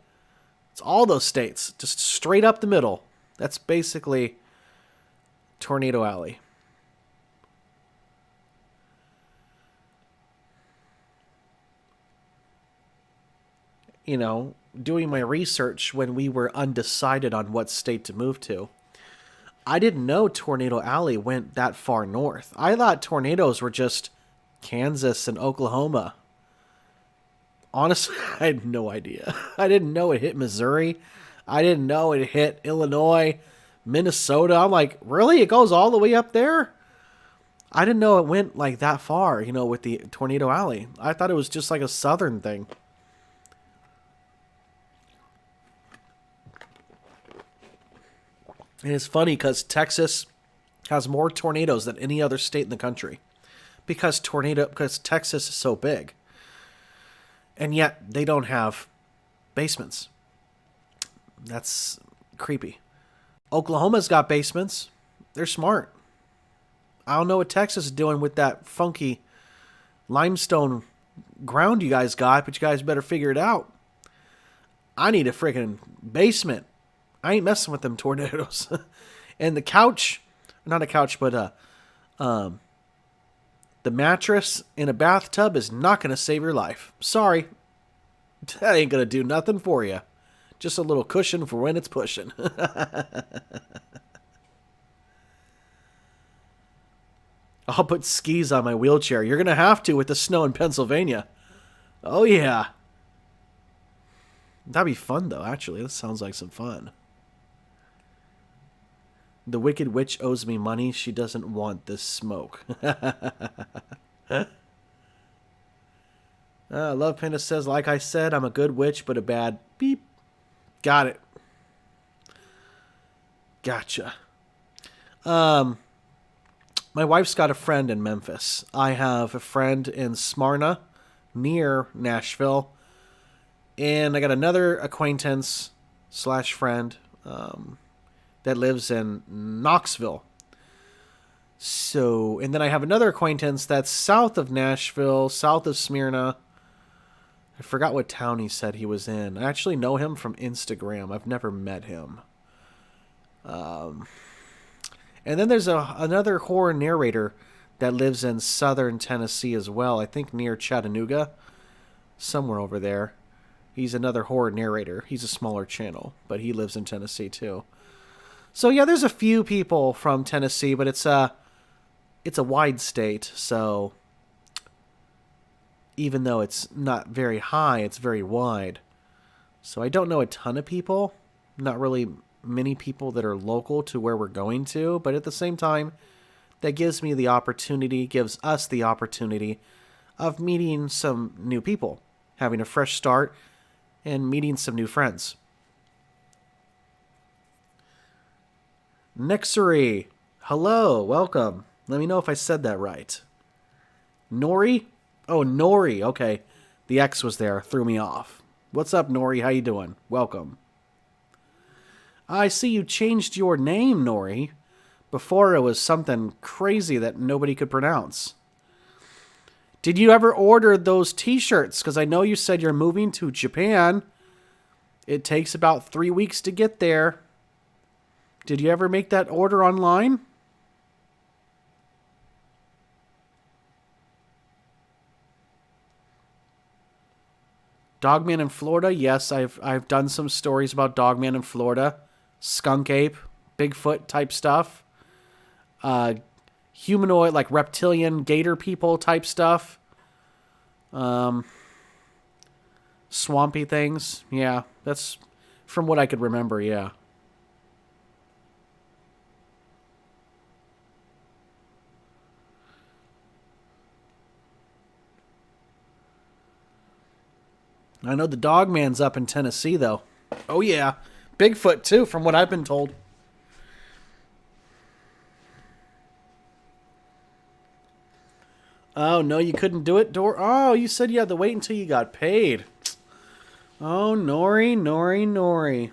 It's all those states. Just straight up the middle. That's basically Tornado Alley. Doing my research when we were undecided on what state to move to, I didn't know Tornado Alley went that far north. I thought tornadoes were just Kansas and Oklahoma. Honestly, I had no idea. I didn't know it hit Missouri. I didn't know it hit Illinois, Minnesota. I'm like, really? It goes all the way up there? I didn't know it went like that far, with the Tornado Alley. I thought it was just like a southern thing. And it's funny because Texas has more tornadoes than any other state in the country. Because Texas is so big. And yet they don't have basements. That's creepy. Oklahoma's got basements. They're smart. I don't know what Texas is doing with that funky limestone ground you guys got, but you guys better figure it out. I need a freaking basement. I ain't messing with them tornadoes. And the couch, not a couch, but the mattress in a bathtub is not going to save your life. Sorry. That ain't going to do nothing for you. Just a little cushion for when it's pushing. I'll put skis on my wheelchair. You're going to have to with the snow in Pennsylvania. Oh, yeah. That'd be fun, though, actually. That sounds like some fun. The Wicked Witch owes me money. She doesn't want this smoke. Love Panda says, like I said, I'm a good witch, but a bad beep. Got it. Gotcha. My wife's got a friend in Memphis. I have a friend in Smyrna, near Nashville. And I got another acquaintance / friend that lives in Knoxville. So, and then I have another acquaintance that's south of Nashville, south of Smyrna. I forgot what town he said he was in. I actually know him from Instagram. I've never met him. And then there's another horror narrator that lives in southern Tennessee as well. I think near Chattanooga. Somewhere over there. He's another horror narrator. He's a smaller channel, but he lives in Tennessee too. So yeah, there's a few people from Tennessee, but it's a wide state, so even though it's not very high, it's very wide. So I don't know a ton of people. Not really many people that are local to where we're going to, but at the same time, that gives us the opportunity of meeting some new people, having a fresh start, and meeting some new friends. Nixery, hello, welcome. Let me know if I said that right. Nori? Oh, Nori, okay. The X was there, threw me off. What's up, Nori? How you doing? Welcome. I see you changed your name, Nori. Before it was something crazy that nobody could pronounce. Did you ever order those t-shirts? Because I know you said you're moving to Japan. It takes about 3 weeks to get there. Did you ever make that order online? Dogman in Florida? Yes, I've done some stories about Dogman in Florida. Skunk ape, Bigfoot type stuff. Humanoid, like reptilian gator people type stuff. Swampy things. Yeah, that's from what I could remember, yeah. I know the Dogman's up in Tennessee, though. Oh, yeah. Bigfoot, too, from what I've been told. Oh, no, you couldn't do it, Dor? Oh, you said you had to wait until you got paid. Oh, Nori.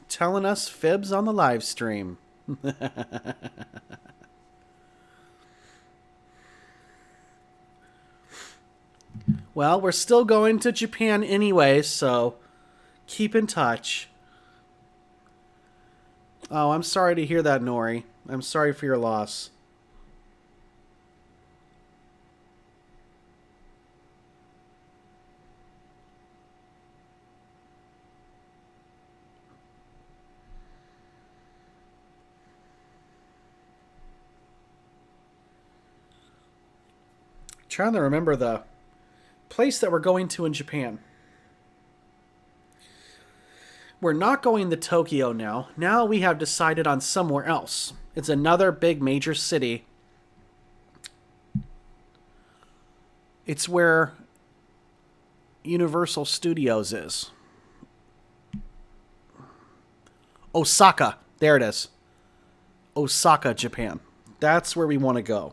Telling us fibs on the live stream. Well, we're still going to Japan anyway, so keep in touch. Oh, I'm sorry to hear that, Nori. I'm sorry for your loss. Trying to remember the place that we're going to in Japan. We're not going to Tokyo now. Now we have decided on somewhere else. It's another big major city. It's where Universal Studios is. Osaka. There it is. Osaka, Japan. That's where we want to go.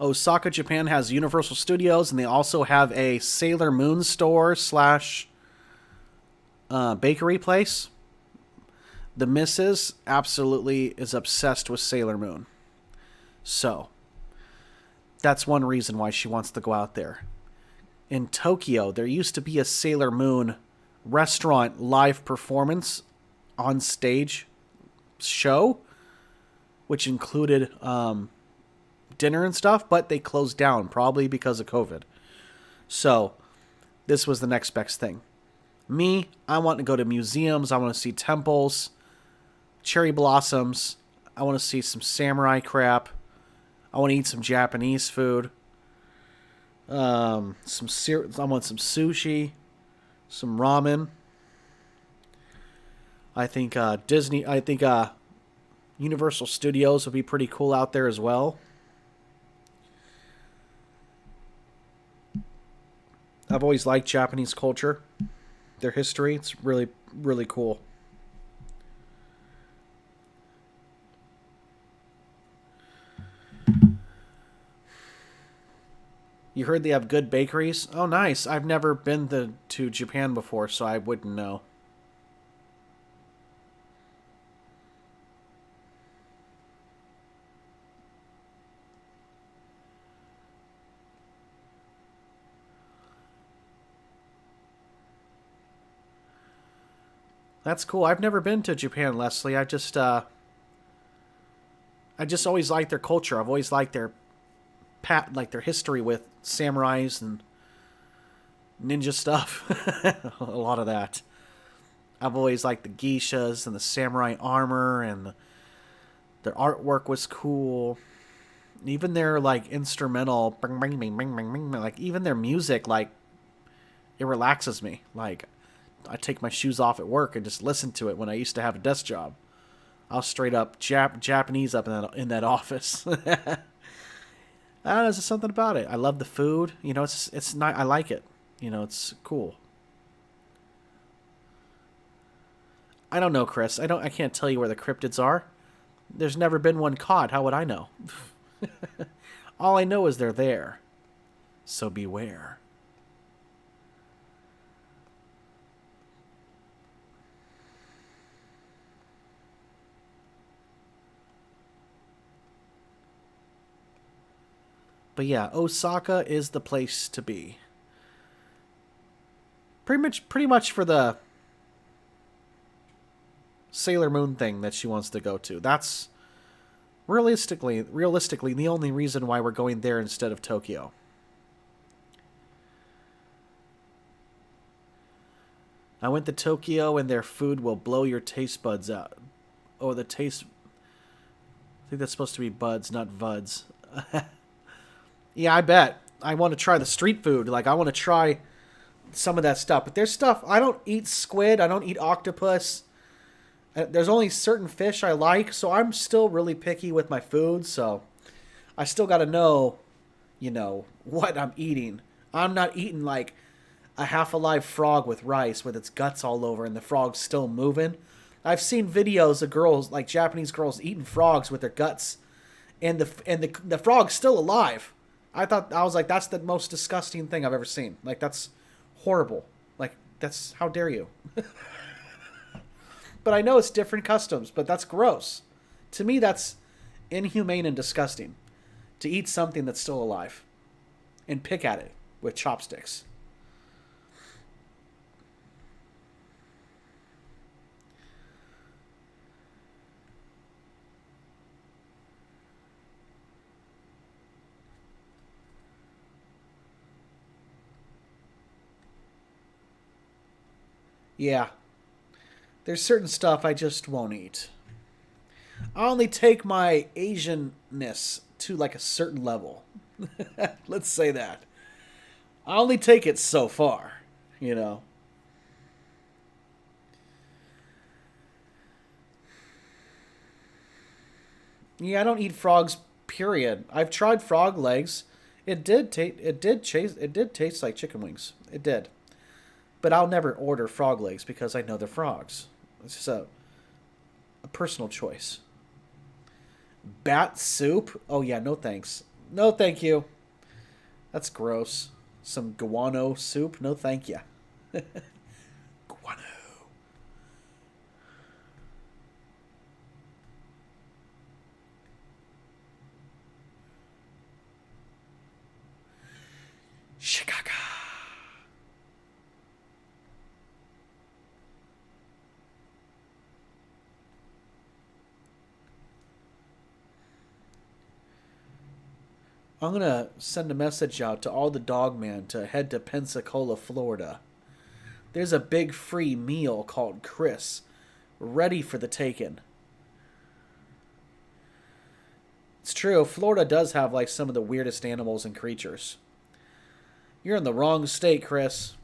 Osaka, Japan has Universal Studios, and they also have a Sailor Moon store slash bakery place. The missus absolutely is obsessed with Sailor Moon. So, that's one reason why she wants to go out there. In Tokyo, there used to be a Sailor Moon restaurant live performance on stage show, which included dinner and stuff, but they closed down, probably because of COVID. So, this was the next best thing. Me, I want to go to museums. I want to see temples, cherry blossoms. I want to see some samurai crap. I want to eat some Japanese food. I want some sushi, some ramen. I think Universal Studios would be pretty cool out there as well. I've always liked Japanese culture, their history. It's really, really cool. You heard they have good bakeries? Oh, nice. I've never been to Japan before, so I wouldn't know. That's cool. I've never been to Japan, Leslie. I just always liked their culture. I've always liked their their history with samurais and ninja stuff. A lot of that. I've always liked the geishas and the samurai armor, and their artwork was cool. Even their like instrumental, like even their music, like it relaxes me. Like I take my shoes off at work and just listen to it when I used to have a desk job. I'll straight up Japanese up in that office. I don't know, there's just something about it. I love the food. You know, it's not. I like it. You know, it's cool. I don't know, Chris. I can't tell you where the cryptids are. There's never been one caught. How would I know? All I know is they're there. So beware. But yeah, Osaka is the place to be. Pretty much for the Sailor Moon thing that she wants to go to. That's realistically the only reason why we're going there instead of Tokyo. I went to Tokyo and their food will blow your taste buds out. Oh, the taste. I think that's supposed to be buds, not vuds. Yeah, I bet. I want to try the street food. Like, I want to try some of that stuff. But there's stuff. I don't eat squid. I don't eat octopus. There's only certain fish I like. So I'm still really picky with my food. So I still got to know, what I'm eating. I'm not eating, like, a half alive frog with rice with its guts all over and the frog's still moving. I've seen videos of girls, like Japanese girls, eating frogs with their guts, and the frog's still alive. I was like, that's the most disgusting thing I've ever seen. Like, that's horrible. Like, that's, how dare you? But I know it's different customs, but that's gross. To me, that's inhumane and disgusting. To eat something that's still alive and pick at it with chopsticks. Yeah, there's certain stuff I just won't eat. I only take my Asianness to like a certain level. Let's say that. I only take it so far, you know. Yeah, I don't eat frogs. Period. I've tried frog legs. It did taste like chicken wings. It did. But I'll never order frog legs because I know they're frogs. It's just a personal choice. Bat soup? Oh yeah, no thanks. No thank you. That's gross. Some guano soup? No thank you. Guano. Chicago. I'm gonna send a message out to all the dogman to head to Pensacola, Florida. There's a big free meal called Chris, ready for the taking. It's true, Florida does have like some of the weirdest animals and creatures. You're in the wrong state, Chris.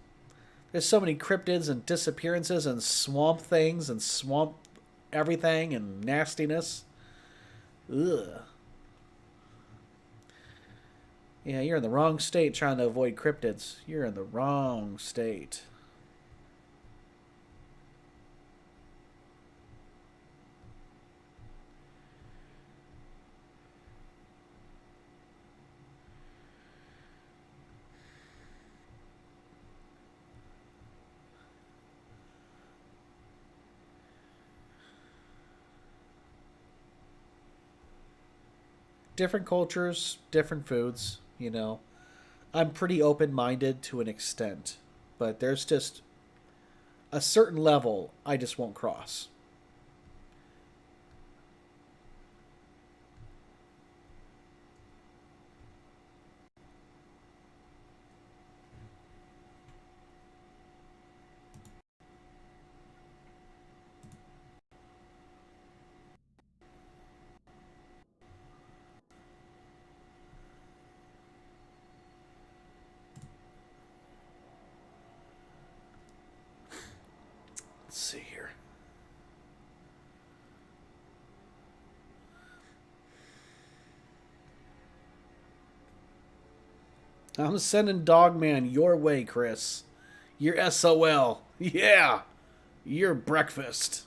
There's so many cryptids and disappearances and swamp things and swamp everything and nastiness. Ugh. Yeah, you're in the wrong state trying to avoid cryptids. You're in the wrong state. Different cultures, different foods, you know. I'm pretty open minded to an extent, but there's just a certain level I just won't cross. I'm sending Dogman your way, Chris. Your SOL. Yeah. Your breakfast.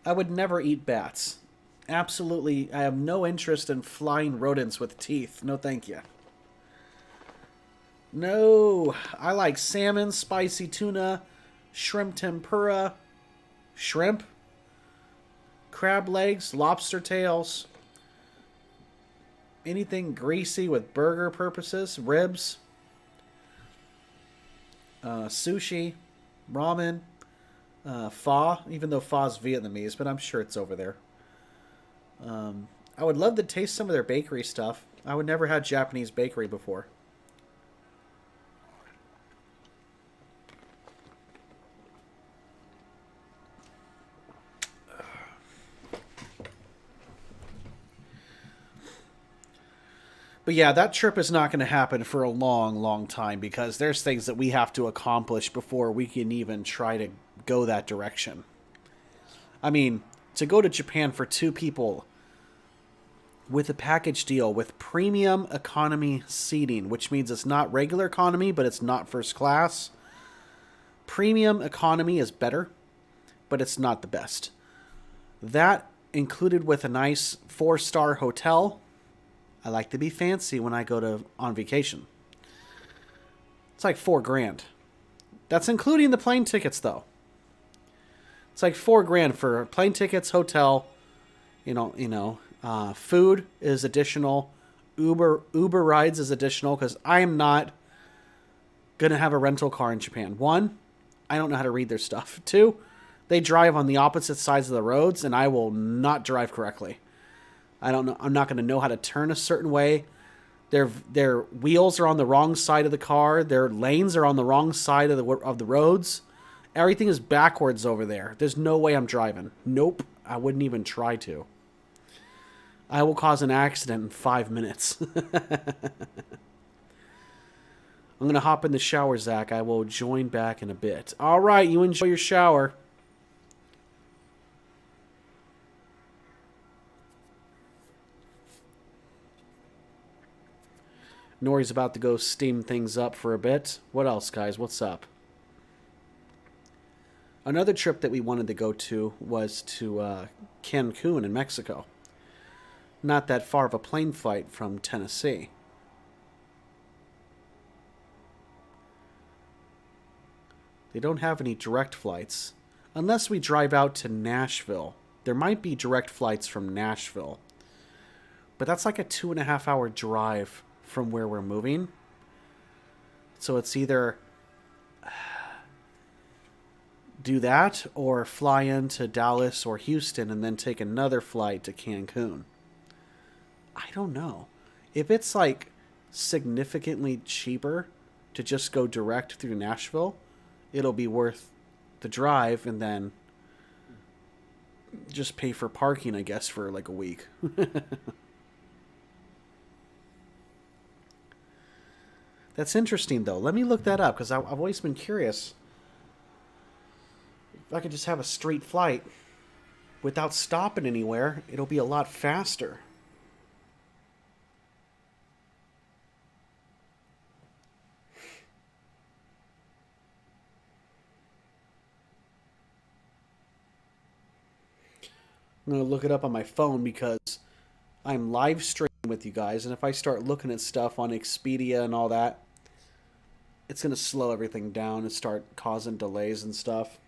I would never eat bats. Absolutely, I have no interest in flying rodents with teeth. No, thank you. No, I like salmon, spicy tuna, shrimp tempura, shrimp, crab legs, lobster tails, anything greasy with burger purposes, ribs, sushi, ramen, pho, even though pho's Vietnamese, but I'm sure it's over there. I would love to taste some of their bakery stuff. I would never had Japanese bakery before. But yeah, that trip is not going to happen for a long, long time because there's things that we have to accomplish before we can even try to go that direction. I mean, to go to Japan for 2 people with a package deal with premium economy seating, which means it's not regular economy, but it's not first class. Premium economy is better, but it's not the best. That included with a nice 4-star hotel. I like to be fancy when I go on vacation. It's like $4,000. That's including the plane tickets, though. It's like $4,000 for plane tickets, hotel. Food is additional. Uber rides is additional because I am not gonna have a rental car in Japan. 1, I don't know how to read their stuff. 2, they drive on the opposite sides of the roads, and I will not drive correctly. I don't know. I'm not going to know how to turn a certain way. Their wheels are on the wrong side of the car. Their lanes are on the wrong side of the roads. Everything is backwards over there. There's no way I'm driving. Nope. I wouldn't even try to. I will cause an accident in 5 minutes. I'm going to hop in the shower, Zach. I will join back in a bit. All right. You enjoy your shower. Nori's about to go steam things up for a bit. What else, guys? What's up? Another trip that we wanted to go to was to Cancun in Mexico. Not that far of a plane flight from Tennessee. They don't have any direct flights. Unless we drive out to Nashville. There might be direct flights from Nashville. But that's like a 2.5-hour drive from where we're moving. So it's either do that or fly into Dallas or Houston and then take another flight to Cancun. I don't know. If it's like significantly cheaper to just go direct through Nashville, it'll be worth the drive and then just pay for parking, I guess, for like a week. That's interesting, though. Let me look that up, because I've always been curious. If I could just have a straight flight without stopping anywhere, it'll be a lot faster. I'm going to look it up on my phone because I'm live streaming with you guys, and if I start looking at stuff on Expedia and all that, it's going to slow everything down and start causing delays and stuff.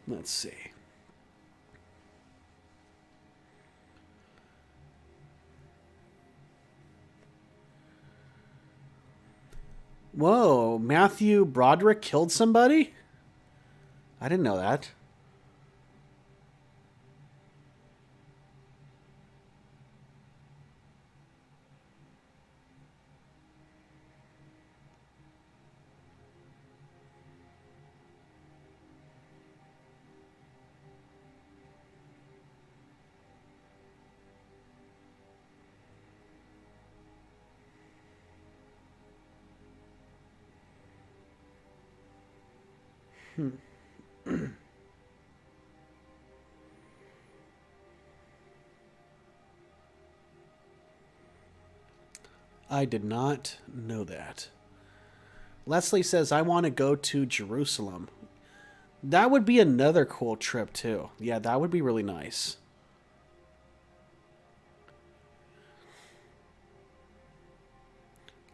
Let's see. Whoa, Matthew Broderick killed somebody? I didn't know that. I did not know that. Leslie says, I want to go to Jerusalem. That would be another cool trip, too. Yeah, that would be really nice.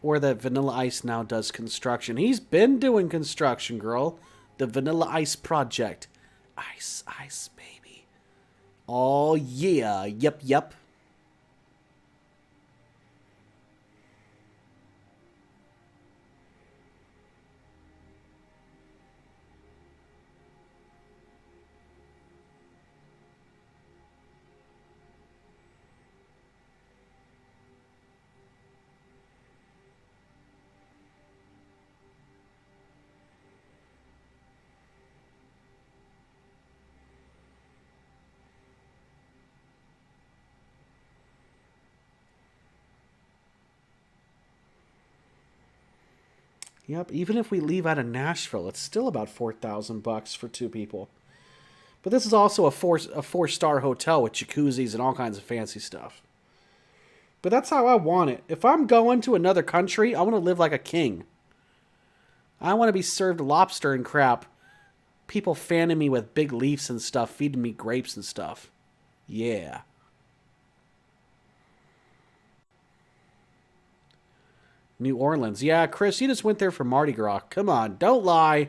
Or that Vanilla Ice now does construction. He's been doing construction, girl. The Vanilla Ice Project. Ice, ice, baby. Oh, yeah. Yep, yep. Yep, even if we leave out of Nashville, it's still about $4,000 for two people. But this is also a four-star hotel with jacuzzis and all kinds of fancy stuff. But that's how I want it. If I'm going to another country, I want to live like a king. I want to be served lobster and crap. People fanning me with big leaves and stuff, feeding me grapes and stuff. Yeah. New Orleans. Yeah, Chris, you just went there for Mardi Gras. Come on, don't lie.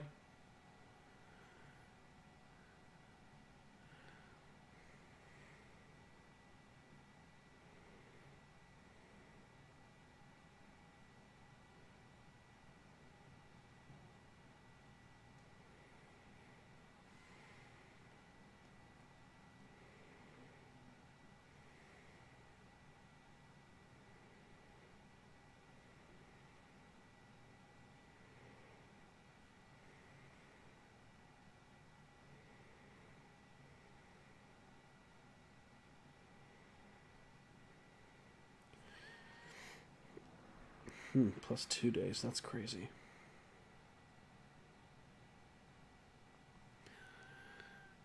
Plus 2 days. That's crazy.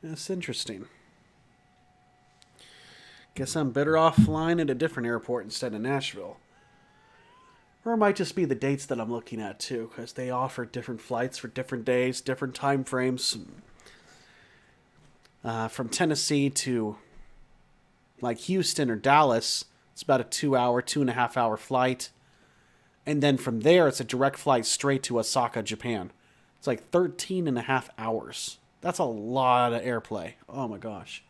That's interesting. Guess I'm better off flying at a different airport instead of Nashville. Or it might just be the dates that I'm looking at, too, because they offer different flights for different days, different time frames. From Tennessee to, like, Houston or Dallas, it's about a 2-hour, 2.5-hour flight. And then from there, it's a direct flight straight to Osaka, Japan. It's like 13.5 hours. That's a lot of airplay. Oh, my gosh.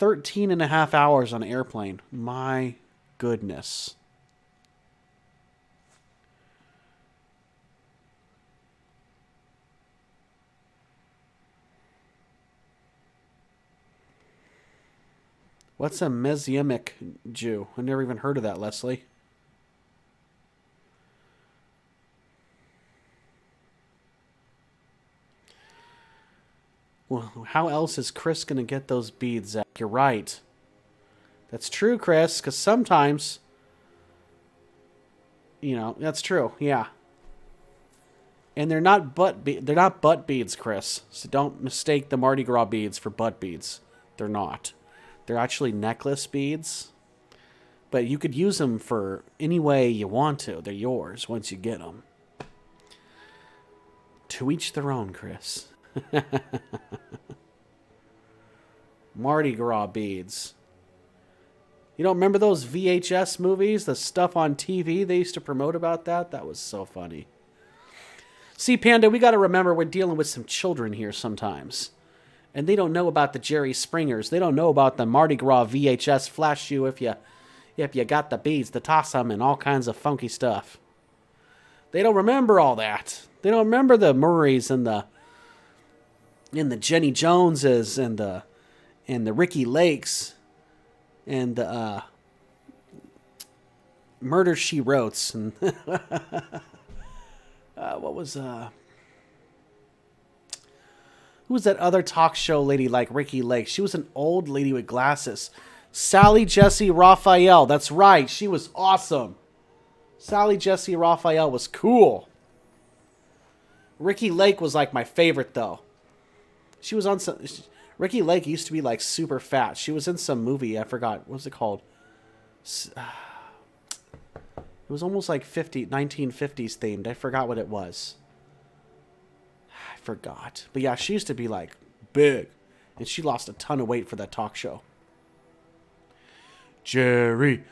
13.5 hours on an airplane. My goodness. What's a Messianic Jew? I never even heard of that, Leslie. Well, how else is Chris going to get those beads, Zach? You're right. That's true, Chris, because sometimes, that's true. Yeah. And they're not butt beads, Chris. So don't mistake the Mardi Gras beads for butt beads. They're not. They're actually necklace beads. But you could use them for any way you want to. They're yours once you get them. To each their own, Chris. Mardi Gras beads. You don't remember those VHS movies? The stuff on TV they used to promote about that? That was so funny. See, Panda, we got to remember we're dealing with some children here sometimes. And they don't know about the Jerry Springers. They don't know about the Mardi Gras VHS flash you if you got the beads, the toss them, and all kinds of funky stuff. They don't remember all that. They don't remember the Murrays and the Jenny Joneses and the Ricky Lakes and the Murder She Wrote and what was who was that other talk show lady like Ricky Lake? She was an old lady with glasses. Sally Jesse Raphael. That's right. She was awesome. Sally Jesse Raphael was cool. Ricky Lake was like my favorite though. She was on some... Ricky Lake used to be like super fat. She was in some movie. I forgot. What was it called? It was almost like 1950s themed. I forgot what it was. I forgot. But yeah, she used to be like big. And she lost a ton of weight for that talk show. Jerry.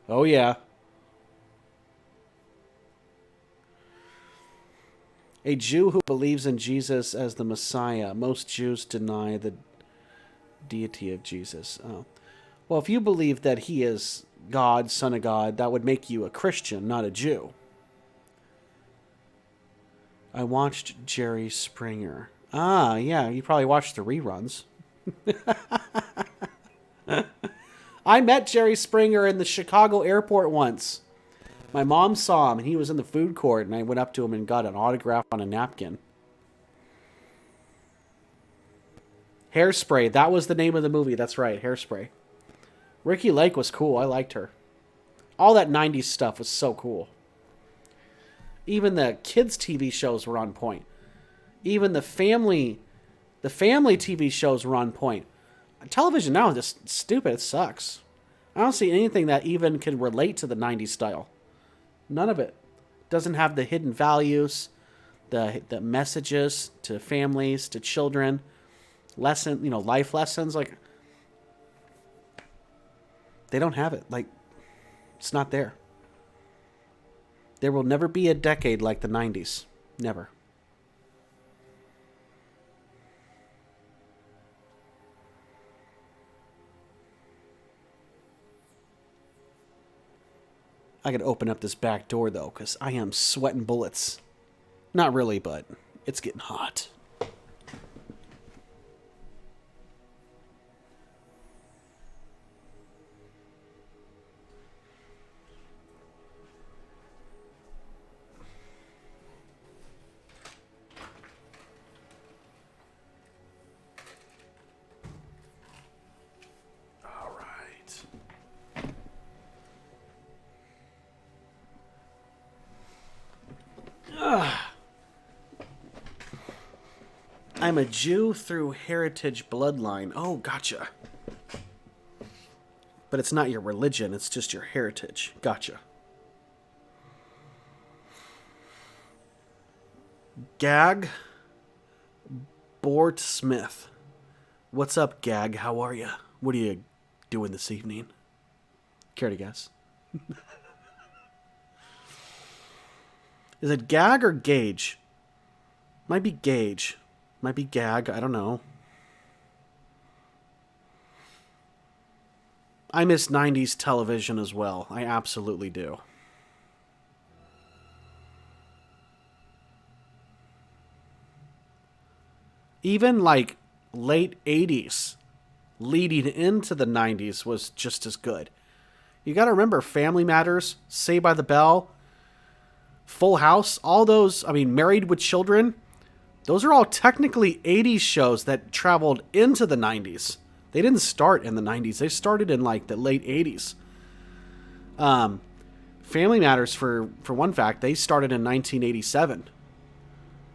Oh yeah. A Jew who believes in Jesus as the Messiah. Most Jews deny the deity of Jesus. Oh. Well, if you believe that he is God, Son of God, that would make you a Christian, not a Jew. I watched Jerry Springer. Ah, yeah, you probably watched the reruns. I met Jerry Springer in the Chicago airport once. My mom saw him, and he was in the food court, and I went up to him and got an autograph on a napkin. Hairspray. That was the name of the movie. That's right, Hairspray. Ricky Lake was cool. I liked her. All that 90s stuff was so cool. Even the kids' TV shows were on point. Even the family TV shows were on point. Television now is just stupid. It sucks. I don't see anything that even can relate to the 90s style. None of it. Doesn't have the hidden values, the messages to families, to children, life lessons. Like, they don't have it. Like, it's not there. There will never be a decade like the 90s. Never. I gotta open up this back door, though, because I am sweating bullets. Not really, but it's getting hot. I'm a Jew through heritage bloodline. Oh, gotcha. But it's not your religion, it's just your heritage. Gotcha. Gag Bort Smith. What's up, Gag? How are you? What are you doing this evening? Care to guess? Is it Gag or Gage? Might be Gage. Might be Gag. I don't know. I miss 90s television as well. I absolutely do. Even like late 80s leading into the 90s was just as good. You got to remember Family Matters, Saved by the Bell, Full House, all those, Married with Children. Those are all technically 80s shows that traveled into the 90s. They didn't start in the 90s. They started in like the late 80s. Family Matters, for one fact, they started in 1987.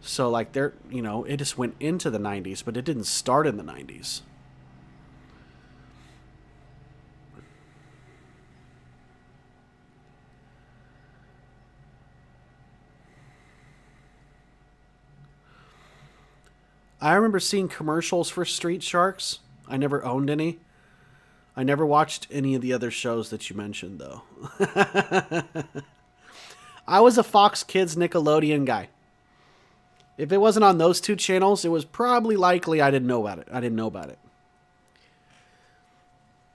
So like it just went into the 90s, but it didn't start in the 90s. I remember seeing commercials for Street Sharks. I never owned any. I never watched any of the other shows that you mentioned, though. I was a Fox Kids Nickelodeon guy. If it wasn't on those two channels, it was probably likely I didn't know about it.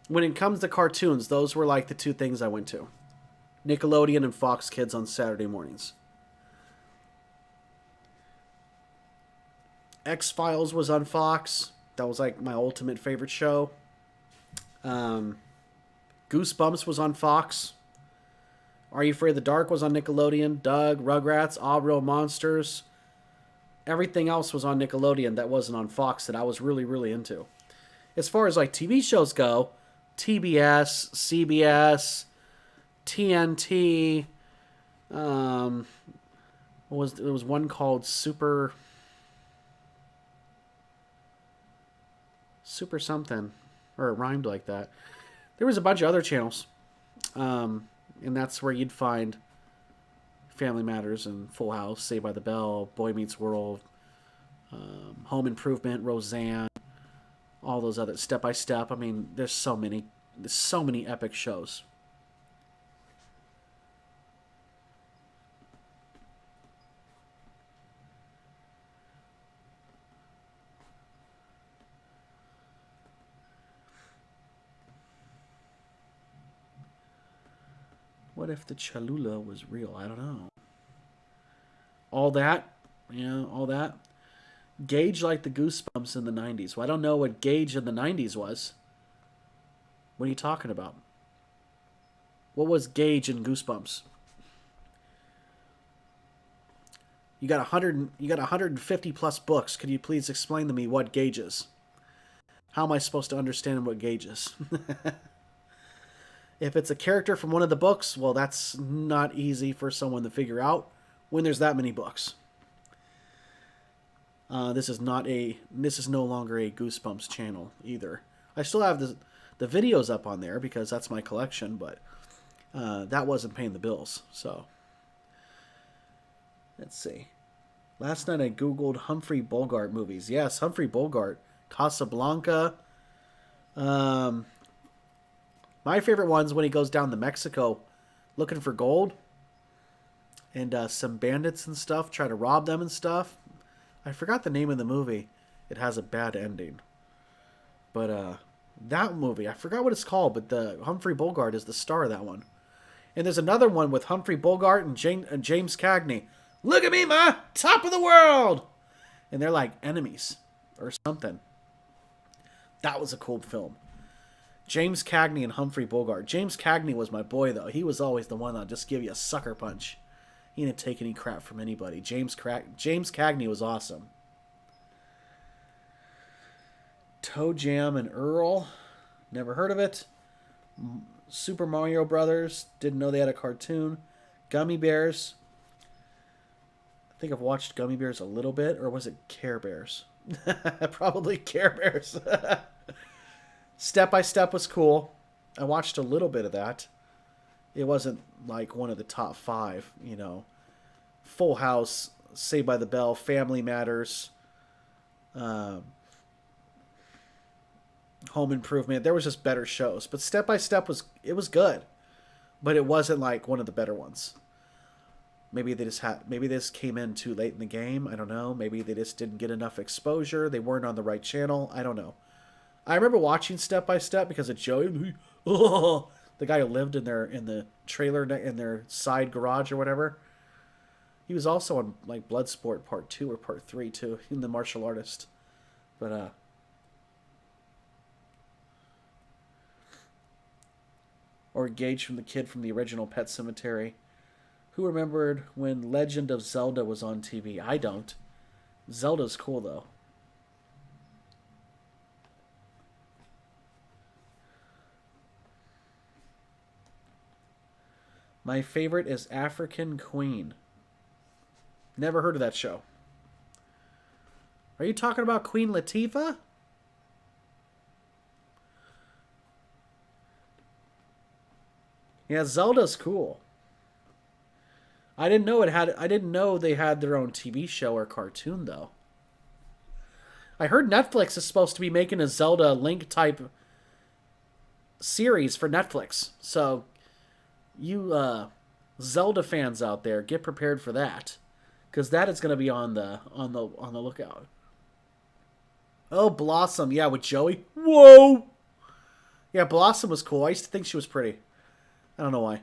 When it comes to cartoons, those were like the two things I went to. Nickelodeon and Fox Kids on Saturday mornings. X-Files was on Fox. That was like my ultimate favorite show. Goosebumps was on Fox. Are You Afraid of the Dark was on Nickelodeon. Doug, Rugrats, All Real Monsters. Everything else was on Nickelodeon that wasn't on Fox that I was really, really into. As far as like TV shows go, TBS, CBS, TNT. There was one called Super something, or it rhymed like that. There was a bunch of other channels, and that's where you'd find Family Matters and Full House, Saved by the Bell, Boy Meets World, Home Improvement, Roseanne, all those other Step by Step. I mean, there's so many epic shows. What if the Cholula was real? I don't know. All that, all that. Gage liked the Goosebumps in the 90s. Well, I don't know what Gage in the 90s was. What are you talking about? What was Gage in Goosebumps? You got 150 plus books. Could you please explain to me what Gage is? How am I supposed to understand what Gage is? If it's a character from one of the books, well, that's not easy for someone to figure out when there's that many books. This is no longer a Goosebumps channel either. I still have the videos up on there because that's my collection, but that wasn't paying the bills. So let's see. Last night I googled Humphrey Bogart movies. Yes, Humphrey Bogart, Casablanca. My favorite one's when he goes down to Mexico looking for gold. And some bandits and stuff try to rob them and stuff. I forgot the name of the movie. It has a bad ending. But that movie, I forgot what it's called, but the Humphrey Bogart is the star of that one. And there's another one with Humphrey Bogart and James Cagney. Look at me, ma! Top of the world! And they're like enemies or something. That was a cool film. James Cagney and Humphrey Bogart. James Cagney was my boy, though. He was always the one that'd just give you a sucker punch. He didn't take any crap from anybody. James Cagney was awesome. Toe Jam and Earl. Never heard of it. Super Mario Brothers. Didn't know they had a cartoon. Gummy Bears. I think I've watched Gummy Bears a little bit. Or was it Care Bears? Probably Care Bears. Step by Step was cool. I watched a little bit of that. It wasn't like one of the top 5, Full House, Saved by the Bell, Family Matters, Home Improvement. There was just better shows. But Step by Step was good. But it wasn't like one of the better ones. Maybe they just came in too late in the game. I don't know. Maybe they just didn't get enough exposure. They weren't on the right channel. I don't know. I remember watching Step by Step because of Joey, the guy who lived in the trailer in their side garage or whatever. He was also on like Bloodsport Part 2 or Part 3 too, in The Martial Artist. But or Gage from the kid from the original Pet Sematary. Who remembered when Legend of Zelda was on TV? I don't. Zelda's cool though. My favorite is African Queen. Never heard of that show. Are you talking about Queen Latifah? Yeah, Zelda's cool. I didn't know they had their own TV show or cartoon though. I heard Netflix is supposed to be making a Zelda Link type series for Netflix. So you Zelda fans out there, get prepared for that, because that is going to be on the lookout. Oh, Blossom, yeah, with Joey. Whoa. Yeah, Blossom was cool. I used to think she was pretty. I don't know why.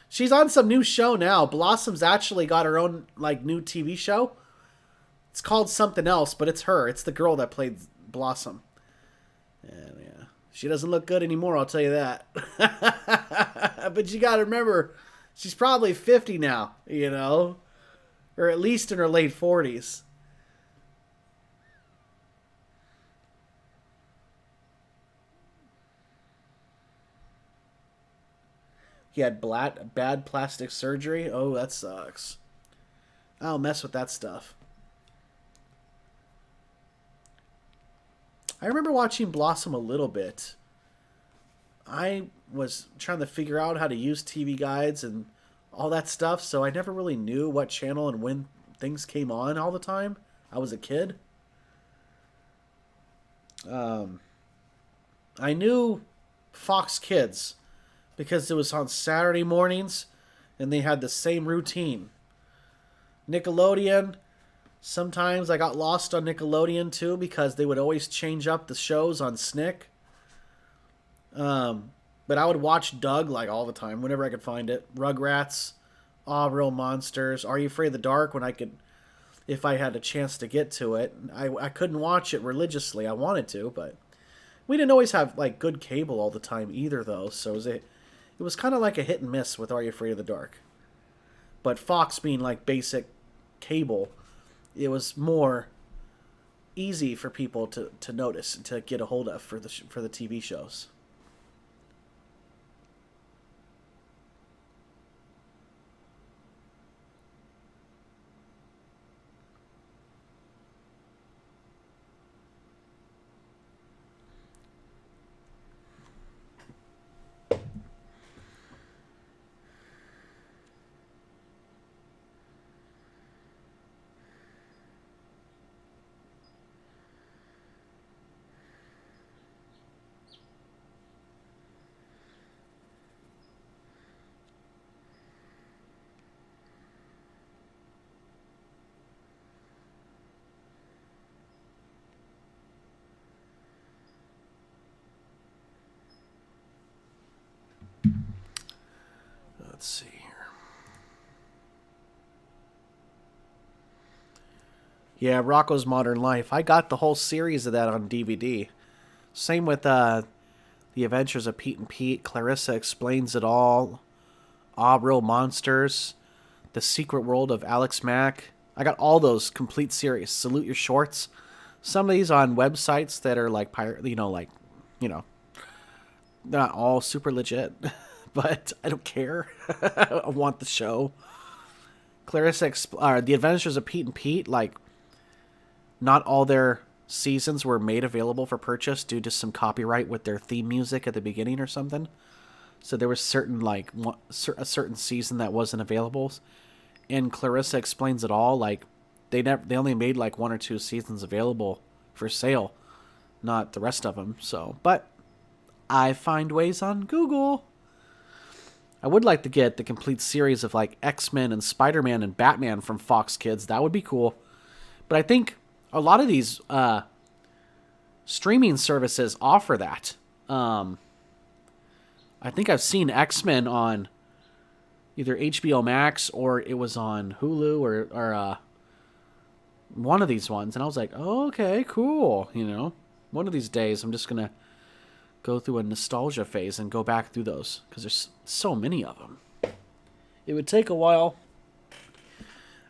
She's on some new show now. Blossom's actually got her own like new TV show. It's called something else, but it's her. It's the girl that played Blossom. And yeah, she doesn't look good anymore, I'll tell you that. But you got to remember, she's probably 50 now, you know, or at least in her late 40s. He had bad plastic surgery. Oh, that sucks. I don't mess with that stuff. I remember watching Blossom a little bit. I was trying to figure out how to use TV guides and all that stuff, so I never really knew what channel and when things came on all the time. I was a kid. I knew Fox Kids because it was on Saturday mornings and they had the same routine. Nickelodeon, sometimes I got lost on Nickelodeon too because they would always change up the shows on Snick. But I would watch Doug like all the time whenever I could find it. Rugrats, Aw, Real Monsters, Are You Afraid of the Dark when I could, if I had a chance to get to it. I couldn't watch it religiously. I wanted to, but we didn't always have like good cable all the time either though. So it was kind of like a hit and miss with Are You Afraid of the Dark. But Fox being like basic cable, it was more easy for people to notice and to get a hold of for the TV shows. Let's see here. Yeah, Rocco's Modern Life. I got the whole series of that on DVD. Same with The Adventures of Pete and Pete. Clarissa Explains It All. Aw, Real Monsters. The Secret World of Alex Mack. I got all those complete series. Salute Your Shorts. Some of these on websites that are like pirate, not all super legit. But I don't care. I want the show. The Adventures of Pete and Pete, like, not all their seasons were made available for purchase due to some copyright with their theme music at the beginning or something. So there was a certain season that wasn't available. And Clarissa Explains It All, like, they only made like 1 or 2 seasons available for sale, not the rest of them. So, but I find ways on Google. I would like to get the complete series of like X-Men and Spider-Man and Batman from Fox Kids. That would be cool. But I think a lot of these streaming services offer that. I think I've seen X-Men on either HBO Max or it was on Hulu or one of these ones. And I was like, oh, okay, cool. You know, one of these days I'm just going to go through a nostalgia phase and go back through those because there's so many of them. It would take a while.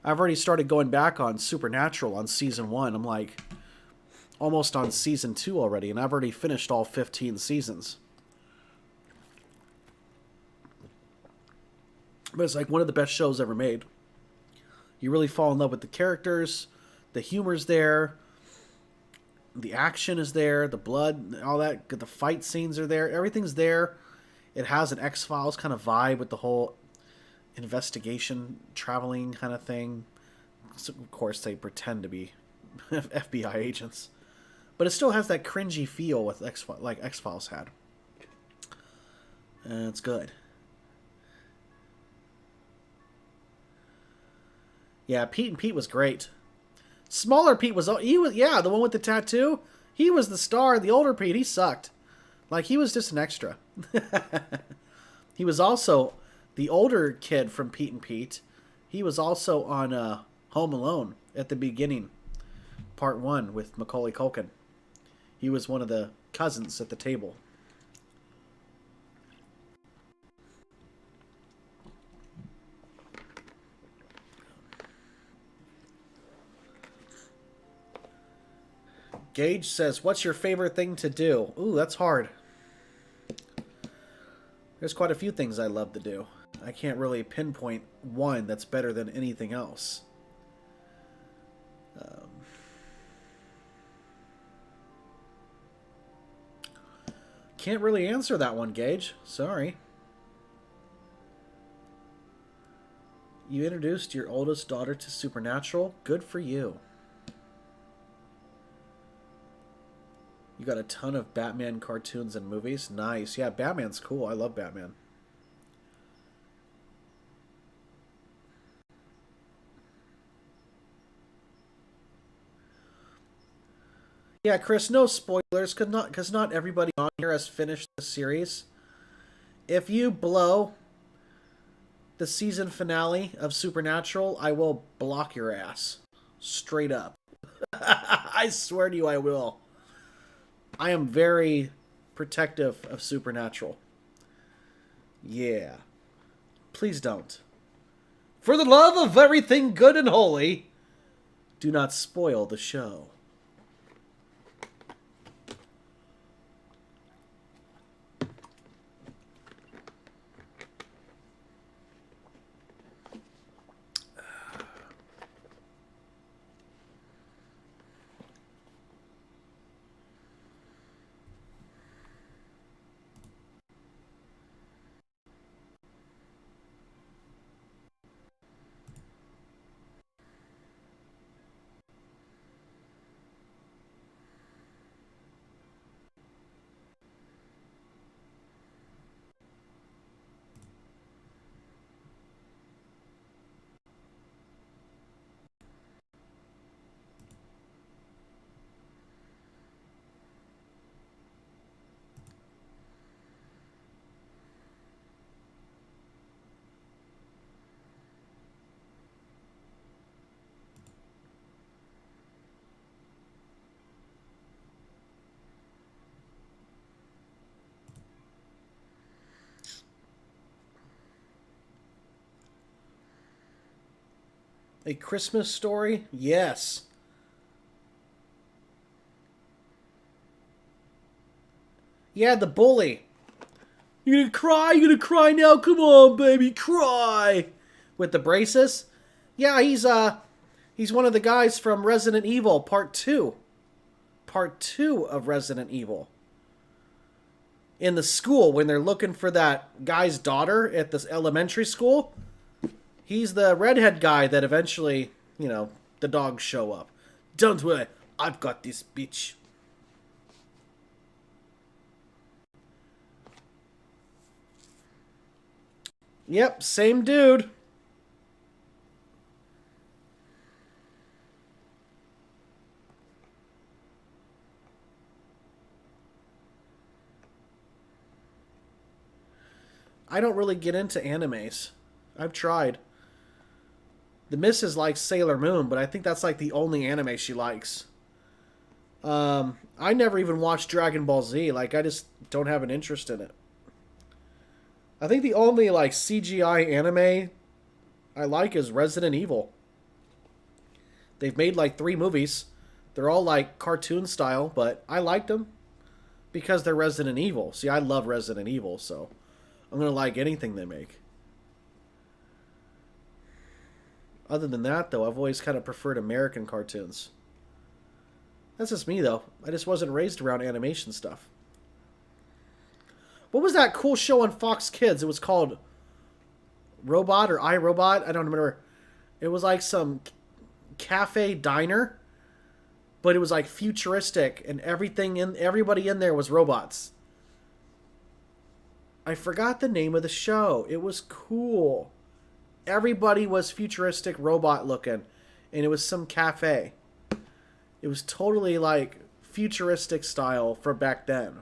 I've already started going back on Supernatural on season 1. I'm like almost on season 2 already, and I've already finished all 15 seasons. But it's like one of the best shows ever made. You really fall in love with the characters, the humor's there, the action is there, the blood, all that, the fight scenes are there, everything's there. It has an X-Files kind of vibe with the whole investigation, traveling kind of thing. So of course, they pretend to be FBI agents. But it still has that cringy feel with like X-Files had. And it's good. Yeah, Pete and Pete was great. Smaller Pete was the one with the tattoo. He was the star. The older Pete, he sucked. Like, he was just an extra. He was also the older kid from Pete and Pete. He was also on Home Alone at the beginning, part 1 with Macaulay Culkin. He was one of the cousins at the table. Gage says, what's your favorite thing to do? Ooh, that's hard. There's quite a few things I love to do. I can't really pinpoint one that's better than anything else. Can't really answer that one, Gage. Sorry. You introduced your oldest daughter to Supernatural. Good for you. You got a ton of Batman cartoons and movies. Nice. Yeah, Batman's cool. I love Batman. Yeah, Chris, no spoilers, because not everybody on here has finished the series. If you blow the season finale of Supernatural, I will block your ass. Straight up. I swear to you, I will. I am very protective of Supernatural. Yeah. Please don't. For the love of everything good and holy, do not spoil the show. A Christmas Story? Yes. Yeah, the bully. You gonna cry? You gonna cry now? Come on, baby, cry. With the braces? Yeah, he's one of the guys from Resident Evil Part 2. Part 2 of Resident Evil. In the school, when they're looking for that guy's daughter at this elementary school, he's the redhead guy that eventually, the dogs show up. Don't worry, I've got this bitch. Yep, same dude. I don't really get into animes. I've tried. The missus likes Sailor Moon, but I think that's like the only anime she likes. I never even watched Dragon Ball Z. Like, I just don't have an interest in it. I think the only like CGI anime I like is Resident Evil. They've made like 3 movies. They're all like cartoon style, but I liked them because they're Resident Evil. See, I love Resident Evil, so I'm going to like anything they make. Other than that, though, I've always kind of preferred American cartoons. That's just me, though. I just wasn't raised around animation stuff. What was that cool show on Fox Kids? It was called Robot or iRobot? I don't remember. It was like some cafe diner, but it was like futuristic, and everybody in there was robots. I forgot the name of the show. It was cool. Everybody was futuristic robot looking, and it was some cafe. It was totally like futuristic style for back then.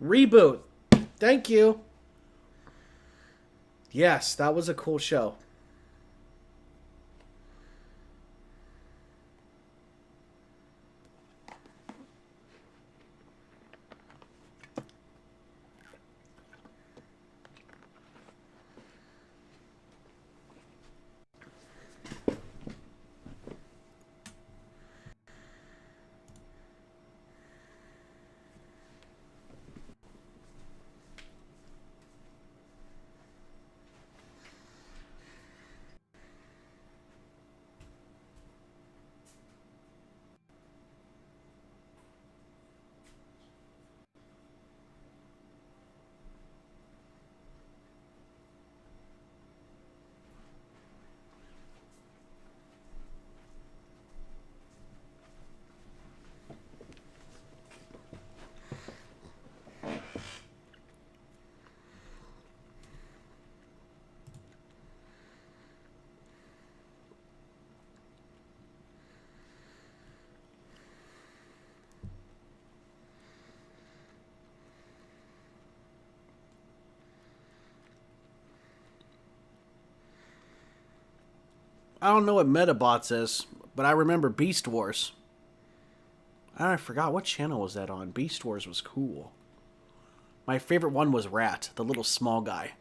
Reboot. Thank you. Yes, that was a cool show. I don't know what Metabots is, but I remember Beast Wars. I forgot what channel was that on. Beast Wars was cool. My favorite one was Rat, the little small guy.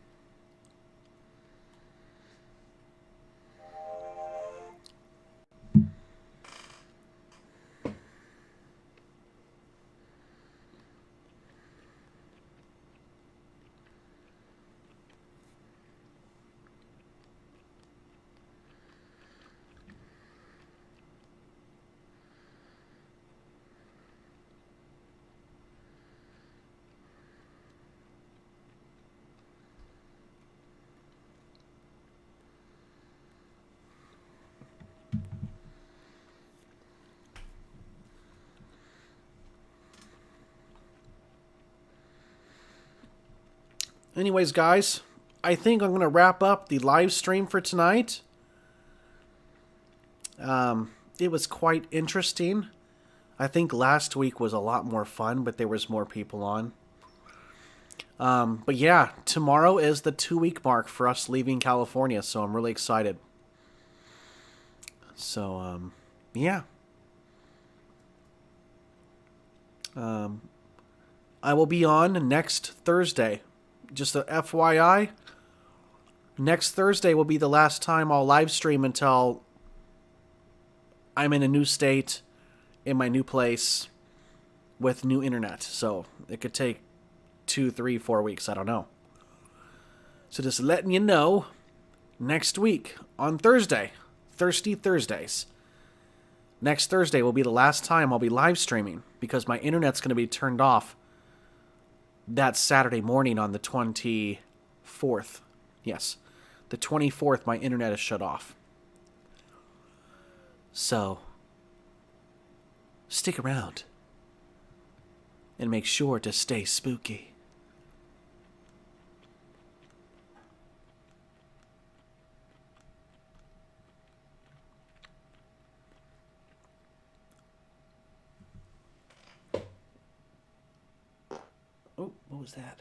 Anyways, guys, I think I'm going to wrap up the live stream for tonight. It was quite interesting. I think last week was a lot more fun, but there was more people on. But yeah, tomorrow is the 2-week mark for us leaving California, so I'm really excited. So, yeah. I will be on next Thursday. Just a FYI, next Thursday will be the last time I'll live stream until I'm in a new state, in my new place, with new internet. So it could take 2, 3, 4 weeks. I don't know. So just letting you know, next week on Thursday, Thirsty Thursdays, next Thursday will be the last time I'll be live streaming because my internet's going to be turned off that Saturday morning on the 24th. Yes, the 24th, my internet is shut off. So, stick around and make sure to stay spooky. Oh, what was that?